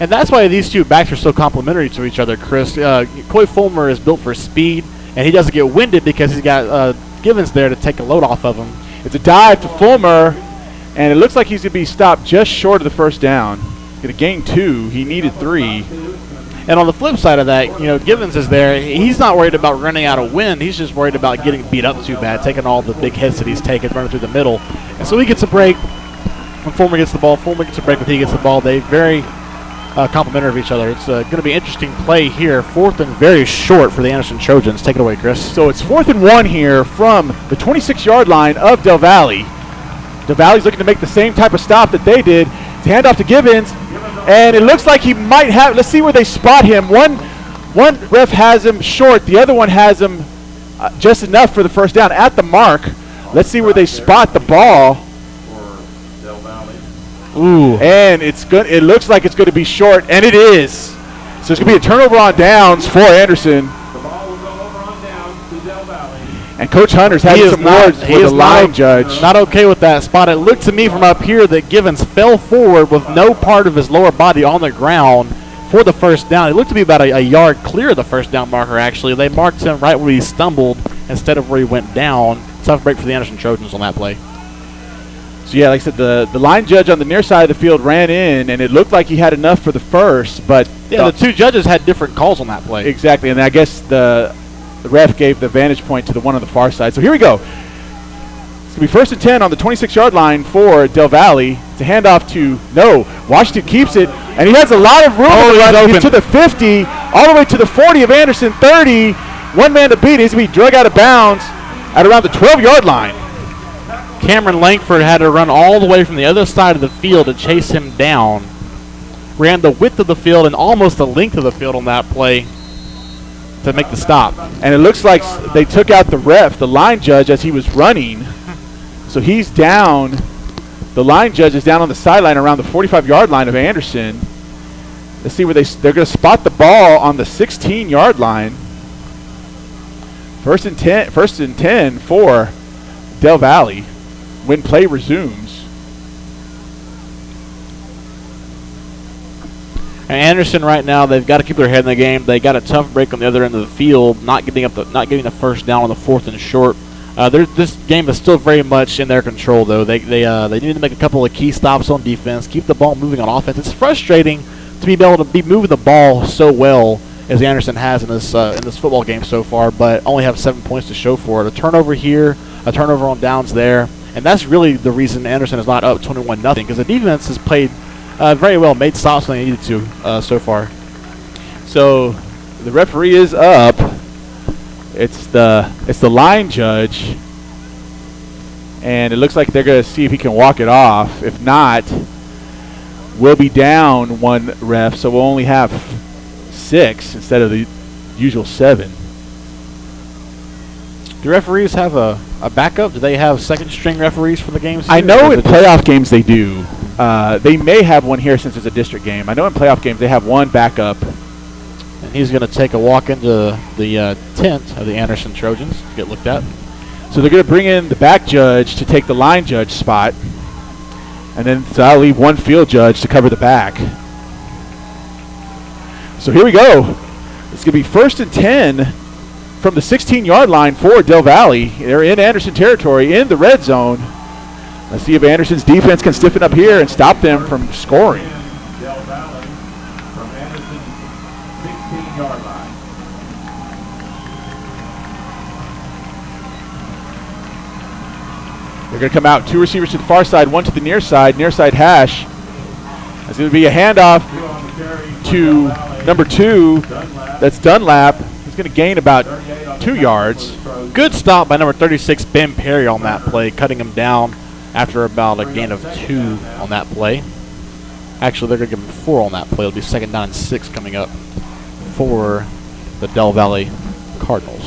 [SPEAKER 2] And that's why these two backs are so complementary to each other, Chris. Coy Fulmer is built for speed, and he doesn't get winded because he's got Gibbons there to take a load off of him.
[SPEAKER 1] It's a dive to Fulmer, and it looks like he's going to be stopped just short of the 1st down. Going to gain 2. He needed 3.
[SPEAKER 2] And on the flip side of that, Gibbons is there. He's not worried about running out of wind. He's just worried about getting beat up too bad, taking all the big hits that he's taken, running through the middle. And so he gets a break. When Fulmer gets the ball, Fulmer gets a break when he gets the ball. They very complementary of each other. It's going to be an interesting play here. 4th and very short for the Anderson Trojans. Take it away, Chris.
[SPEAKER 1] So it's 4th and 1 here from the 26-yard line of Del Valle. Del Valle's looking to make the same type of stop that they did. It's a handoff to Gibbons, and it looks like he might have. Let's see where they spot him. One ref has him short. The other one has him just enough for the 1st down at the mark. Let's see where they spot the ball. Ooh, and it's good. It looks like it's going to be short, and it is. So it's going to be a turnover on downs for Anderson.
[SPEAKER 5] The ball will go over on down to Del Valle.
[SPEAKER 1] And Coach Hunter's having some words with the line judge.
[SPEAKER 2] Not okay with that spot. It looked to me from up here that Gibbons fell forward with no part of his lower body on the ground for the 1st down. It looked to be about a yard clear of the 1st down marker, actually. They marked him right where he stumbled instead of where he went down. Tough break for the Anderson Trojans on that play.
[SPEAKER 1] So, yeah, like I said, the line judge on the near side of the field ran in, and it looked like he had enough for the 1st, but
[SPEAKER 2] yeah, the 2 judges had different calls on that play.
[SPEAKER 1] Exactly, and I guess the ref gave the vantage point to the one on the far side. So here we go. It's going to be 1st and 10 on the 26-yard line for Del Valle. It's a handoff to Washington keeps it, and he has a lot of room to run. He's to the 50, all the way to the 40 of Anderson, 30. One man to beat. He's going to be drug out of bounds at around the 12-yard line.
[SPEAKER 2] Cameron Langford had to run all the way from the other side of the field to chase him down. Ran the width of the field and almost the length of the field on that play to make the stop.
[SPEAKER 1] And it looks like they took out the line judge, as he was running. So he's down The line judge is down on the sideline around the 45-yard line of Anderson. Let's see where they're going to spot the ball on the 16-yard line. First and 10 for Del Valle when play resumes.
[SPEAKER 2] And Anderson right now, they've got to keep their head in the game. They got a tough break on the other end of the field, not getting the first down on the 4th and short. This game is still very much in their control, though. They need to make a couple of key stops on defense, keep the ball moving on offense. It's frustrating to be able to be moving the ball so well as Anderson has in this football game so far, but only have 7 points to show for it. A turnover here, a turnover on downs there, and that's really the reason Anderson is not up 21-0, because the defense has played very well, made stops when they needed to so far.
[SPEAKER 1] So the referee is up. It's the line judge, and it looks like they're going to see if he can walk it off. If not, we'll be down 1 ref, so we'll only have 6 instead of the usual 7.
[SPEAKER 2] Do referees have a backup? Do they have second-string referees for the games?
[SPEAKER 1] I know in playoff games they do. They may have one here since it's a district game. I know in playoff games they have one backup.
[SPEAKER 2] And he's going to take a walk into the tent of the Anderson Trojans to get looked at.
[SPEAKER 1] So they're going to bring in the back judge to take the line judge spot. And then so I'll leave one field judge to cover the back. So here we go. It's going to be 1st and 10 from the 16-yard line for Del Valle. They're in Anderson territory in the red zone. Let's see if Anderson's defense can stiffen up here and stop them from scoring.
[SPEAKER 5] Del Valle from Anderson's 16-yard line.
[SPEAKER 1] They're going to come out 2 receivers to the far side, 1 to the near side hash. That's going to be a handoff to number 2. That's Dunlap. He's going to gain about 2 yards.
[SPEAKER 2] Good stop by number 36, Ben Perry, on that play, cutting him down after about a gain of 2 on that play. Actually, they're going to give him 4 on that play. It'll be 2nd down and 6 coming up for the Del Valle Cardinals.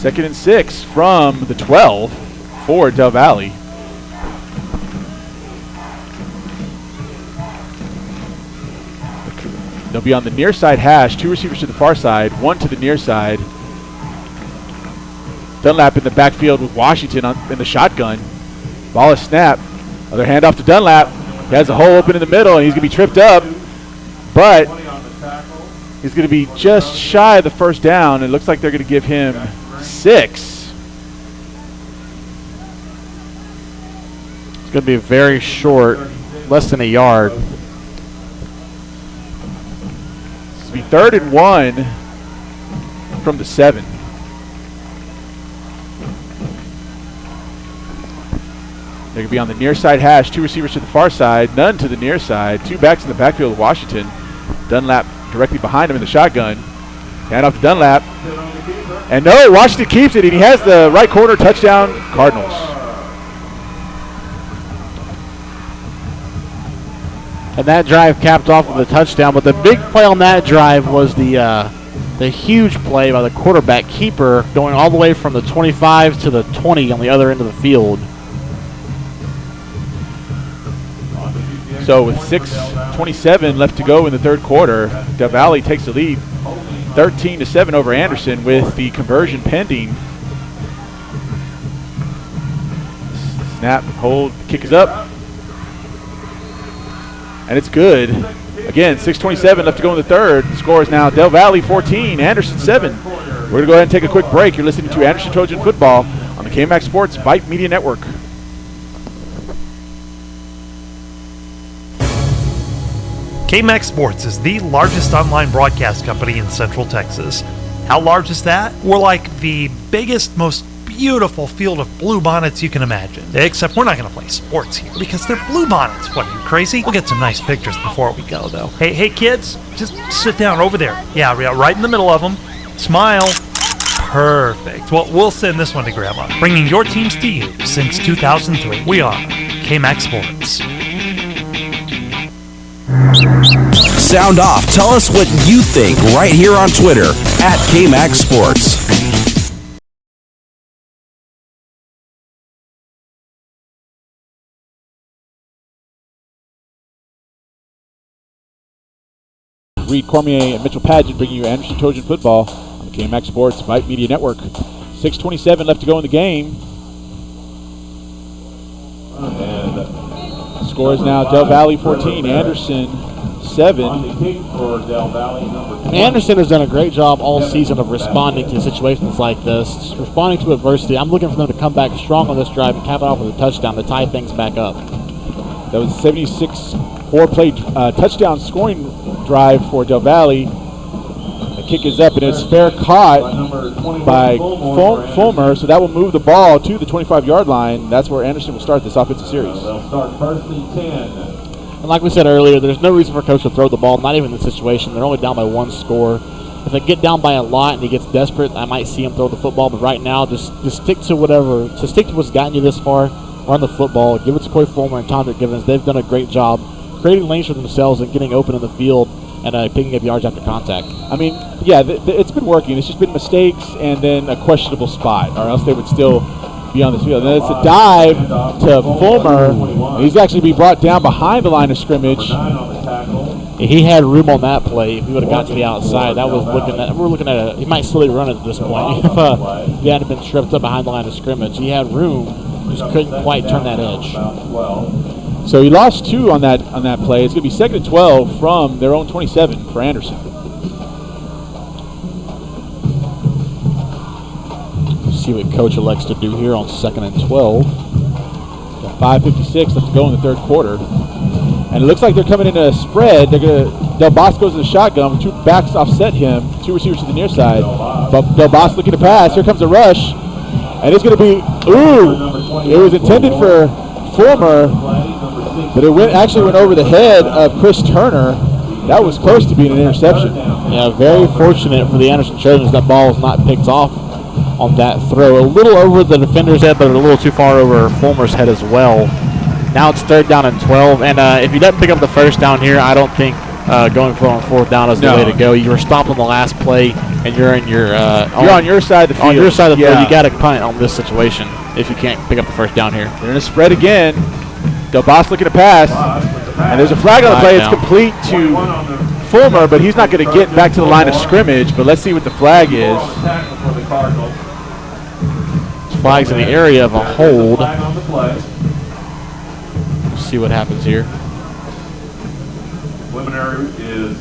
[SPEAKER 1] 2nd and 6 from the 12 for Del Valle. They'll be on the near side hash, 2 receivers to the far side, 1 to the near side. Dunlap in the backfield with Washington in the shotgun. Ball is snapped. Other handoff to Dunlap. He has a hole open in the middle, and he's going to be tripped up. But he's going to be just shy of the first down. It looks like they're going to give him 6.
[SPEAKER 2] It's going to be very short, less than a yard.
[SPEAKER 1] It's going to be 3rd and 1 from the 7. They're going to be on the near side hash, 2 receivers to the far side, none to the near side, 2 backs in the backfield of Washington. Dunlap directly behind him in the shotgun. Hand off to Dunlap. And no, Washington keeps it, and he has the right corner touchdown, Cardinals.
[SPEAKER 2] And that drive capped off with a touchdown, but the big play on that drive was the huge play by the quarterback keeper going all the way from the 25 to the 20 on the other end of the field.
[SPEAKER 1] So with 6:27 left to go in the 3rd quarter, Del Valle takes the lead 13-7 over Anderson with the conversion pending. Snap, hold, kick is up. And it's good. Again, 6:27 left to go in the 3rd. The score is now Del Valle 14, Anderson 7. We're going to go ahead and take a quick break. You're listening to Anderson Trojan Football on the KMAX Sports Vype Media Network.
[SPEAKER 7] KMAX Sports is the largest online broadcast company in Central Texas. How large is that? We're like the biggest, most beautiful field of bluebonnets you can imagine. Except we're not going to play sports here because they're bluebonnets. What, are you crazy? We'll get some nice pictures before we go, though. Hey kids, just sit down over there. Yeah, right in the middle of them. Smile. Perfect. Well, we'll send this one to Grandma. Bringing your teams to you since 2003. We are KMAX Sports.
[SPEAKER 14] Sound off. Tell us what you think right here on Twitter at KMAX Sports.
[SPEAKER 1] Reed Cormier and Mitchell Padgett bringing you Anderson Trojan football on the KMX Sports Vype Media Network. 6:27 left to go in the game. And score is now Del Valle 14, Anderson 7.
[SPEAKER 2] Anderson has done a great job all season of responding to situations like this, responding to adversity. I'm looking for them to come back strong on this drive and cap it off with a touchdown to tie things back up.
[SPEAKER 1] That was a 76 four-play touchdown scoring drive for Del Valle. The kick is up, and it's fair caught by Fulmer, so that will move the ball to the 25-yard line. That's where Anderson will start this offensive series.
[SPEAKER 5] They'll start first and 10.
[SPEAKER 2] And like we said earlier, there's no reason for Coach to throw the ball, not even in this situation. They're only down by one score. If they get down by a lot and he gets desperate, I might see him throw the football. But right now, just stick to whatever. Just stick to what's gotten you this far. Run the football. Give it to Corey Fulmer and Tondrick Givens. They've done a great job creating lanes for themselves and getting open in the field and picking up yards after contact.
[SPEAKER 1] I mean, yeah, it's been working. It's just been mistakes and then a questionable spot, or else they would still be on the field. And then it's a dive to Fulmer. He's actually be brought down behind the line of scrimmage.
[SPEAKER 2] He had room on that play. If he would have got to the outside, we're looking at he might slowly run it at this point. If he hadn't been tripped up behind the line of scrimmage, he had room, just couldn't quite turn that edge.
[SPEAKER 1] So he lost 2 on that play. It's going to be 2nd and 12 from their own 27 for Anderson.
[SPEAKER 2] See what Coach elects to do here on 2nd and 12.
[SPEAKER 1] Got 5:56 left to go in the third quarter. And it looks like they're coming in a spread. Del Bosco's in the shotgun. 2 backs offset him. 2 receivers to the near side. But Del Bosco looking to pass. Here comes a rush. And it's going to be, it was intended for Fulmer, but it actually went over the head of Chris Turner. That was close to being an interception.
[SPEAKER 2] Yeah, very fortunate for the Anderson Trojans that ball was not picked off on that throw. A little over the defender's head, but a little too far over Fulmer's head as well. Now it's 3rd down and 12, and if he doesn't pick up the first down here, I don't think going for on 4th down is the way to go. You were stopped on the last play, and you're in your
[SPEAKER 1] you're on your side of the field.
[SPEAKER 2] On your side of the field, you got to punt on this situation if you can't pick up the first down here.
[SPEAKER 1] They're in a spread again. Del Bosco looking to pass, and there's a flag on the play. It's complete to Fulmer, but he's not going to get back to the line of scrimmage. But let's see what the flag is.
[SPEAKER 2] Flag's in the area of a hold. We'll see what happens here.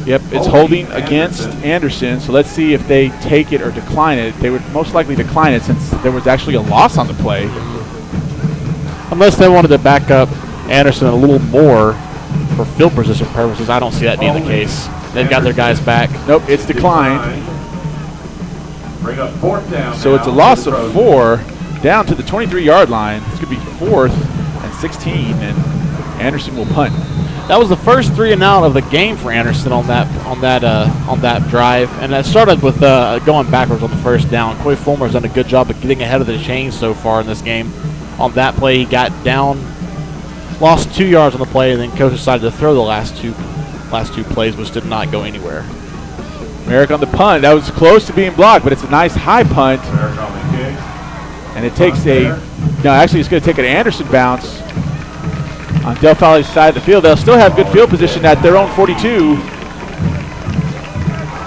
[SPEAKER 1] Yep, it's holding against Anderson, so let's see if they take it or decline it. They would most likely decline it since there was actually a loss on the play.
[SPEAKER 2] Unless they wanted to back up Anderson a little more for field position purposes, I don't see that being the case. They've got their guys back.
[SPEAKER 1] Nope, it's declined.
[SPEAKER 5] Bring up 4th down.
[SPEAKER 1] So it's a loss of 4 down to the 23-yard line. This could be 4th and 16, and Anderson will punt.
[SPEAKER 2] That was the first 3 and out of the game for Anderson on that drive, and that started with going backwards on the first down. Corey Fulmer's done a good job of getting ahead of the chains so far in this game. On that play, he got down, lost 2 yards on the play, and then Coach decided to throw the last two plays, which did not go anywhere.
[SPEAKER 1] Merrick on the punt. That was close to being blocked, but it's a nice high punt. And it takes actually it's going to take an Anderson bounce on Del Valle's side of the field. They'll still have good field position at their own 42.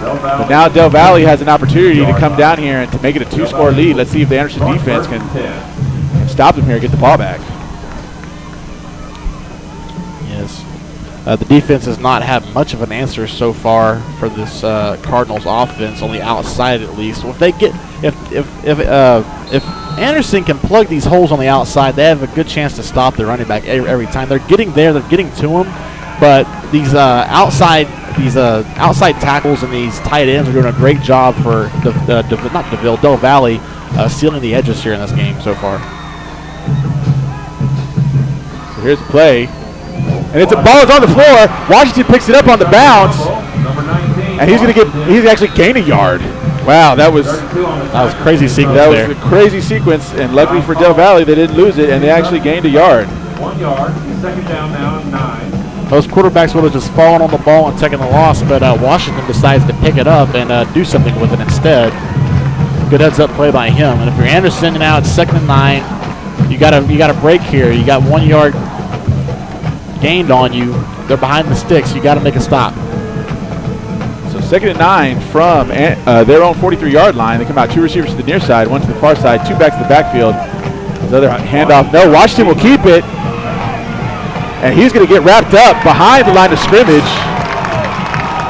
[SPEAKER 1] But now Del Valle has an opportunity to come down here and to make it a 2-score lead. Let's see if the Anderson defense can stop them here and get the ball back.
[SPEAKER 2] Yes. The defense has not had much of an answer so far for this Cardinals offense, on the outside at least. Well, if Anderson can plug these holes on the outside, they have a good chance to stop the running back every time. They're getting there, they're getting to him, but these outside tackles and these tight ends are doing a great job for Del Valle sealing the edges here in this game so far.
[SPEAKER 1] So here's the play. And it's a ball is on the floor. Washington picks it up on the bounce. And he's actually gained a yard. Wow, that was
[SPEAKER 2] crazy sequence.
[SPEAKER 1] That was a crazy sequence, and luckily for Del Valle, they didn't lose it, and they actually gained a yard.
[SPEAKER 5] 1 yard, 2nd down now and 9.
[SPEAKER 2] Most quarterbacks would have just fallen on the ball and taken the loss, but Washington decides to pick it up and do something with it instead. Good heads-up play by him. And if you're Anderson now, it's 2nd and 9. You got a break here. You got 1 yard gained on you. They're behind the sticks. You got to make a stop.
[SPEAKER 1] 2nd and 9 from their own 43-yard line. They come out 2 receivers to the near side, 1 to the far side, 2 backs to the backfield. His other handoff, no. Washington will keep it. And he's going to get wrapped up behind the line of scrimmage.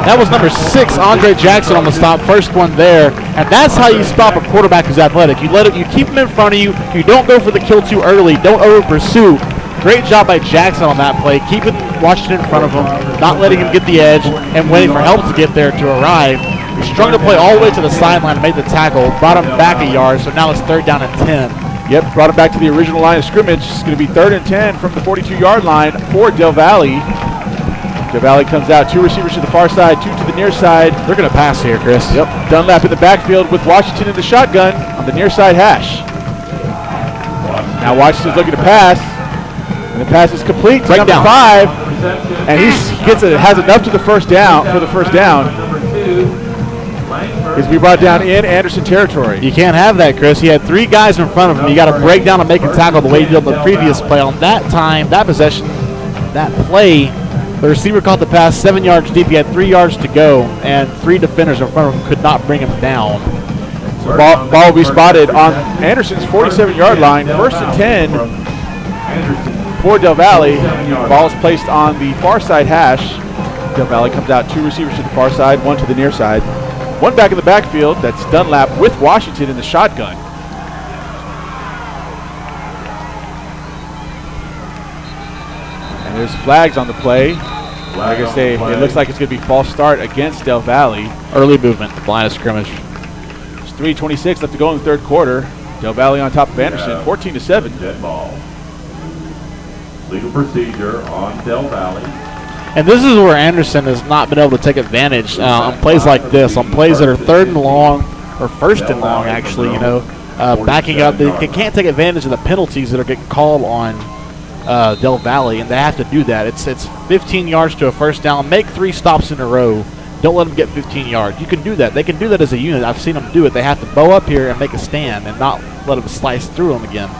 [SPEAKER 2] That was number 6, Andre Jackson on the stop, first one there. And that's how you stop a quarterback who's athletic. You keep him in front of you. You don't go for the kill too early. Don't over pursue. Great job by Jackson on that play. Keeping Washington in front of him, not letting him get the edge, and waiting for help to get there to arrive. He strung the play all the way to the sideline and made the tackle. Brought him back a yard, so now it's 3rd down and 10.
[SPEAKER 1] Yep, brought him back to the original line of scrimmage. It's going to be 3rd and 10 from the 42-yard line for Del Valle. Del Valle comes out, 2 receivers to the far side, 2 to the near side.
[SPEAKER 2] They're going to pass here, Chris.
[SPEAKER 1] Yep, Dunlap in the backfield with Washington in the shotgun on the near side hash. Now Washington's looking to pass, and the pass is complete to number 5, and he has enough to the first down for the first down. He's going to be brought down in Anderson territory.
[SPEAKER 2] You can't have that, Chris. He had 3 guys in front of him. You got to break down and make a tackle the way he did the previous play. On that time, that possession, that play, the receiver caught the pass 7 yards deep. He had 3 yards to go, and 3 defenders in front of him could not bring him down.
[SPEAKER 1] So ball will be spotted on Anderson's 47-yard line. 1st and 10 for Del Valle. Ball is placed on the far side hash. Del Valle comes out, 2 receivers to the far side, 1 to the near side. 1 back in the backfield. That's Dunlap with Washington in the shotgun. And there's flags on the play. Like I say, it looks like it's going to be false start against Del Valle.
[SPEAKER 2] Early movement, line of scrimmage.
[SPEAKER 1] There's 3:26 left to go in the 3rd quarter. Del Valle on top of Anderson, 14-7.
[SPEAKER 5] Dead ball. Legal procedure on Del Valle.
[SPEAKER 2] And this is where Anderson has not been able to take advantage on plays like this, on plays that are 3rd and long, or 1st and long, actually, backing up. They can't take advantage of the penalties that are getting called on Del Valle, and they have to do that. It's 15 yards to a first down. Make 3 stops in a row. Don't let them get 15 yards. You can do that. They can do that as a unit. I've seen them do it. They have to bow up here and make a stand and not let them slice through them again.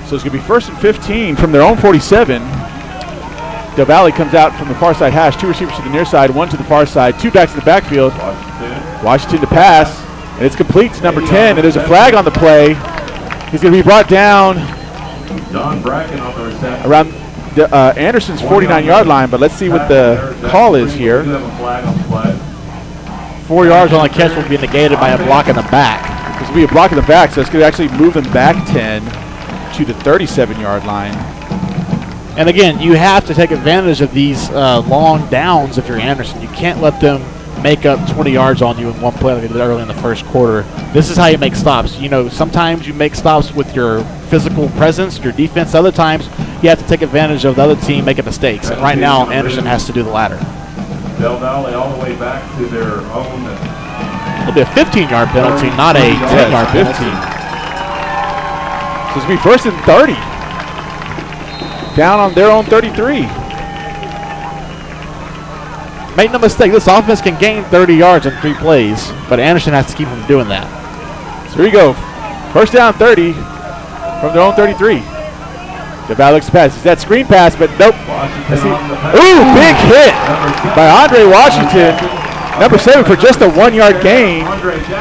[SPEAKER 1] So it's going to be 1st and 15 from their own 47. Del Valle comes out from the far side hash, 2 receivers to the near side, 1 to the far side, 2 backs to the backfield. Washington to pass, and it's complete to number 10, and there's a flag on the play. He's going to be brought down around Anderson's 49-yard line, but let's see what the call is here.
[SPEAKER 2] 4 yards on the catch will be negated by a block in the back.
[SPEAKER 1] This will be a block in the back, so it's going to actually move them back 10 to the 37-yard line.
[SPEAKER 2] And again, you have to take advantage of these long downs if you're Anderson. You can't let them make up 20 yards on you in one play like they did early in the 1st quarter. This is how you make stops. Sometimes you make stops with your physical presence, your defense. Other times, you have to take advantage of the other team making mistakes. And right now, Anderson has to do the latter.
[SPEAKER 5] Del Valle all the way back to their own.
[SPEAKER 2] It'll be a 15-yard penalty, not a 10-yard penalty.
[SPEAKER 1] So it's going to be 1st and 30. Down on their own 33.
[SPEAKER 2] Make no mistake, this offense can gain 30 yards in 3 plays, but Anderson has to keep them doing that.
[SPEAKER 1] So here we go. 1st down 30 from their own 33. Del Valle looks to pass. It's that screen pass, but nope. Ooh, big hit by Andre Washington. Number 7 for just a 1-yard gain.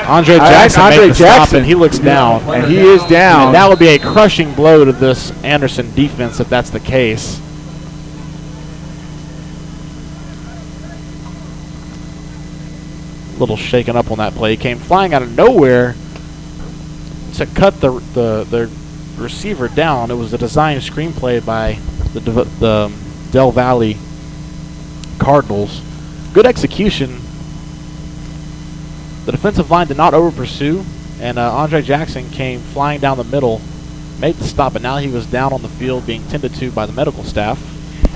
[SPEAKER 2] Andre Jackson, and he looks down.
[SPEAKER 1] And he is down.
[SPEAKER 2] And that would be a crushing blow to this Anderson defense if that's the case. A little shaken up on that play. He came flying out of nowhere to cut the receiver down. It was a design screenplay by the Del Valle Cardinals. Good execution. The defensive line did not over-pursue, and Andre Jackson came flying down the middle, made the stop, but now he was down on the field being tended to by the medical staff.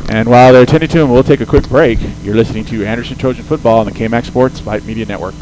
[SPEAKER 1] And while they're tending to him, we'll take a quick break. You're listening to Anderson Trojan Football on the KMAX Sports Vype Media Network.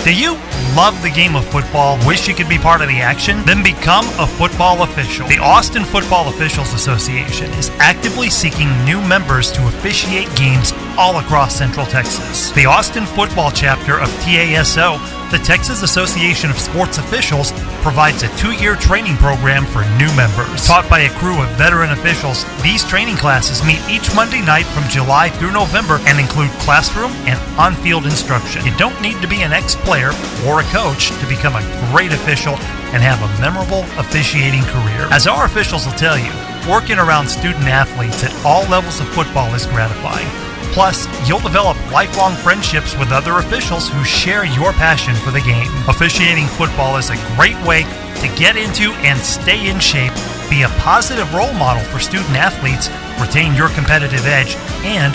[SPEAKER 7] Do you love the game of football? Wish you could be part of the action? Then become a football official. The Austin Football Officials Association is actively seeking new members to officiate games all across Central Texas. The Austin Football Chapter of TASO The Texas Association of Sports Officials provides a 2-year training program for new members. Taught by a crew of veteran officials, these training classes meet each Monday night from July through November and include classroom and on-field instruction. You don't need to be an ex-player or a coach to become a great official and have a memorable officiating career. As our officials will tell you, working around student athletes at all levels of football is gratifying. Plus, you'll develop lifelong friendships with other officials who share your passion for the game. Officiating football is a great way to get into and stay in shape, be a positive role model for student athletes, retain your competitive edge, and...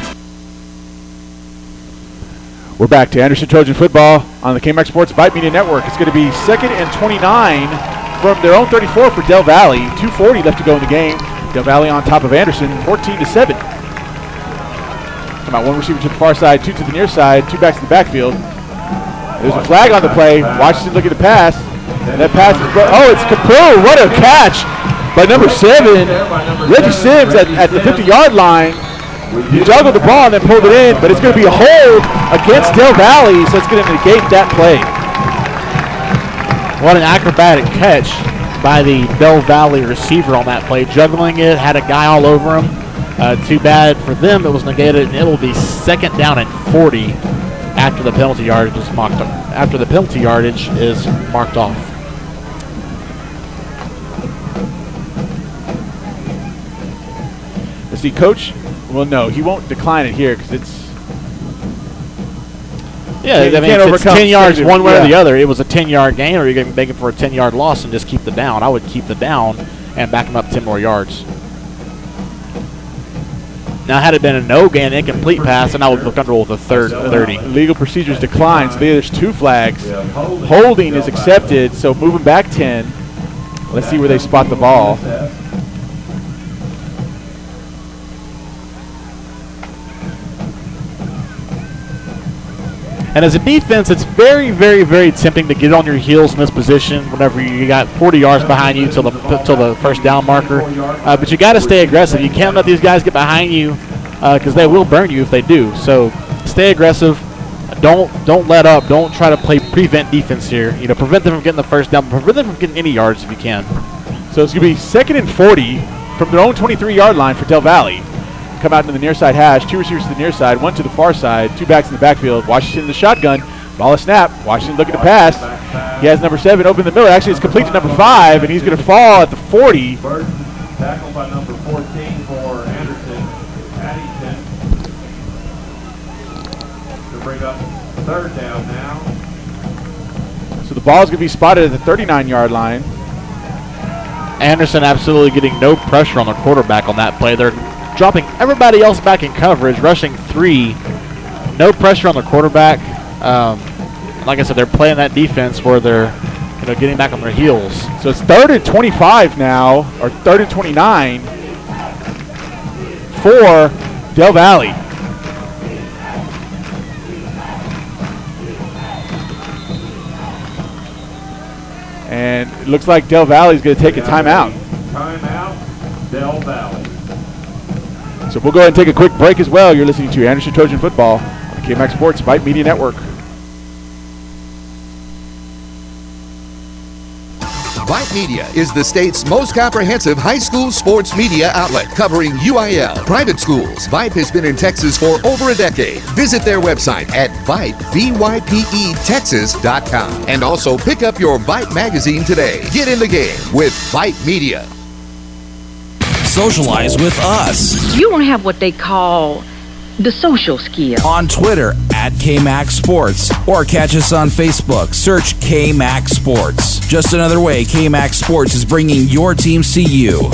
[SPEAKER 1] We're back to Anderson Trojan football on the KMAX Sports Vype Media Network. It's going to be 2nd and 29 from their own 34 for Del Valle. 2:40 left to go in the game. Del Valle on top of Anderson, 14-7. Come out, one receiver to the far side, 2 to the near side, 2 backs to the backfield. There's a flag on the play. Washington looking to pass. And that pass is it's Capu. What a catch by number 7. Reggie Sims at the 50-yard line. He juggled the ball and then pulled it in, but it's going to be a hold against Del Valle, so it's going to negate that play.
[SPEAKER 2] What an acrobatic catch by the Del Valle receiver on that play. Juggling it, had a guy all over him. Too bad for them, it was negated, and it will be 2nd down and 40 after the penalty yardage is marked off.
[SPEAKER 1] Let's see, Coach. Well, no, he won't decline it here because it's.
[SPEAKER 2] Yeah, I mean, it's 10 yards one way or the other. It was a 10-yard gain, or you're going to make it for a 10-yard loss and just keep the down. I would keep the down and back him up 10 more yards. Now, had it been a no-gain, incomplete pass, and I would feel comfortable with a 3rd and 30.
[SPEAKER 1] Legal procedures declined, so there's 2 flags. Holding is accepted, so moving back 10. Let's see where they spot the ball.
[SPEAKER 2] And as a defense, it's very, very, very tempting to get on your heels in this position whenever you got 40 yards behind you till the first down marker. But you got to stay aggressive. You can't let these guys get behind you because they will burn you if they do. So stay aggressive. Don't let up. Don't try to prevent defense here. Prevent them from getting the first down. Prevent them from getting any yards if you can.
[SPEAKER 1] So it's going to be 2nd and 40 from their own 23-yard line for Del Valle. Come out into the near side hash, 2 receivers to the near side, 1 to the far side, 2 backs in the backfield. Washington in the shotgun, ball is snap. Washington looking to pass. He has number 7 open in the middle. Actually, it's complete to number 5, and he's going to fall at the 40.
[SPEAKER 5] Tackled by number 14 for Anderson. Addington to bring up 3rd down now.
[SPEAKER 1] So the ball is going to be spotted at the 39-yard line.
[SPEAKER 2] Anderson absolutely getting no pressure on the quarterback on that play. They're dropping everybody else back in coverage, rushing 3. No pressure on the quarterback. Like I said, they're playing that defense where they're getting back on their heels.
[SPEAKER 1] So it's 3rd and 25 now, or 3rd and 29 for Del Valle. And it looks like Del Valle is going to take a timeout.
[SPEAKER 5] Timeout, Del Valle.
[SPEAKER 1] So we'll go ahead and take a quick break as well. You're listening to Anderson Trojan Football on the KMAX Sports Vype Media Network.
[SPEAKER 8] Vype Media is the state's most comprehensive high school sports media outlet, covering UIL, private schools. Vype has been in Texas for over a decade. Visit their website at Vype, VYPETexas.com. And also pick up your Vype magazine today. Get in the game with Vype Media.
[SPEAKER 14] Socialize with us.
[SPEAKER 15] You don't have what they call the social skill.
[SPEAKER 14] On Twitter at KMAX Sports, or catch us on Facebook. Search KMAX Sports. Just another way KMAX Sports is bringing your teams to you.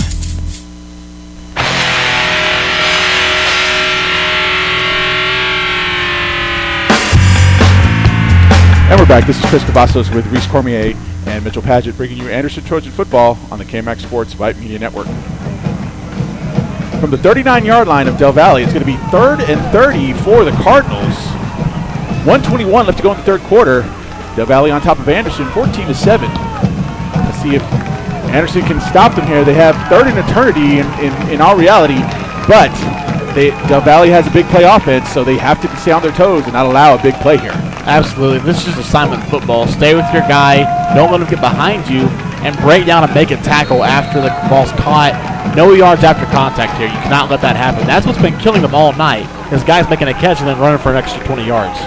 [SPEAKER 1] And we're back. This is Chris Cavazos with Reese Cormier and Mitchell Padgett, bringing you Anderson Trojan Football on the KMAX Sports Vype Media Network. From the 39-yard line of Del Valle, it's going to be 3rd and 30 for the Cardinals. 1:21 left to go in the 3rd quarter. Del Valle on top of Anderson, 14-7. Let's see if Anderson can stop them here. They have 3rd and eternity in all reality, but Del Valle has a big play offense, so they have to stay on their toes and not allow a big play here.
[SPEAKER 2] Absolutely. This is just assignment football. Stay with your guy. Don't let him get behind you and break down and make a tackle after the ball's caught. No yards after contact here. You cannot let that happen. That's what's been killing them all night. This guy's making a catch and then running for an extra 20 yards.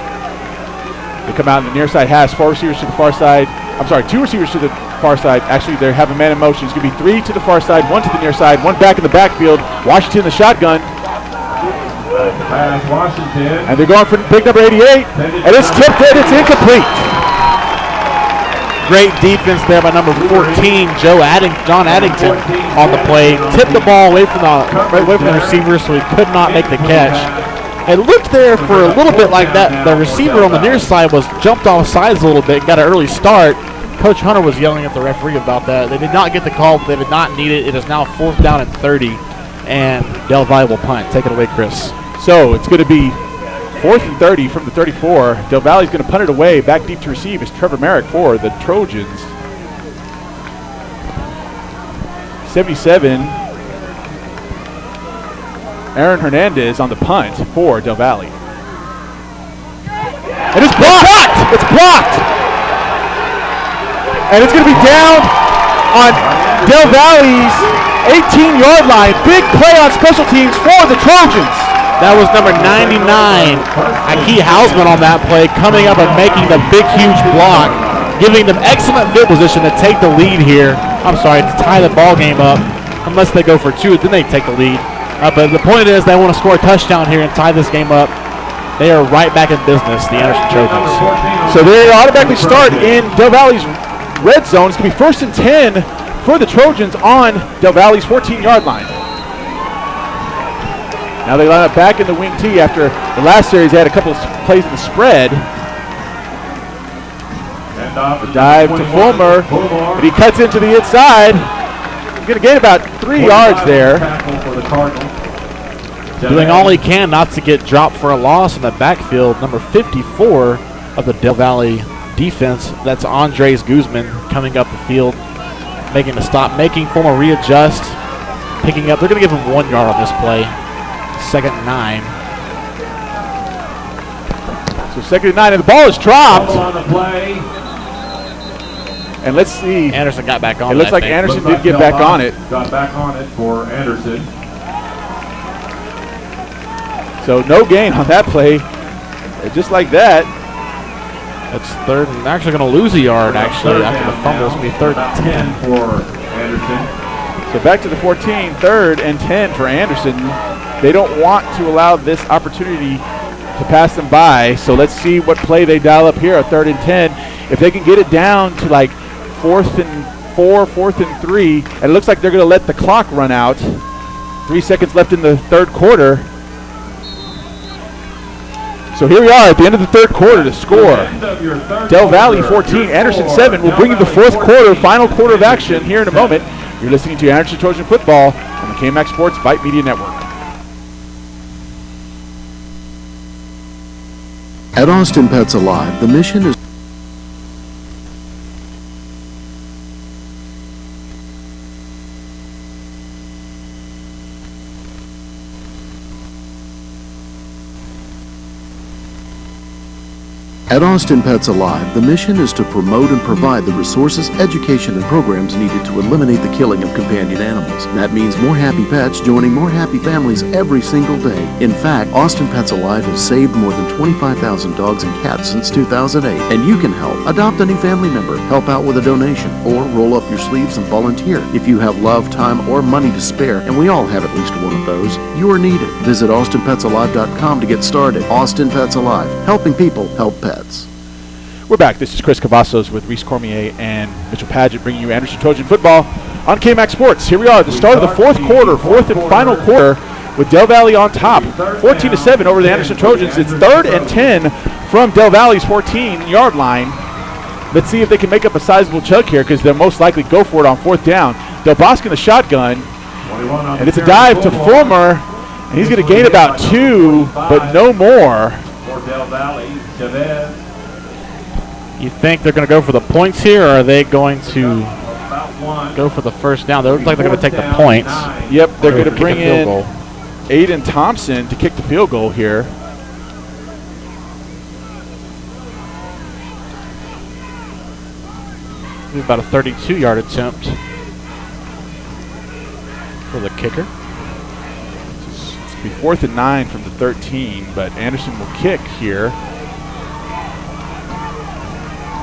[SPEAKER 1] They come out in the near side hash, 4 receivers to the far side. I'm sorry, 2 receivers to the far side. Actually, they have a man in motion. It's going to be 3 to the far side, 1 to the near side, 1 back in the backfield. Washington in the shotgun.
[SPEAKER 5] Washington.
[SPEAKER 1] And they're going for big number 88. And it's tipped in. It's incomplete.
[SPEAKER 2] Great defense there by number 14, John Addington on the play. Tipped the ball away from the receiver, so he could not make the catch. It looked there for a little bit like that. The receiver on the near side was jumped off sides a little bit, got an early start. Coach Hunter was yelling at the referee about that. They did not get the call. They did not need it. It is now 4th down and 30, and Del Valle will punt. Take it away, Chris.
[SPEAKER 1] So it's going to be 4th and 30 from the 34. Del Valle's going to punt it away. Back deep to receive is Trevor Merrick for the Trojans. 77. Aaron Hernandez on the punt for Del Valle. And it's blocked! It's blocked! And it's going to be down on Del Valle's 18-yard line. Big play on special teams for the Trojans.
[SPEAKER 2] That was number 99, Aki Hausman on that play, coming up and making the big, huge block, giving them excellent field position to take the lead here. I'm sorry, to tie the ball game up. Unless they go for 2, then they take the lead. But the point is they want to score a touchdown here and tie this game up. They are right back in business, the Anderson Trojans.
[SPEAKER 1] So they automatically start in Del Valle's red zone. It's going to be 1st and 10 for the Trojans on Del Valle's 14-yard line. Now they line up back in the wing T after the last series. They had a couple of plays in the spread. The dive to Fulmer, but he cuts into the inside. He's going to gain about 3 yards there.
[SPEAKER 2] Doing all he can not to get dropped for a loss in the backfield. Number 54 of the Del Valle defense. That's Andres Guzman coming up the field, making a stop, making Fulmer readjust, picking up. They're going to give him 1 yard on this play. 2nd and 9.
[SPEAKER 1] So 2nd and 9, and the ball is dropped. And let's see.
[SPEAKER 2] Anderson got back on it.
[SPEAKER 1] It looks like Anderson did get back on it.
[SPEAKER 5] Got back on it for Anderson.
[SPEAKER 1] So no gain on that play. Just like that.
[SPEAKER 2] That's 3rd and actually going to lose a yard actually after the fumble. It's going to be 3rd and 10
[SPEAKER 5] for Anderson.
[SPEAKER 1] So back to the 14, 3rd and 10 for Anderson. They don't want to allow this opportunity to pass them by. So let's see what play they dial up here at 3rd and 10. If they can get it down to like 4th and 4, 4th and 3, and it looks like they're going to let the clock run out. 3 seconds left in the 3rd quarter. So here we are at the end of the 3rd quarter to score. Del Valle 14, Anderson 7. We'll bring you the 4th quarter, final quarter of action here in a moment. You're listening to Anderson Trojan Football on the KMAX Sports Vype Media Network.
[SPEAKER 12] At Austin Pets Alive, the mission is At Austin Pets Alive, the mission is to promote and provide the resources, education, and programs needed to eliminate the killing of companion animals. That means more happy pets joining more happy families every single day. In fact, Austin Pets Alive has saved more than 25,000 dogs and cats since 2008. And you can help. Adopt a new family member, help out with a donation, or roll up your sleeves and volunteer. If you have love, time, or money to spare, and we all have at least one of those, you are needed. Visit AustinPetsAlive.com to get started. Austin Pets Alive, helping people help pets.
[SPEAKER 1] We're back. This is Chris Cavazos with Reese Cormier and Mitchell Padgett bringing you Anderson Trojan Football on KMAX Sports. Here we are at the start of the 4th quarter, 4th and final quarter, with Del Valle on top, 14-7 over the Anderson Trojans. It's 3rd and 10 from Del Valle's 14-yard line. Let's see if they can make up a sizable chunk here, because they'll most likely go for it on 4th down. Del Bosque in the shotgun, and it's a dive to Fulmer, and he's going to gain about 2, but no more.
[SPEAKER 5] For Del Valle, Chavez.
[SPEAKER 2] You think they're going to go for the points here, or are they going to go for the 1st down? They look like they're going to take the points.
[SPEAKER 1] Yep, they're going to bring in Aiden Thompson to kick the field goal here.
[SPEAKER 2] About a 32-yard attempt for the kicker.
[SPEAKER 1] It's going to be 4th and 9 from the 13, but Anderson will kick here.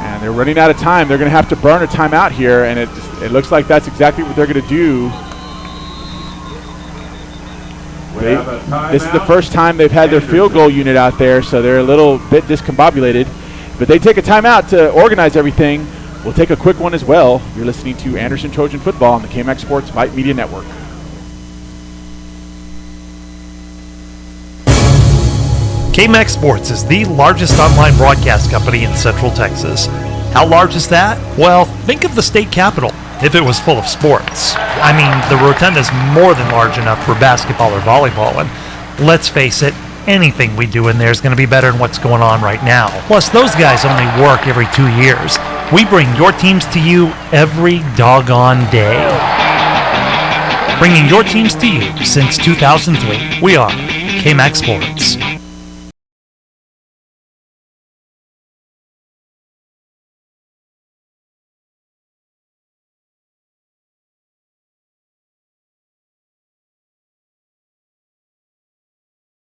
[SPEAKER 1] And they're running out of time. They're going to have to burn a timeout here, and it looks like that's exactly what they're going to do. This is the first time they've had their field goal unit out there, so they're a little bit discombobulated. But they take a timeout to organize everything. We'll take a quick one as well. You're listening to Anderson Trojan Football on the KMAX Sports Vype Media Network.
[SPEAKER 7] KMAX Sports is the largest online broadcast company in Central Texas. How large is that? Well, think of the state capitol if it was full of sports. I mean, the rotunda is more than large enough for basketball or volleyball, and let's face it, anything we do in there is going to be better than what's going on right now. Plus, those guys only work every 2 years. We bring your teams to you every doggone day. Bringing your teams to you since 2003. We are KMAX Sports.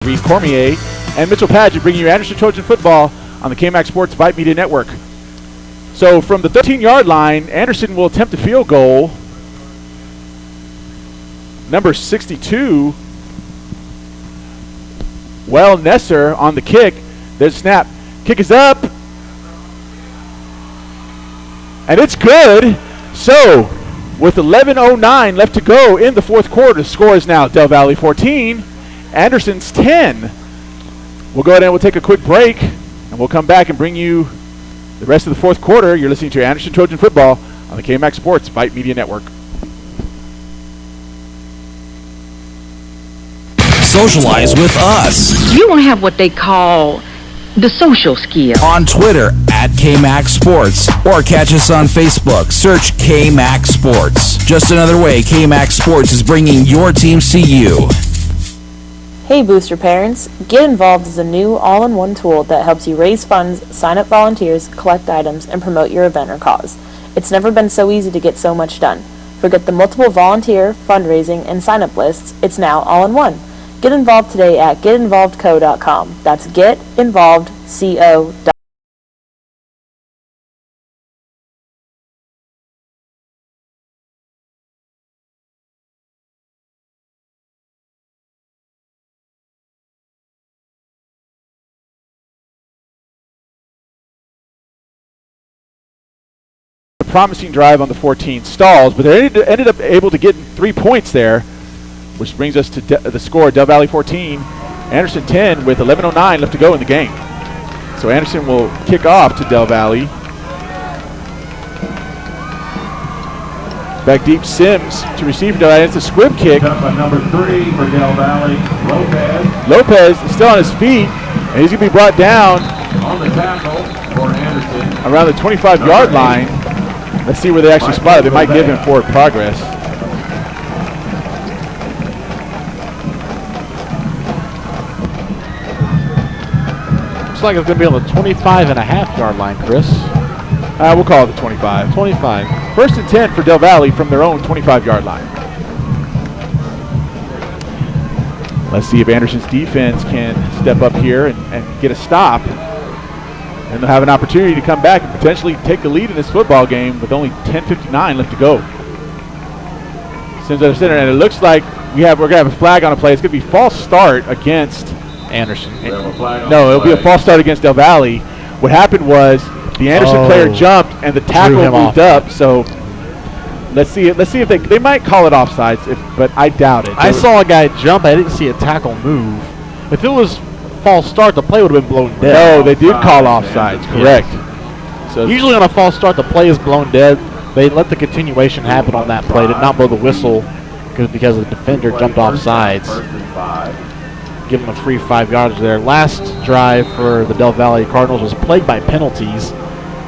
[SPEAKER 1] Reed Cormier and Mitchell Padgett bringing you Anderson Trojan Football on the KMAX Sports Vype Media Network. So from the 13-yard line, Anderson will attempt a field goal. Number 62, Well Nesser on the kick. There's a snap. Kick is up. And it's good. So with 11:09 left to go in the fourth quarter, the score is now Del Valle 14, Anderson's 10. We'll go ahead and we'll take a quick break, and we'll come back and bring you the rest of the fourth quarter. You're listening to Anderson Trojan Football on the KMAX Sports Vype Media Network.
[SPEAKER 14] Socialize with us.
[SPEAKER 15] You don't have what they call the social skill.
[SPEAKER 14] On Twitter at KMAX Sports, or catch us on Facebook. Search KMAX Sports. Just another way KMAX Sports is bringing your teams to you.
[SPEAKER 6] Hey Booster parents, Get Involved is a new all-in-one tool that helps you raise funds, sign up volunteers, collect items, and promote your event or cause. It's never been so easy to get so much done. Forget the multiple volunteer, fundraising, and sign-up lists. It's now all-in-one. Get involved today at getinvolvedco.com. That's getinvolvedco.com.
[SPEAKER 1] Promising drive on the 14 stalls, but they ended up able to get 3 points there, which brings us to the score: Del Valle 14, Anderson 10, with 11:09 left to go in the game. So Anderson will kick off to Del Valle. Back deep, Sims to receive Del Valle. It's a squib kick.
[SPEAKER 5] Up by number 3 for Del Valle, Lopez.
[SPEAKER 1] Lopez is still on his feet, and he's going to be brought down
[SPEAKER 5] On the tackle for Anderson.
[SPEAKER 1] around the 25-yard line. Let's see where they actually spot it. They might give him forward progress.
[SPEAKER 2] Looks like it's going to be on the 25.5-yard line, Chris.
[SPEAKER 1] We'll call it the 25.
[SPEAKER 2] 25.
[SPEAKER 1] 1st and 10 for Del Valle from their own 25-yard line. Let's see if Anderson's defense can step up here and get a stop. And they'll have an opportunity to come back and potentially take the lead in this football game with only 10:59 left to go. Sims at the center, and it looks like we're going to have a flag on a play. It's going to be false start against
[SPEAKER 2] Anderson.
[SPEAKER 1] No, it'll be a false start against Del Valle. What happened was the Anderson player jumped and the tackle moved up. So let's see if they might call it offsides, but I doubt it.
[SPEAKER 2] I saw a guy jump. I didn't see a tackle move. If it was false start, the play would have been blown dead.
[SPEAKER 1] No, they did call offsides, correct.
[SPEAKER 2] So usually on a false start, the play is blown dead. They let the continuation happen on that play, did not blow the whistle because the defender jumped off sides. Give them a free 5 yards there. Last drive for the Del Valle Cardinals was plagued by penalties,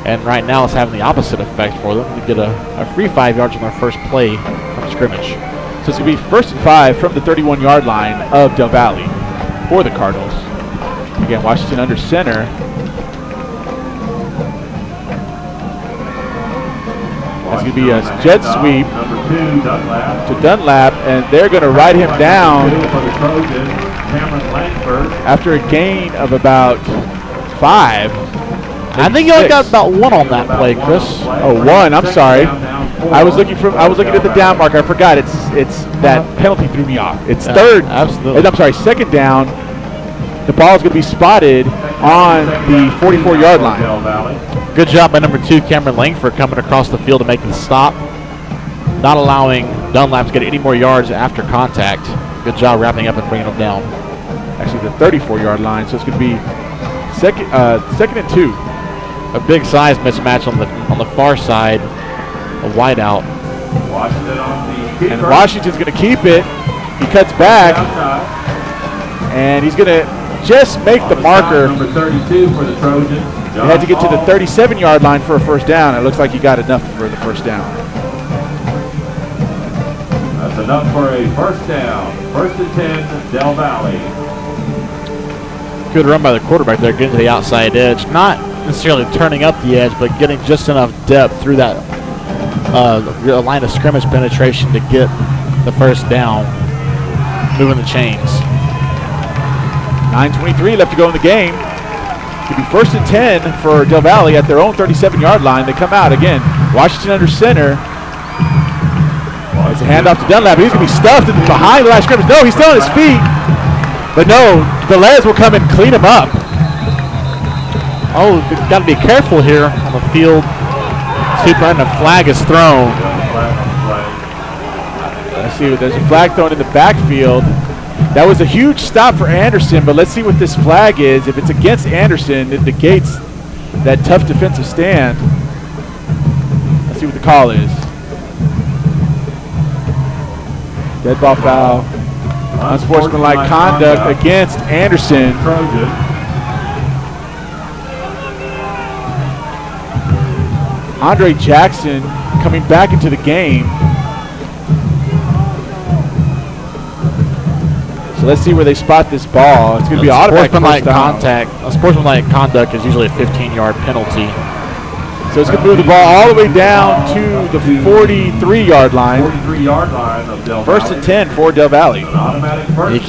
[SPEAKER 2] and right now it's having the opposite effect for them. They get a free 5 yards on their first play from scrimmage.
[SPEAKER 1] So it's going to be 1st and 5 from the 31-yard line of Del Valle for the Cardinals. Again, Washington under center. going to be a jet sweep to Dunlap, and they're going to ride him down after a gain of about 5.
[SPEAKER 2] I think you only got about 1 on that play, Chris.
[SPEAKER 1] Oh, 1. I'm sorry. I was looking at the down marker. I forgot. It's that penalty threw me off. It's third.
[SPEAKER 2] Absolutely.
[SPEAKER 1] I'm sorry. Second down. The ball is going to be spotted on the 44-yard line.
[SPEAKER 2] Good job by number 2, Cameron Langford, coming across the field to make the stop, not allowing Dunlap to get any more yards after contact. Good job wrapping up and bringing them down.
[SPEAKER 1] Actually, the 34-yard line. So it's going to be second and 2.
[SPEAKER 2] A big size mismatch on the far side, a wideout.
[SPEAKER 1] And Washington's going to keep it. He cuts back, and he's going to just make the marker.
[SPEAKER 5] Number 32 for the Trojans.
[SPEAKER 1] He had to get to the 37-yard line for a first down. It looks like he got enough for the first down.
[SPEAKER 5] That's enough for a first down. 1st and 10, Del Valle.
[SPEAKER 2] Good run by the quarterback there, getting to the outside edge. Not necessarily turning up the edge, but getting just enough depth through that line of scrimmage penetration to get the first down, moving the chains.
[SPEAKER 1] 9:23 left to go in the game. Could be 1st and 10 for Del Valle at their own 37-yard line. They come out again. Washington under center. It's a handoff to Dunlap. He's going to be stuffed behind the line of scrimmage. No, he's still on his feet. But no, Velez will come and clean him up.
[SPEAKER 2] Oh, got to be careful here on the field. And a flag is thrown.
[SPEAKER 1] Let's see, there's a flag thrown in the backfield. That was a huge stop for Anderson, but let's see what this flag is. If it's against Anderson, it negates that tough defensive stand. Let's see what the call is. Dead ball foul. Unsportsmanlike conduct against Anderson. Andre Jackson coming back into the game. So let's see where they spot this ball. It's going to be automatic
[SPEAKER 2] sportsmanlike contact. Sportsmanlike conduct is usually a 15-yard penalty.
[SPEAKER 1] So it's going to move the ball all the way down to the 43-yard line.
[SPEAKER 5] 43-yard line of Del Valle.
[SPEAKER 1] 1st and 10 for Del Valle.
[SPEAKER 2] You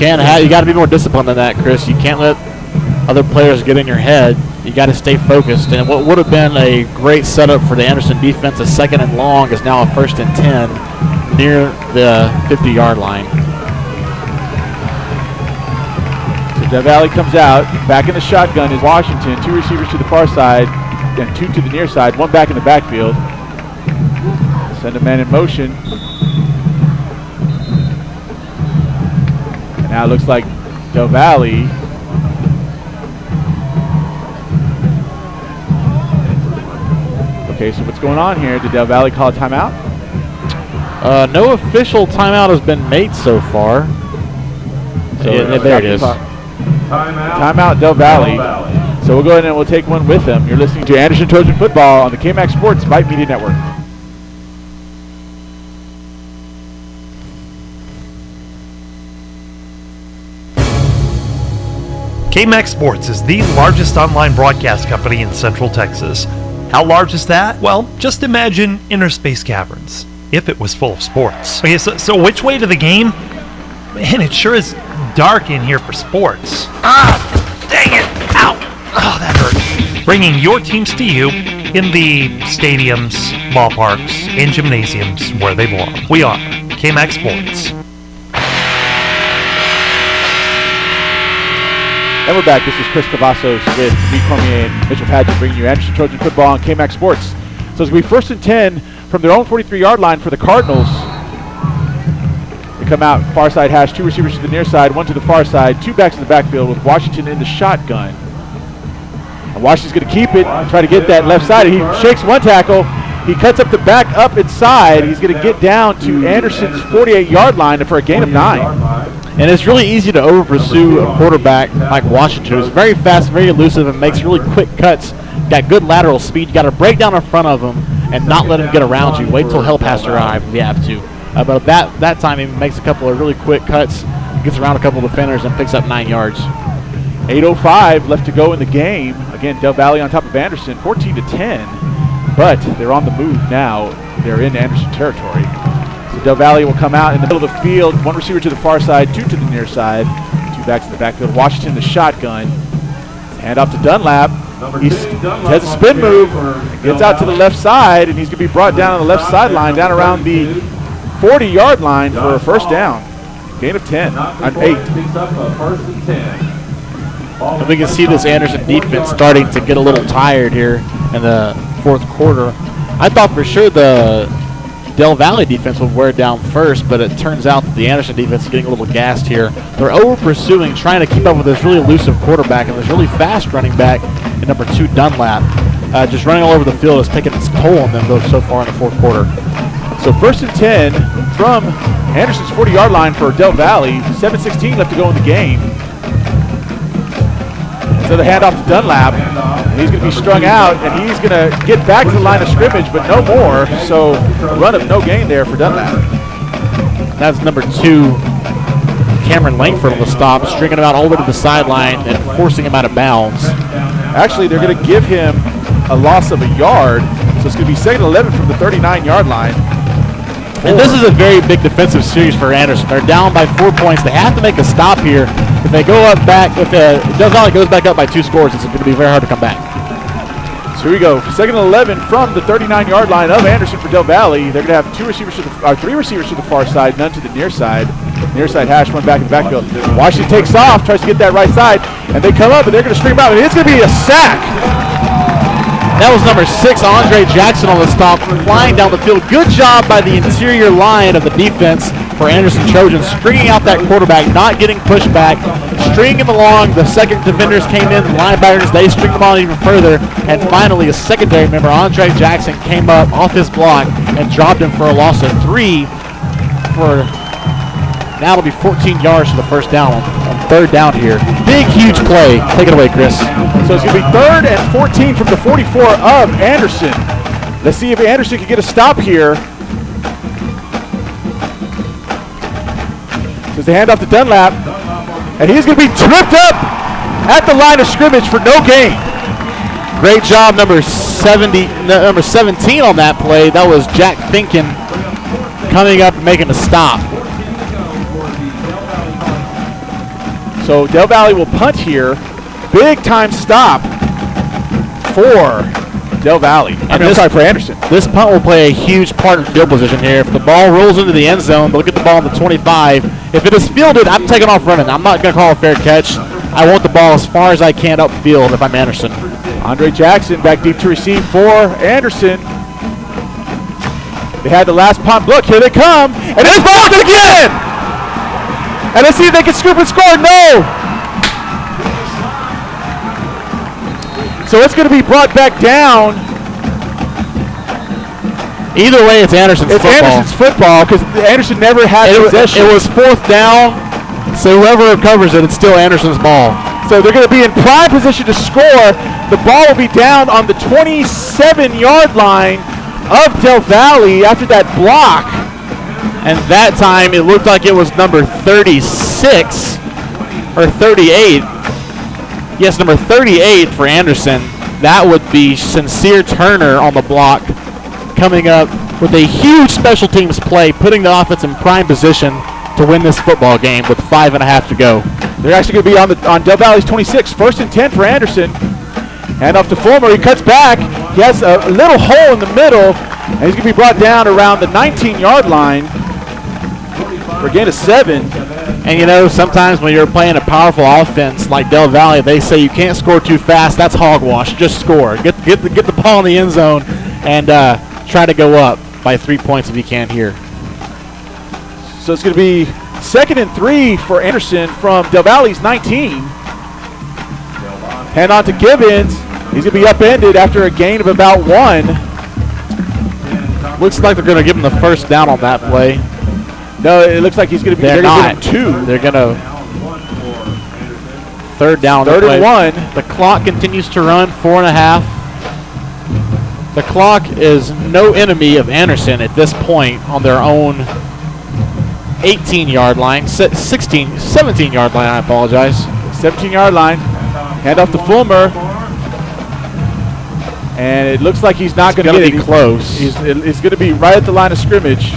[SPEAKER 2] got to be more disciplined than that, Chris. You can't let other players get in your head. You got to stay focused. And what would have been a great setup for the Anderson defense, a 2nd and long, is now a 1st and 10 near the 50-yard line.
[SPEAKER 1] So Del Valle comes out. Back in the shotgun is Washington. 2 receivers to the far side and 2 to the near side. 1 back in the backfield. Send a man in motion. And now it looks like Del Valle. Okay, so what's going on here? Did Del Valle call a timeout?
[SPEAKER 2] No official timeout has been made so far. So there it is.
[SPEAKER 1] Timeout Del Valle. So we'll go ahead and we'll take one with them. You're listening to Anderson Trojan Football on the KMAX Sports Vype Media Network.
[SPEAKER 7] KMAX Sports is the largest online broadcast company in Central Texas. How large is that? Well, just imagine inner space caverns, if it was full of sports. Okay, so which way to the game? Man, it sure is dark in here for sports. Ah, dang it! Ow! Oh, that hurt. Bringing your teams to you in the stadiums, ballparks, and gymnasiums where they belong. We are KMAX Sports.
[SPEAKER 1] And we're back. This is Chris Cavazos with Lee Cormier and Mitchell Padgett bringing you Anderson Trojan Football on KMAX Sports. So it's going to be 1st and 10 from their own 43-yard line for the Cardinals. They come out far side hash, 2 receivers to the near side, 1 to the far side, 2 backs in the backfield with Washington in the shotgun. And Washington's going to keep it, try to get that left side. He shakes 1 tackle. He cuts up the back up inside. He's going to get down to Anderson's 48-yard line for a gain of 9.
[SPEAKER 2] And it's really easy to over-pursue a quarterback like Washington, who's very fast, very elusive, and makes really quick cuts. Got good lateral speed. You got to break down in front of him and not let him get around you. Wait till help has to arrive if you have to. But that time he makes a couple of really quick cuts, gets around a couple of defenders, and picks up 9 yards.
[SPEAKER 1] 8:05 left to go in the game. Again, Del Valle on top of Anderson, 14-10. But they're on the move now. they're in Anderson territory. So Del Valle will come out in the middle of the field. One receiver to the far side, two to the near side. Two backs in the backfield. Washington the shotgun. Hand off to Dunlap. He has a spin move. Gets out to the left side, and he's going to be brought down on the left sideline, down around the 40-yard line for a first down. Gain of 10 on 8.
[SPEAKER 2] And we can see this Anderson defense starting to get a little tired here in the fourth quarter. I thought for sure the Del Valle defense would wear it down first, but it turns out that the Anderson defense is getting a little gassed here. They're over-pursuing, trying to keep up with this really elusive quarterback and this really fast running back in number 2, Dunlap. Just running all over the field is taking its toll on them so far in the fourth quarter.
[SPEAKER 1] So 1st and 10 from Anderson's 40-yard line for Del Valle. 7:16 left to go in the game. So the handoff to Dunlap. He's going to be strung out, and he's going to get back to the line of scrimmage, but no more. So a run of no gain there for Dunlap.
[SPEAKER 2] That's number 2, Cameron Langford on the stop, stringing him out all the way to the sideline and forcing him out of bounds.
[SPEAKER 1] Actually, they're going to give him a loss of a yard. So it's going to be 2nd and 11 from the 39-yard line.
[SPEAKER 2] And this is a very big defensive series for Anderson. They're down by 4 points. They have to make a stop here. If they go up back, if Del Valle goes back up by 2 scores, it's going to be very hard to come back.
[SPEAKER 1] So here we go. 2nd and 11 from the 39-yard line of Anderson for Del Valle. They're going to have 3 receivers to the far side, none to the near side. Near side hash, one back in the backfield. Washington takes off, tries to get that right side, and they come up, and they're going to string him out, and it's going to be a sack.
[SPEAKER 2] That was number 6, Andre Jackson on the stop, flying down the field. Good job by the interior line of the defense for Anderson Trojans, stringing out that quarterback, not getting pushed back, stringing him along. The second defenders came in, the linebackers, they stringed him on even further, and finally a secondary member, Andre Jackson, came up off his block and dropped him for a loss of 3 for... Now it'll be 14 yards for the first down on 3rd down here. Big, huge play. Take it away, Chris.
[SPEAKER 1] So it's going to be 3rd and 14 from the 44 of Anderson. Let's see if Anderson can get a stop here. So it's the handoff to Dunlap. And he's going to be tripped up at the line of scrimmage for no gain.
[SPEAKER 2] Great job, number 17 on that play. That was Jack Finken coming up and making a stop.
[SPEAKER 1] So Del Valle will punt here. Big time stop for Del Valle. For Anderson.
[SPEAKER 2] This punt will play a huge part in field position here. If the ball rolls into the end zone, they'll get the ball on the 25. If it is fielded, I'm taking off running. I'm not going to call a fair catch. I want the ball as far as I can upfield if I'm Anderson.
[SPEAKER 1] Andre Jackson back deep to receive for Anderson. They had the last punt. Look, here they come. And it's blocked again! And let's see if they can scoop and score. No! So it's going to be brought back down.
[SPEAKER 2] Either way, it's Anderson's football.
[SPEAKER 1] It's Anderson's football because Anderson never had possession.
[SPEAKER 2] It was 4th down, so whoever recovers it, it's still Anderson's ball.
[SPEAKER 1] So they're going to be in prime position to score. The ball will be down on the 27-yard line of Del Valle after that block.
[SPEAKER 2] And that time, it looked like it was number 36 or 38. Yes, number 38 for Anderson. That would be Sincere Turner on the block, coming up with a huge special teams play, putting the offense in prime position to win this football game with 5.5 to go.
[SPEAKER 1] They're actually going to be on Del Valle's 26. 1st and 10 for Anderson. Hand off to Fulmer. He cuts back. He has a little hole in the middle, and he's going to be brought down around the 19-yard line for a gain of 7.
[SPEAKER 2] And you know, sometimes when you're playing a powerful offense like Del Valle, they say you can't score too fast. That's hogwash. Just score. Get the ball in the end zone and try to go up by 3 points if you can here.
[SPEAKER 1] So it's going to be 2nd and 3 for Anderson from Del Valle's 19. Hand on to Gibbons. He's going to be upended after a gain of about 1.
[SPEAKER 2] Looks like they're going to give him the first down on that play.
[SPEAKER 1] No, it looks like he's going to be.
[SPEAKER 2] They're not.
[SPEAKER 1] Give him 2.
[SPEAKER 2] They're going to 3rd down.
[SPEAKER 1] 3rd and 1.
[SPEAKER 2] The clock continues to run. 4.5. The clock is no enemy of Anderson at this point on their own 18-yard line. 17-yard line, I apologize.
[SPEAKER 1] 17-yard line. Hand off to Fulmer. And it looks like he's not going to get
[SPEAKER 2] be close.
[SPEAKER 1] It's going to be right at the line of scrimmage.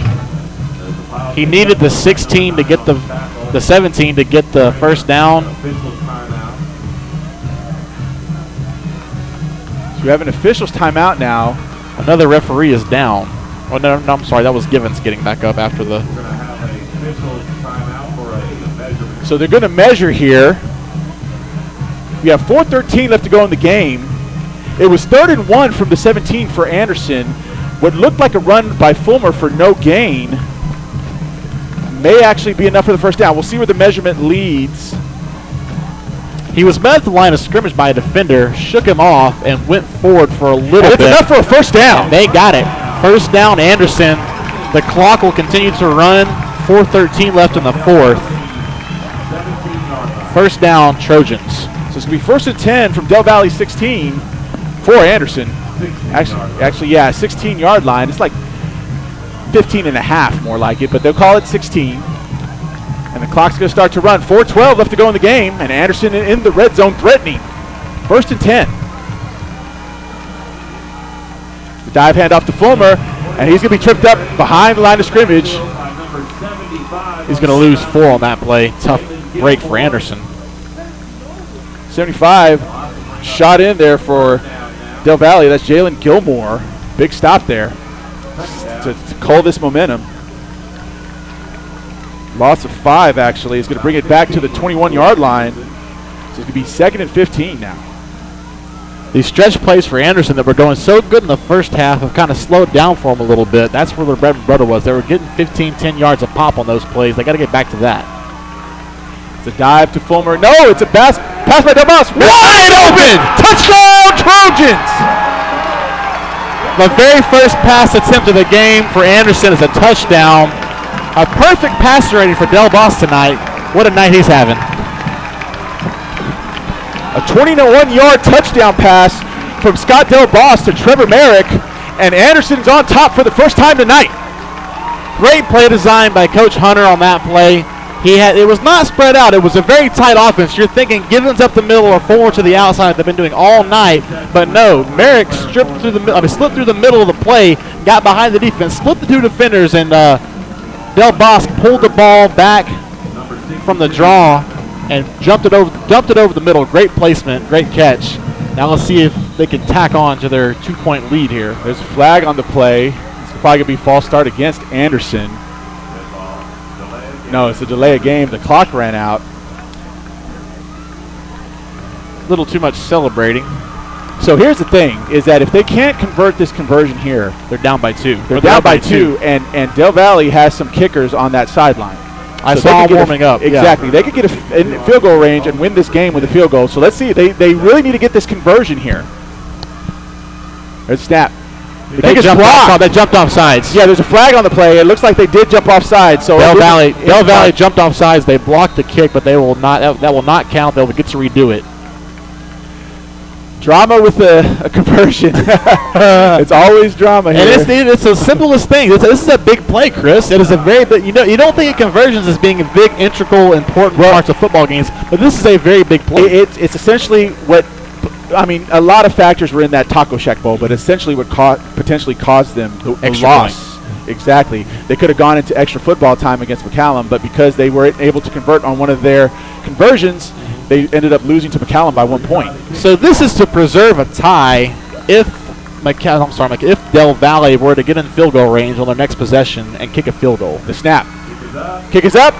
[SPEAKER 2] He needed the 16 to get the 17 to get the first down.
[SPEAKER 1] So we have an official's timeout now.
[SPEAKER 2] Another referee is down. Oh, no, I'm sorry. That was Givens getting back up after the.
[SPEAKER 1] So they're going to measure here. We have 4:13 left to go in the game. It was 3rd and 1 from the 17 for Anderson. What looked like a run by Fulmer for no gain may actually be enough for the first down. We'll see where the measurement leads.
[SPEAKER 2] He was met at the line of scrimmage by a defender, shook him off, and went forward for a little bit.
[SPEAKER 1] It's enough for a first down.
[SPEAKER 2] And they got it. First down, Anderson. The clock will continue to run. 4:13 left in the 4th. First down, Trojans.
[SPEAKER 1] So it's going to be 1st and 10 from Del Valle 16 for Anderson. Actually, yeah, 16-yard line. It's like 15 and a half, more like it, but they'll call it 16. And the clock's going to start to run. 4:12 left to go in the game, and Anderson in the red zone threatening. 1st and 10. The dive handoff to Fulmer, and he's going to be tripped up behind the line of scrimmage.
[SPEAKER 2] He's going to lose 4 on that play. Tough break for Anderson.
[SPEAKER 1] 75 shot in there for Del Valle. That's Jalen Gilmore. Big stop there to cull this momentum. Loss of 5, actually, is going to bring it back to the 21-yard line. So it's going to be 2nd and 15 now.
[SPEAKER 2] These stretch plays for Anderson that were going so good in the first half have kind of slowed down for him a little bit. That's where their bread and butter was. They were getting 15, 10 yards a pop on those plays. They got to get back to that.
[SPEAKER 1] It's a dive to Fulmer. No, it's a pass by Del Valle. Wide open! Touchdown, Trojans!
[SPEAKER 2] The very first pass attempt of the game for Anderson is a touchdown. A perfect passer rating for Del Valle tonight. What a night he's having.
[SPEAKER 1] A 21-yard touchdown pass from Scott Del Valle to Trevor Merrick, and Anderson's on top for the first time tonight.
[SPEAKER 2] Great play design by Coach Hunter on that play. It was not spread out. It was a very tight offense. You're thinking Givens up the middle or forward to the outside. They've been doing all night, but no. Merrick slipped through the middle of the play, got behind the defense, split the 2 defenders, and Del Valle pulled the ball back from the draw and jumped it over the middle. Great placement, great catch. Now let's see if they can tack on to their 2-point lead here.
[SPEAKER 1] There's a flag on the play. It's probably going to be false start against Anderson. No, it's a delay of game. The clock ran out.
[SPEAKER 2] A little too much celebrating.
[SPEAKER 1] So here's the thing, is that if they can't convert this conversion here,
[SPEAKER 2] they're down by 2.
[SPEAKER 1] They're down by 2, and Del Valle has some kickers on that sideline.
[SPEAKER 2] I saw them warming up.
[SPEAKER 1] Exactly.
[SPEAKER 2] Yeah.
[SPEAKER 1] They could get a field goal range and win this game with a field goal. So let's see. They really need to get this conversion here. There's a snap.
[SPEAKER 2] They jumped off sides.
[SPEAKER 1] Yeah, there's a flag on the play. It looks like they did jump off sides. So
[SPEAKER 2] Del Valle jumped off sides. They blocked the kick, but they will not. That will not count. They'll get to redo it.
[SPEAKER 1] Drama with a conversion. It's always drama here.
[SPEAKER 2] And it's the simplest thing. This is a big play, Chris. It is a very big. You don't think of conversions as being a big, integral, important parts of football games, but this is a very big play.
[SPEAKER 1] It's essentially what. I mean, a lot of factors were in that Taco Shack Bowl, but essentially what potentially caused them the loss. Exactly. They could have gone into extra football time against McCallum, but because they weren't able to convert on one of their conversions, they ended up losing to McCallum by 1 point.
[SPEAKER 2] So this is to preserve a tie if Del Valle were to get in field goal range on their next possession and kick a field goal.
[SPEAKER 1] The snap. Kick is up.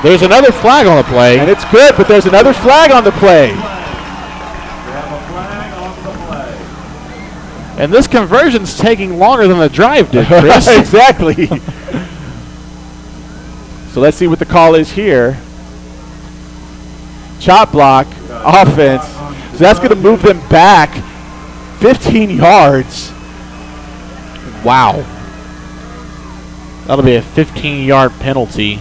[SPEAKER 2] There's another flag on the play.
[SPEAKER 1] And it's good, but there's another flag on the play.
[SPEAKER 2] And this conversion's taking longer than the drive did, Chris.
[SPEAKER 1] Exactly. So let's see what the call is here. Chop block, offense. So that's going to move them back 15 yards.
[SPEAKER 2] Wow. That'll be a 15-yard penalty.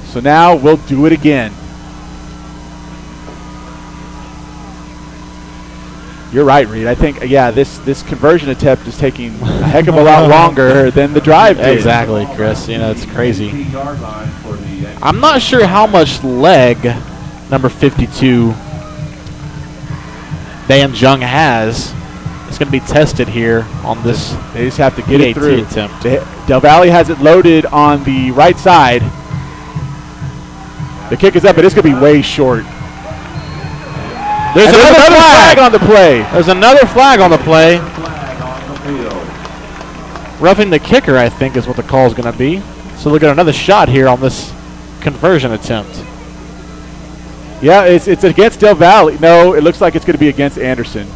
[SPEAKER 1] So now we'll do it again. You're right, Reed. I think, this conversion attempt is taking a heck of a lot longer than the drive did.
[SPEAKER 2] Exactly, Chris. It's crazy. I'm not sure how much leg number 52, Dan Jung has. It's going to be tested here on this.
[SPEAKER 1] They just have to get it through.
[SPEAKER 2] Attempt.
[SPEAKER 1] Del Valle has it loaded on the right side. The kick is up, but it's going to be way short.
[SPEAKER 2] There's another flag
[SPEAKER 1] on the play.
[SPEAKER 2] There's another flag on the play. Roughing the kicker, I think, is what the call is going to be. So look at another shot here on this conversion attempt.
[SPEAKER 1] Yeah, it's against Del Valle. No, it looks like it's going to be against Anderson.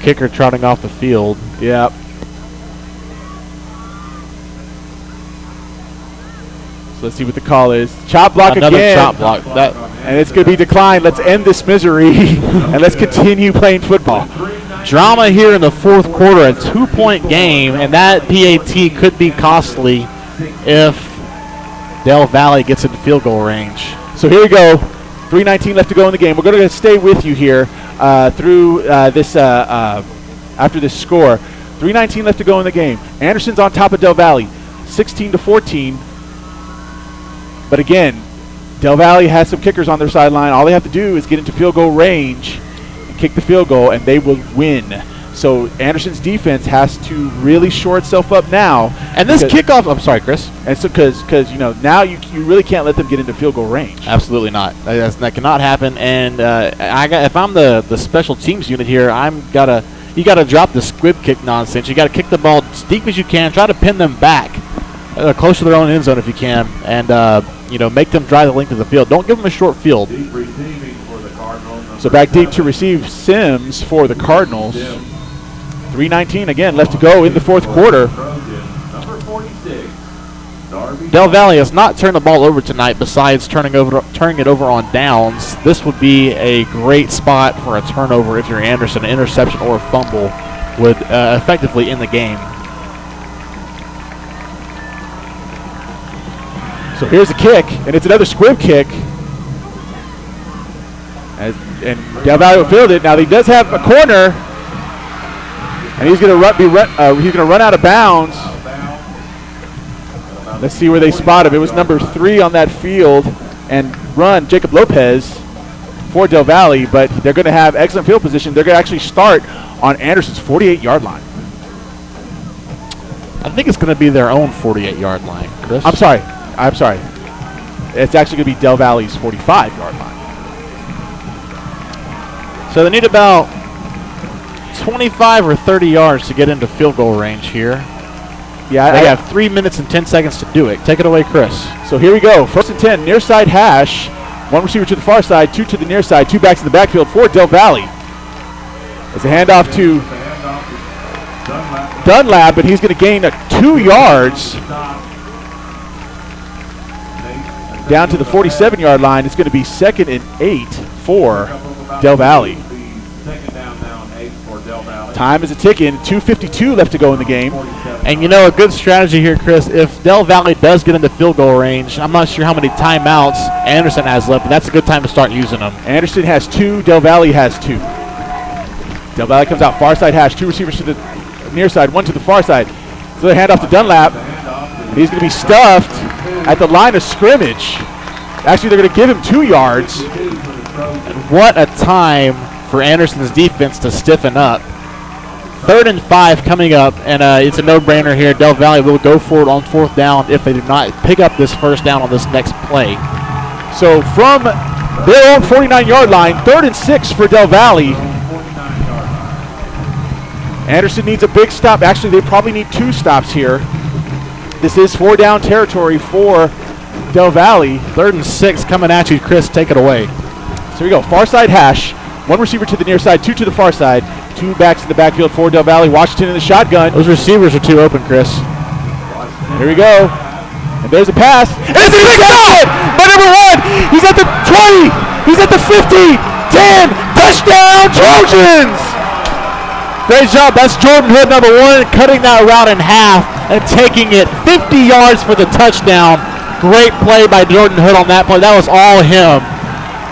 [SPEAKER 2] Kicker trotting off the field.
[SPEAKER 1] Yeah. So let's see what the call is. Chop block
[SPEAKER 2] Another
[SPEAKER 1] again.
[SPEAKER 2] chop block.
[SPEAKER 1] And it's going to be declined. Let's end this misery and let's continue playing football.
[SPEAKER 2] Drama here in the fourth quarter, a 2-point game, and that PAT could be costly if Del Valle gets into field goal range.
[SPEAKER 1] So here we go. 3:19 left to go in the game. We're going to stay with you here through this after this score. 3:19 left to go in the game. Anderson's on top of Del Valle, 16-14. But again, Del Valle has some kickers on their sideline. All they have to do is get into field goal range and kick the field goal, and they will win. So Anderson's defense has to really shore itself up now.
[SPEAKER 2] And this kickoff, I'm sorry, Chris.
[SPEAKER 1] And so because now you really can't let them get into field goal range.
[SPEAKER 2] Absolutely not. That cannot happen. And if I'm the special teams unit here, you gotta drop the squib kick nonsense. You gotta kick the ball as deep as you can. Try to pin them back close to their own end zone if you can, and make them drive the length of the field. Don't give them a short field.
[SPEAKER 1] So back deep to receive Sims for the Cardinals. 3:19 again left to go in the fourth quarter.
[SPEAKER 2] Del Valle has not turned the ball over tonight besides turning it over on downs. This would be a great spot for a turnover if you're Anderson. An interception or a fumble would effectively end the game.
[SPEAKER 1] So here's the kick, and it's another squib kick. And Del Valle will field it. Now he does have a corner, and he's going to run out of bounds. Let's see where they spot him. It was number 3 on that field, and run Jacob Lopez for Del Valle, but they're going to have excellent field position. They're going to actually start on Anderson's 48-yard line.
[SPEAKER 2] I think it's going to be their own 48-yard line, Chris.
[SPEAKER 1] I'm sorry. It's actually going to be Del Valle's 45-yard line.
[SPEAKER 2] So they need about 25 or 30 yards to get into field goal range here.
[SPEAKER 1] Yeah,
[SPEAKER 2] they have 3 minutes and 10 seconds to do it. Take it away, Chris.
[SPEAKER 1] So here we go. 1st and 10, near side hash. 1 receiver to the far side, 2 to the near side, 2 backs in the backfield for Del Valle. It's a handoff to Dunlap, but he's going to gain 2 yards down to the 47-yard line. It's going to be 2nd and 8 for Del Valle. Time is a ticking. 2:52 left to go in the game.
[SPEAKER 2] And a good strategy here, Chris, if Del Valle does get into field goal range, I'm not sure how many timeouts Anderson has left, but that's a good time to start using them.
[SPEAKER 1] Anderson has 2. Del Valle has 2. Del Valle comes out far side hash. 2 receivers to the near side, 1 to the far side. So they hand off to Dunlap. He's going to be stuffed at the line of scrimmage. Actually, they're going to give him 2 yards.
[SPEAKER 2] And what a time for Anderson's defense to stiffen up. 3rd and 5 coming up, and it's a no-brainer here. Del Valle will go for it on 4th down if they do not pick up this 1st down on this next play.
[SPEAKER 1] So from their own 49-yard line, 3rd and 6 for Del Valle. Anderson needs a big stop. Actually, they probably need 2 stops here. This is 4-down territory for Del Valle.
[SPEAKER 2] 3rd and 6 coming at you, Chris. Take it away.
[SPEAKER 1] So here we go. Far side hash. 1 receiver to the near side, 2 to the far side. 2 backs in the backfield for Del Valle. Washington in the shotgun.
[SPEAKER 2] Those receivers are too open, Chris.
[SPEAKER 1] Here we go. And there's a pass. And it's intercepted by number 1. He's at the 20. He's at the 50. 10. Touchdown, Trojans.
[SPEAKER 2] Great job. That's Jordan Hood, number 1, cutting that route in half and taking it 50 yards for the touchdown. Great play by Jordan Hood on that play. That was all him.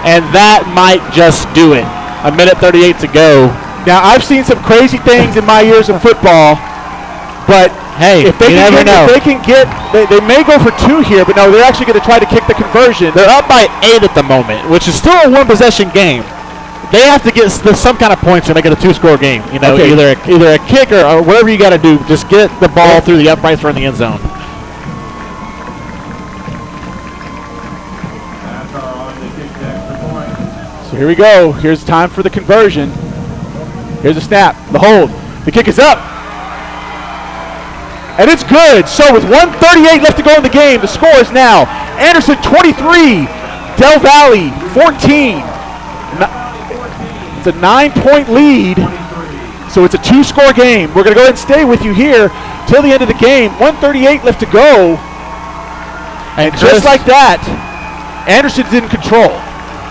[SPEAKER 2] And that might just do it. 1:38 to go.
[SPEAKER 1] Now, I've seen some crazy things in my years of football, but
[SPEAKER 2] Hey,
[SPEAKER 1] if they
[SPEAKER 2] you never know.
[SPEAKER 1] If they can get, they may go for 2 here, but no, they're actually going to try to kick the conversion.
[SPEAKER 2] They're up by 8 at the moment, which is still a one-possession game. They have to get some kind of points to make it a 2-score game. You know,
[SPEAKER 1] Okay.
[SPEAKER 2] either a kick or whatever you got to do. Just get the ball through the uprights or in the end zone.
[SPEAKER 1] So here we go. Here's time for the conversion. Here's the snap, the hold. The kick is up. And it's good. So with 1:38 left to go in the game, the score is now Anderson 23, Del Valle 14. It's a 9-point lead. So it's a 2-score game. We're going to go ahead and stay with you here till the end of the game. 1:38 left to go. And just like that, Anderson's in control.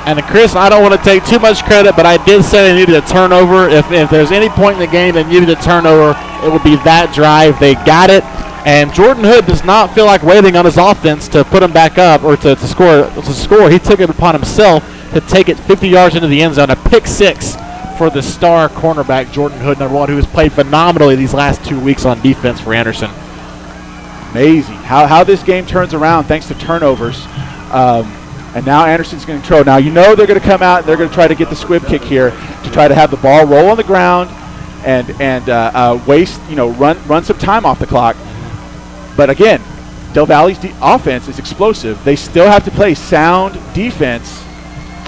[SPEAKER 2] And Chris, I don't want to take too much credit, but I did say they needed a turnover. If there's any point in the game they needed a turnover, it would be that drive. They got it, and Jordan Hood does not feel like waiting on his offense to put him back up or to score. He took it upon himself to take it 50 yards into the end zone, a pick 6 for the star cornerback Jordan Hood, number 1, who has played phenomenally these last 2 weeks on defense for Anderson.
[SPEAKER 1] Amazing how this game turns around thanks to turnovers. And now Anderson's going to control. Now you know they're going to come out and they're going to try to get the squib kick here to try to have the ball roll on the ground and waste, run some time off the clock. But again, Del Valle's offense is explosive. They still have to play sound defense.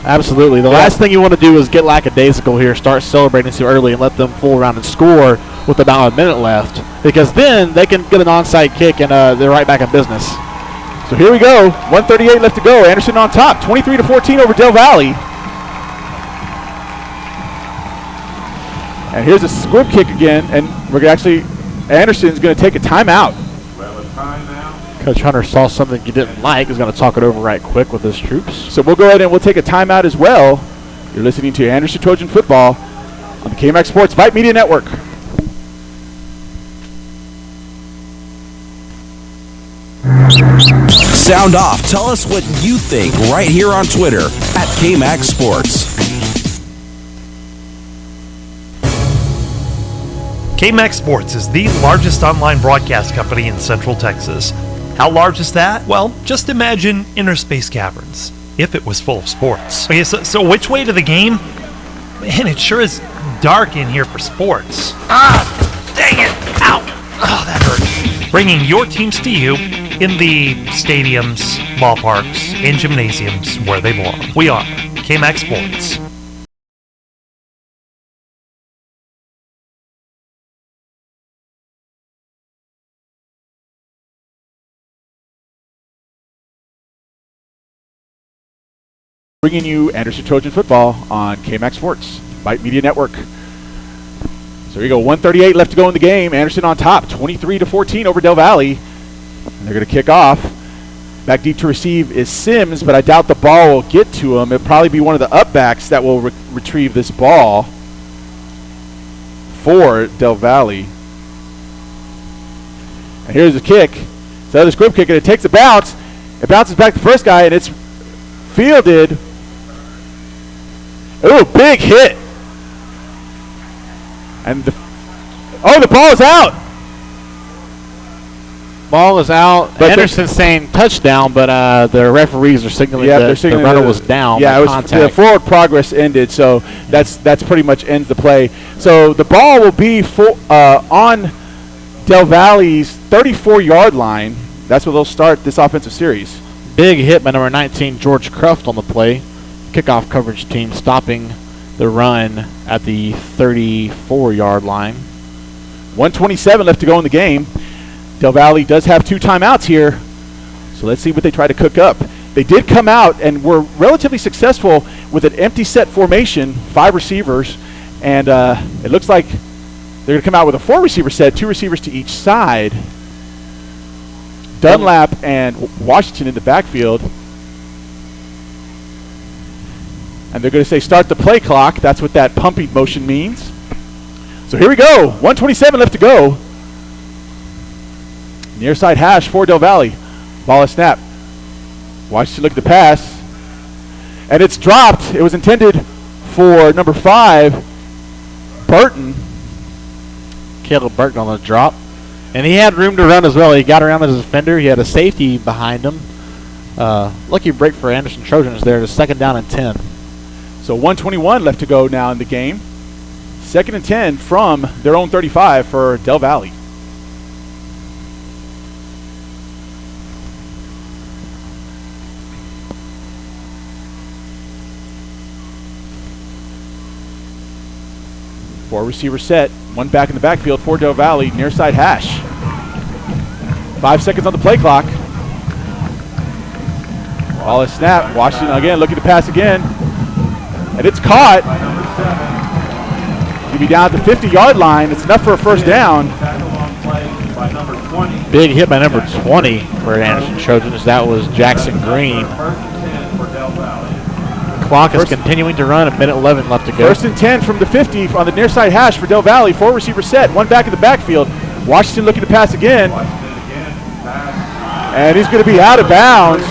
[SPEAKER 2] Absolutely. The last thing you want to do is get lackadaisical here, start celebrating too early and let them fool around and score with about a minute left, because then they can get an onside kick and they're right back in business.
[SPEAKER 1] So here we go. 1:38 left to go. Anderson on top, 23-14 over Del Valle. And here's a squib kick again, and Anderson's going to take a timeout.
[SPEAKER 2] Coach Hunter saw something he didn't like. He's going to talk it over right quick with his troops.
[SPEAKER 1] So we'll go ahead and we'll take a timeout as well. You're listening to Anderson Trojan Football on the KMAX Sports Vype Media Network.
[SPEAKER 14] Sound off. Tell us what you think right here on Twitter at KMAX Sports.
[SPEAKER 7] KMAX Sports is the largest online broadcast company in Central Texas. How large is that? Well, just imagine inner space caverns, if it was full of sports. Okay, so which way to the game? Man, it sure is dark in here for sports. Dang it! Ow! Oh, that hurt. Bringing your teams to you in the stadiums, ballparks, and gymnasiums where they belong. We are KMAX Sports.
[SPEAKER 1] Bringing you Anderson Trojan Football on KMAX Sports, Vype Media Network. So here you go, 1:38 left to go in the game. Anderson on top, 23-14 over Del Valle. And they're going to kick off. Back deep to receive is Sims, but I doubt the ball will get to him. It'll probably be one of the upbacks that will retrieve this ball for Del Valle. And here's the kick. It's the other squib kick, and it takes a bounce. It bounces back to the first guy, and it's fielded. Ooh, big hit. And the ball is out.
[SPEAKER 2] Ball is out. But Anderson's saying touchdown, but the referees are signaling that the runner was down.
[SPEAKER 1] Yeah, the forward progress ended, so that's pretty much ends the play. So the ball will be on Del Valle's 34-yard line. That's where they'll start this offensive series.
[SPEAKER 2] Big hit by number 19, George Cruft, on the play. Kickoff coverage team stopping the run at the 34-yard line.
[SPEAKER 1] 1:27 left to go in the game. Del Valle does have 2 timeouts here, so let's see what they try to cook up. They did come out and were relatively successful with an empty set formation, 5 receivers, and it looks like they're going to come out with a 4-receiver set, 2 receivers to each side. Dunlap and Washington in the backfield. And they're going to say start the play clock. That's what that pumping motion means. So here we go. 1:27 left to go. Near side hash for Del Valle. Ball is snapped. Washington look at the pass. And it's dropped. It was intended for number 5, Burton.
[SPEAKER 2] Caleb Burton on the drop. And he had room to run as well. He got around the defender. He had a safety behind him. Lucky break for Anderson Trojans there. To 2nd down and 10.
[SPEAKER 1] So 1:21 left to go now in the game. 2nd and 10 from their own 35 for Del Valle. Four receiver set, one back in the backfield for Del Valle, near side hash. 5 seconds on the play clock. Ball is snapped. Washington again looking to pass again. And it's caught. He'll be down at the 50-yard line. It's enough for a first down.
[SPEAKER 2] Big hit by number 20 for Anderson Trojans. That was Jackson Green. Clock is continuing to run. 1:11 left to go.
[SPEAKER 1] 1st and 10 from the 50 on the near side hash for Del Valle. 4 receiver set, one back in the backfield. Washington looking to pass again. And he's going to be out of bounds.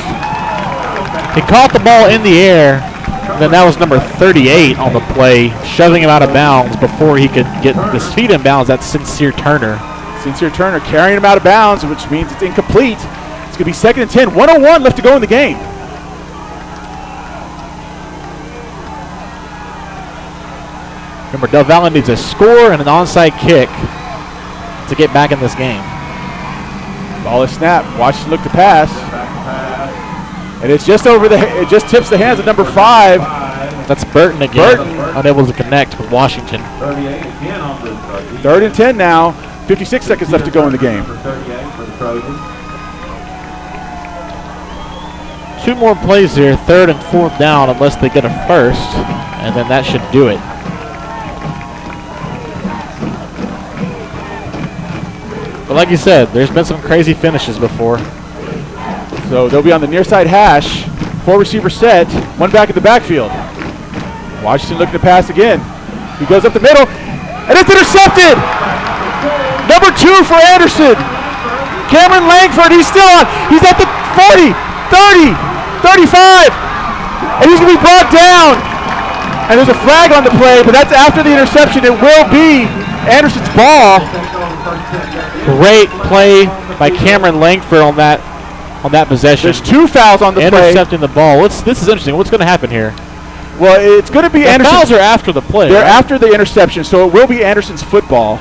[SPEAKER 2] He caught the ball in the air. Then that was number 38 on the play, shoving him out of bounds before he could get his feet in bounds. That's Sincere Turner.
[SPEAKER 1] Sincere Turner carrying him out of bounds, which means it's incomplete. It's going to be 2nd and 10. 1:01 left to go in the game.
[SPEAKER 2] Remember, Del Valle needs a score and an onside kick to get back in this game.
[SPEAKER 1] Ball is snapped. Washington look to pass. And it's just over it just tips the hands of number 5.
[SPEAKER 2] That's Burton again. Unable to connect with Washington.
[SPEAKER 1] 3rd and 10 now. 56 seconds left to go in the game.
[SPEAKER 2] 2 more plays here, 3rd and 4th down, unless they get a first, and then that should do it. But like you said, there's been some crazy finishes before.
[SPEAKER 1] So they'll be on the near side hash. 4 receiver set, one back in the backfield. Washington looking to pass again. He goes up the middle, and it's intercepted! Number 2 for Anderson. Cameron Langford, he's still on. He's at the 40, 30, 35, and he's going to be brought down. And there's a flag on the play, but that's after the interception. It will be Anderson's ball.
[SPEAKER 2] Great play by Cameron Langford on that possession.
[SPEAKER 1] There's 2 fouls on the play.
[SPEAKER 2] Intercepting the ball. This is interesting. What's going to happen here?
[SPEAKER 1] Well, it's going to be Anderson.
[SPEAKER 2] Fouls are after the play.
[SPEAKER 1] They're
[SPEAKER 2] right?
[SPEAKER 1] after the interception, so it will be Anderson's football.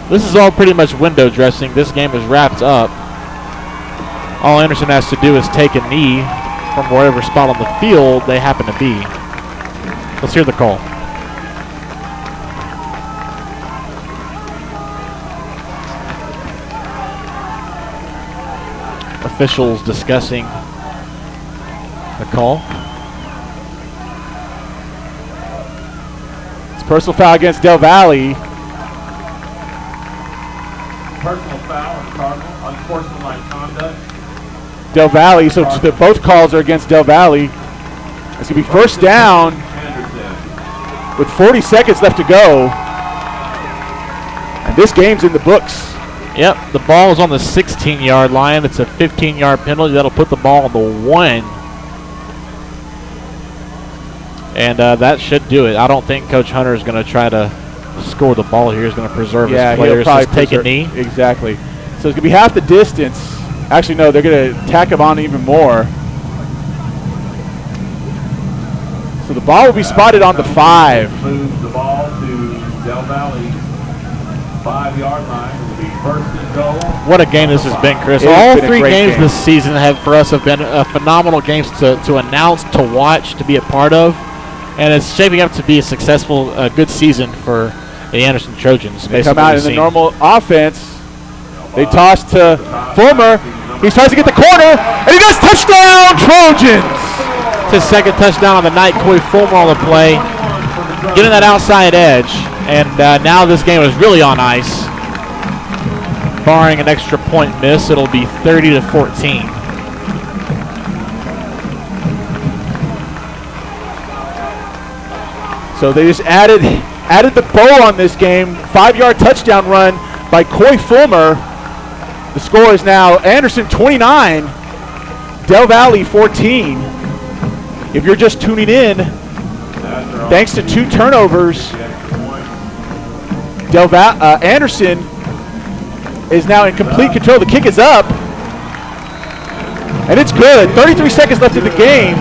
[SPEAKER 2] This is all pretty much window dressing. This game is wrapped up. All Anderson has to do is take a knee from wherever spot on the field they happen to be. Let's hear the call. Officials discussing the call.
[SPEAKER 1] It's personal foul against Del Valle.
[SPEAKER 5] Personal foul on Cardinals, unsportsmanlike conduct.
[SPEAKER 1] Del Valle, so both calls are against Del Valle. It's going to be first down with 40 seconds left to go. And this game's in the books.
[SPEAKER 2] Yep, the ball is on the 16-yard line. It's a 15-yard penalty. That'll put the ball on the 1. And that should do it. I don't think Coach Hunter is going to try to score the ball here. He's going to preserve his players. Just take a knee.
[SPEAKER 1] Exactly. So it's going to be half the distance. Actually, no, they're going to tack him on even more. So the ball will be spotted on the 5.
[SPEAKER 5] Move the ball to Del Valle's 5-yard line. It will be 1st and goal.
[SPEAKER 2] What a game this has been, Chris. All 3 games this season have been phenomenal games to announce, to watch, to be a part of. And it's shaping up to be a successful, good season for the Anderson Trojans.
[SPEAKER 1] They come out in the normal offense. They toss to Fulmer. He tries to get the corner, and he does. Touchdown, Trojans!
[SPEAKER 2] It's his 2nd touchdown on the night. Coy Fulmer on the play, getting that outside edge. And now this game is really on ice. Barring an extra point miss, it'll be 30-14.
[SPEAKER 1] So they just added the bow on this game. 5-yard touchdown run by Coy Fulmer. The score is now Anderson 29, Del Valle 14. If you're just tuning in, thanks to 2 turnovers, Anderson is now in complete control. The kick is up. And it's good. 33 seconds left in the game.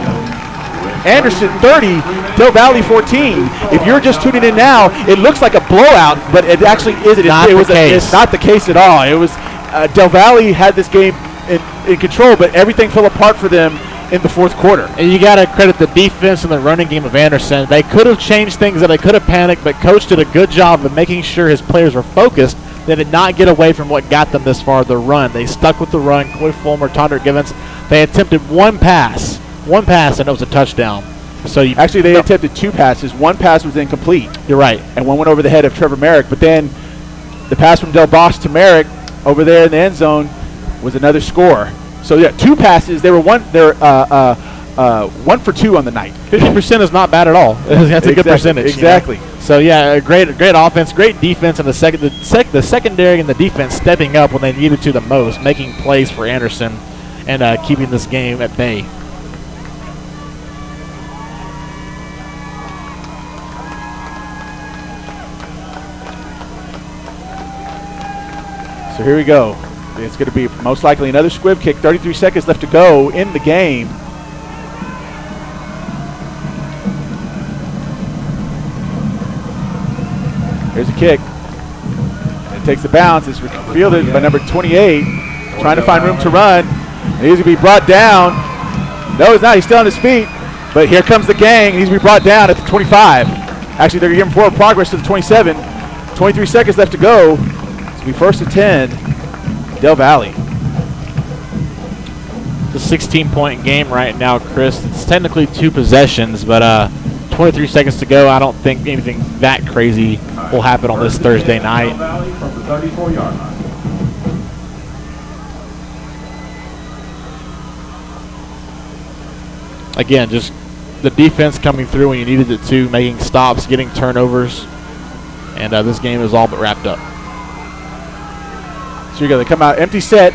[SPEAKER 1] Anderson 30, Del Valle 14. If you're just tuning in now, it looks like a blowout, but it actually isn't. It's not the case at all. It was Del Valle had this game in control, but everything fell apart for them in the fourth quarter.
[SPEAKER 2] And you got to credit the defense and the running game of Anderson. They could have changed things, and they could have panicked, but Coach did a good job of making sure his players were focused. They did not get away from what got them this far, the run. They stuck with the run. Coy Fulmer, Tondrick Givens, they attempted one pass, and it was a touchdown. So
[SPEAKER 1] they attempted 2 passes. One pass was incomplete.
[SPEAKER 2] You're right.
[SPEAKER 1] And one went over the head of Trevor Merrick. But then the pass from Del Bosch to Merrick over there in the end zone was another score. So, yeah, 2 passes. They were 1 for 2 on the night.
[SPEAKER 2] 50% is not bad at all. That's a good percentage.
[SPEAKER 1] Exactly.
[SPEAKER 2] You know? So, yeah, great offense, great defense, and the secondary and the defense stepping up when they needed to the most, making plays for Anderson and keeping this game at bay.
[SPEAKER 1] So here we go. It's going to be most likely another squib kick. 33 seconds left to go in the game. Here's a kick. It takes the bounce. It's fielded by number 28. Trying to find room to run. And he's going to be brought down. No, he's not. He's still on his feet. But here comes the gang. He's going to be brought down at the 25. Actually, they're going to give him forward progress to the 27. 23 seconds left to go. It's going to be first and 10. Del Valle.
[SPEAKER 2] It's a 16-point game right now, Chris. It's technically 2 possessions, but 23 seconds to go. I don't think anything that crazy will happen on this Thursday night.
[SPEAKER 5] From the 34-yard line.
[SPEAKER 2] Again, just the defense coming through when you needed it to, making stops, getting turnovers, and this game is all but wrapped up.
[SPEAKER 1] So you got to come out empty set.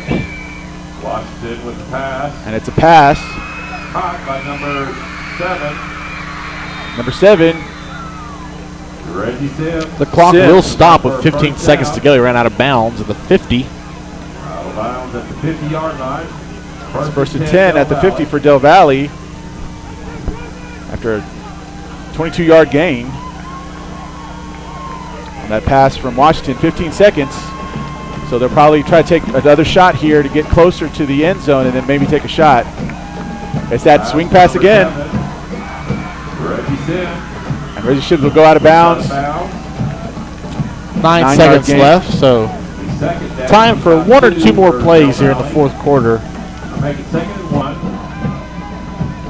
[SPEAKER 5] Washington with the pass.
[SPEAKER 1] And it's a pass.
[SPEAKER 5] Caught by number 7. Reggie Sims.
[SPEAKER 2] The clock will stop with 15 seconds to go. He ran out of bounds at the 50.
[SPEAKER 5] Out of bounds at the 50-yard line.
[SPEAKER 1] First and 10 at the 50 for Del Valle. After a 22-yard gain. And that pass from Washington, 15 seconds. So they'll probably try to take another shot here to get closer to the end zone and then maybe take a shot. It's that swing pass again. And Reggie Sims will go out of bounds.
[SPEAKER 2] 9 seconds left, so time for 1 or 2 more plays here in the fourth quarter.
[SPEAKER 5] Make it 2nd and 1.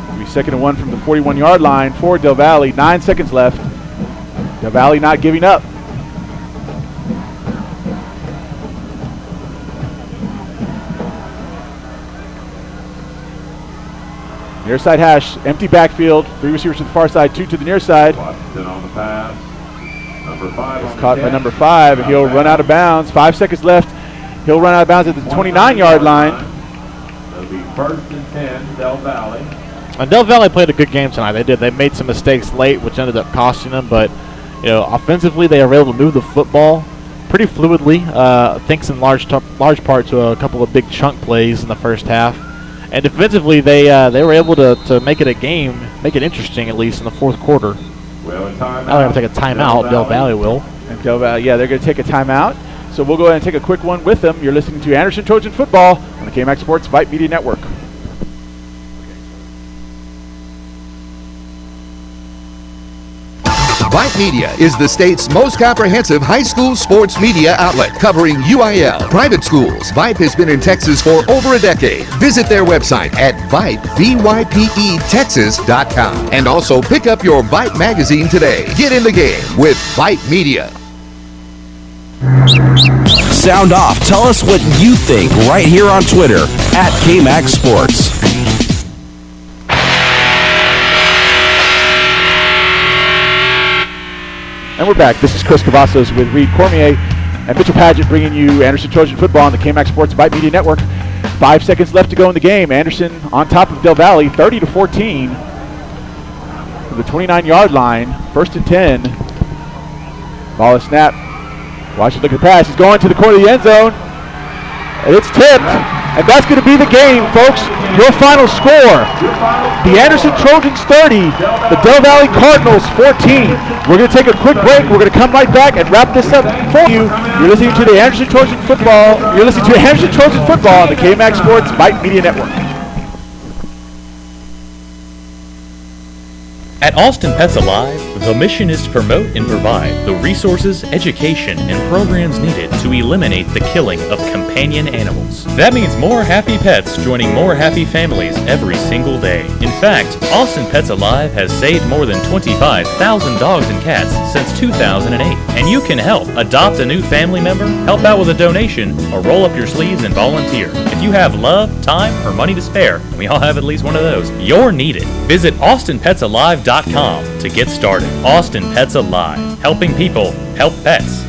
[SPEAKER 1] It'll be 2nd and 1 from the 41-yard line for Del Valle. 9 seconds left. Del Valle not giving up. Near side hash, empty backfield. 3 receivers to the far side, 2 to the near side.
[SPEAKER 5] Washington on the pass. Number 5
[SPEAKER 1] It's caught by number 5, and he'll run out of bounds. 5 seconds left. He'll run out of bounds at the 29-yard line.
[SPEAKER 5] It'll be 1st and 10, Del Valle.
[SPEAKER 2] And Del Valle played a good game tonight. They did. They made some mistakes late, which ended up costing them. But offensively, they were able to move the football pretty fluidly. Thanks in large part to a couple of big chunk plays in the first half. And defensively, they were able to make it a game, make it interesting at least in the fourth quarter.
[SPEAKER 5] Well,
[SPEAKER 2] now they're going to take a timeout. Del Valle will.
[SPEAKER 1] And Del Valle, yeah, they're going to take a timeout. So we'll go ahead and take a quick one with them. You're listening to Anderson Trojan Football on the KMAX Sports Vype Media Network.
[SPEAKER 8] Vype Media is the state's most comprehensive high school sports media outlet, covering UIL, private schools. Vype has been in Texas for over a decade. Visit their website at Vype, VYPE-Texas.com. And also pick up your Vype magazine today. Get in the game with Vype Media.
[SPEAKER 14] Sound off. Tell us what you think right here on Twitter at KMAX Sports.
[SPEAKER 1] And we're back. This is Chris Cavazos with Reed Cormier and Mitchell Padgett bringing you Anderson Trojan Football on the KMAX Sports Vype Media Network. 5 seconds left to go in the game. Anderson on top of Del Valle, 30-14 from the 29-yard line. 1st and 10. Ball is snapped. Watch it, look at the pass. He's going to the corner of the end zone. And it's tipped. And that's going to be the game, folks. Your final score, the Anderson Trojans 30, the Del Valle Cardinals 14. We're going to take a quick break. We're going to come right back and wrap this up for you. You're listening to the Anderson Trojan Football. You're listening to Anderson Trojan Football on the KMAX Sports Vype Media Network.
[SPEAKER 11] At Austin Pets Alive, the mission is to promote and provide the resources, education, and programs needed to eliminate the killing of companion animals. That means more happy pets joining more happy families every single day. In fact, Austin Pets Alive has saved more than 25,000 dogs and cats since 2008. And you can help adopt a new family member, help out with a donation, or roll up your sleeves and volunteer. If you have love, time, or money to spare, and we all have at least one of those, you're needed. Visit AustinPetsAlive.com to get started. Austin Pets Alive, helping people help pets.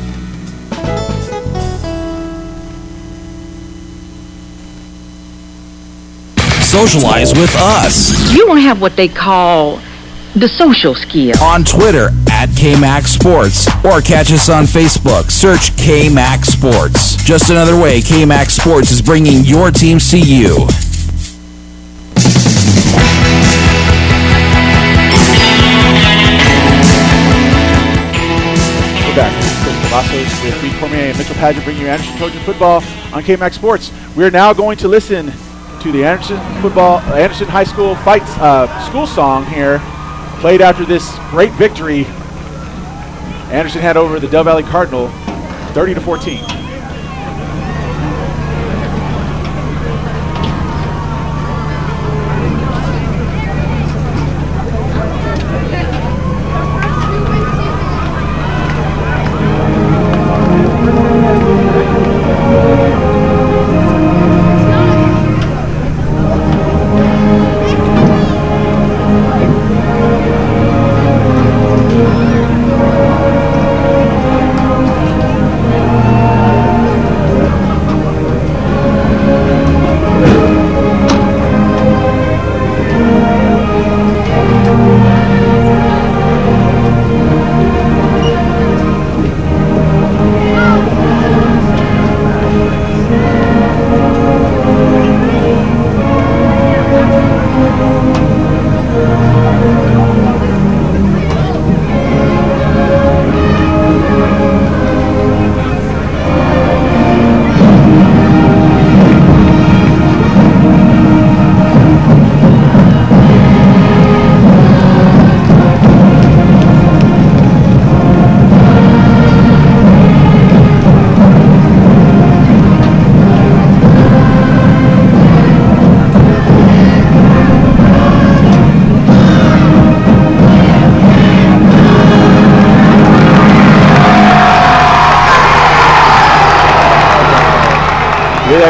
[SPEAKER 14] Socialize with us.
[SPEAKER 15] You don't have what they call the social skill.
[SPEAKER 14] On Twitter at KMAX Sports or catch us on Facebook. Search KMAX Sports. Just another way KMAX Sports is bringing your teams to you.
[SPEAKER 1] Back. Chris Cavazos with Reed Cormier and Mitchell Padgett bringing you Anderson Trojan Football on KMAX Sports. We're now going to listen to the Anderson High School Fights school song here, played after this great victory. Anderson had over the Del Valle Cardinal 30-14.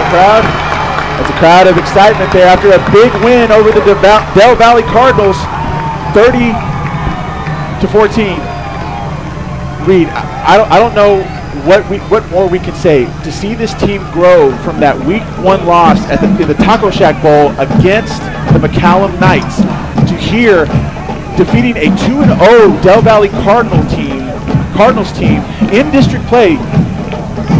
[SPEAKER 1] Crowd. That's a crowd of excitement there after a big win over the Del Valle Cardinals, 30-14. Reed, I don't know what more we can say. To see this team grow from that Week 1 loss in the Taco Shack Bowl against the McCallum Knights to here defeating a 2-0 Del Valle Cardinals team in district play,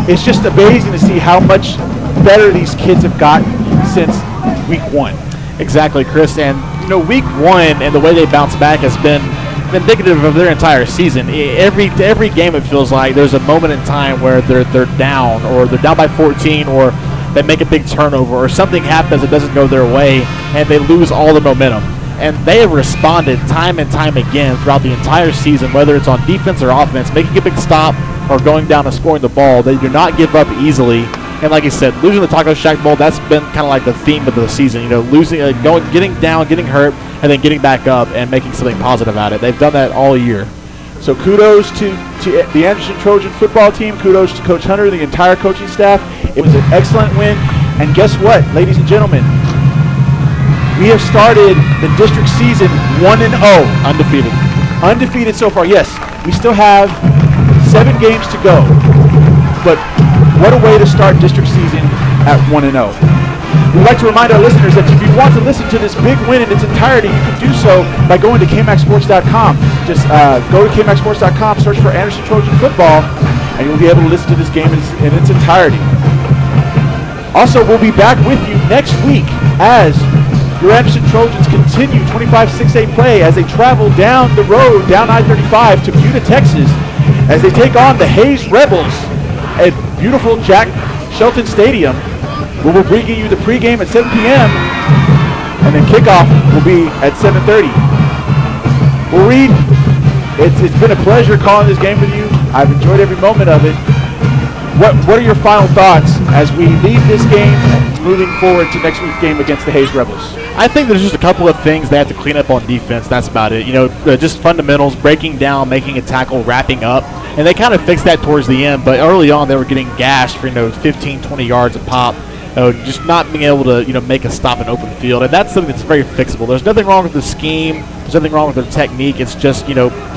[SPEAKER 1] it's just amazing to see how much better these kids have gotten since Week 1.
[SPEAKER 2] Exactly, Chris. And Week 1 and the way they bounce back has been indicative of their entire season. Every game it feels like there's a moment in time where they're down, or they're down by 14, or they make a big turnover, or something happens that doesn't go their way, and they lose all the momentum. And they have responded time and time again throughout the entire season, whether it's on defense or offense, making a big stop or going down and scoring the ball. They do not give up easily. And like I said, losing the Taco Shack Bowl, that's been kind of like the theme of the season. Losing, getting down, getting hurt, and then getting back up and making something positive out of it. They've done that all year.
[SPEAKER 1] So kudos to the Anderson Trojan football team. Kudos to Coach Hunter, the entire coaching staff. It was an excellent win. And guess what, ladies and gentlemen? We have started the district season 1-0.
[SPEAKER 2] Undefeated.
[SPEAKER 1] Undefeated so far. Yes, we still have 7 games to go. But what a way to start district season at 1-0. We'd like to remind our listeners that if you want to listen to this big win in its entirety, you can do so by going to KMAXSports.com. Just go to KMAXSports.com, search for Anderson Trojan Football, and you'll be able to listen to this game in its entirety. Also, we'll be back with you next week as your Anderson Trojans continue 25-6A play as they travel down the road, down I-35 to Buda, Texas, as they take on the Hayes Rebels at beautiful Jack Shelton Stadium. We will bring you the pregame at 7 p.m. and then kickoff will be at 7:30. Well, Reed, it's been a pleasure calling this game with you. I've enjoyed every moment of it. What are your final thoughts as we leave this game moving forward to next week's game against the Hayes Rebels?
[SPEAKER 2] I think there's just a couple of things they have to clean up on defense. That's about it. Just fundamentals, breaking down, making a tackle, wrapping up. And they kind of fixed that towards the end. But early on, they were getting gashed for 15, 20 yards a pop. Just not being able to make a stop in open field. And that's something that's very fixable. There's nothing wrong with the scheme. There's nothing wrong with their technique. It's just,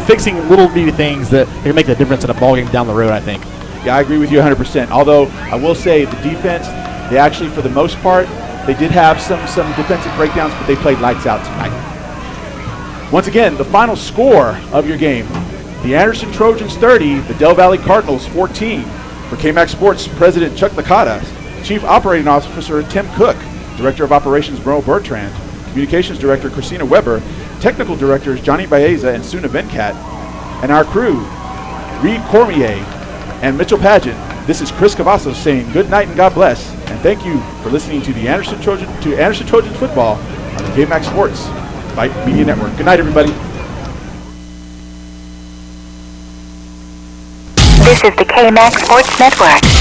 [SPEAKER 2] fixing little bitty things that can make the difference in a ballgame down the road, I think.
[SPEAKER 1] Yeah, I agree with you 100%. Although I will say the defense, they actually, for the most part, they did have some defensive breakdowns, but they played lights out tonight. Once again, the final score of your game, the Anderson Trojans 30, the Del Valle Cardinals 14. For KMAX Sports, President Chuck Licata, Chief Operating Officer Tim Cook, Director of Operations Merle Bertrand, Communications Director Christina Weber, Technical Directors Johnny Baeza and Suna Venkat, and our crew, Reed Cormier and Mitchell Pageant. This is Chris Cavazos saying good night and God bless, and thank you for listening to the Anderson Trojans football on the KMAX Sports Vype Media Network. Good night, everybody.
[SPEAKER 16] This is the KMAX Sports Network.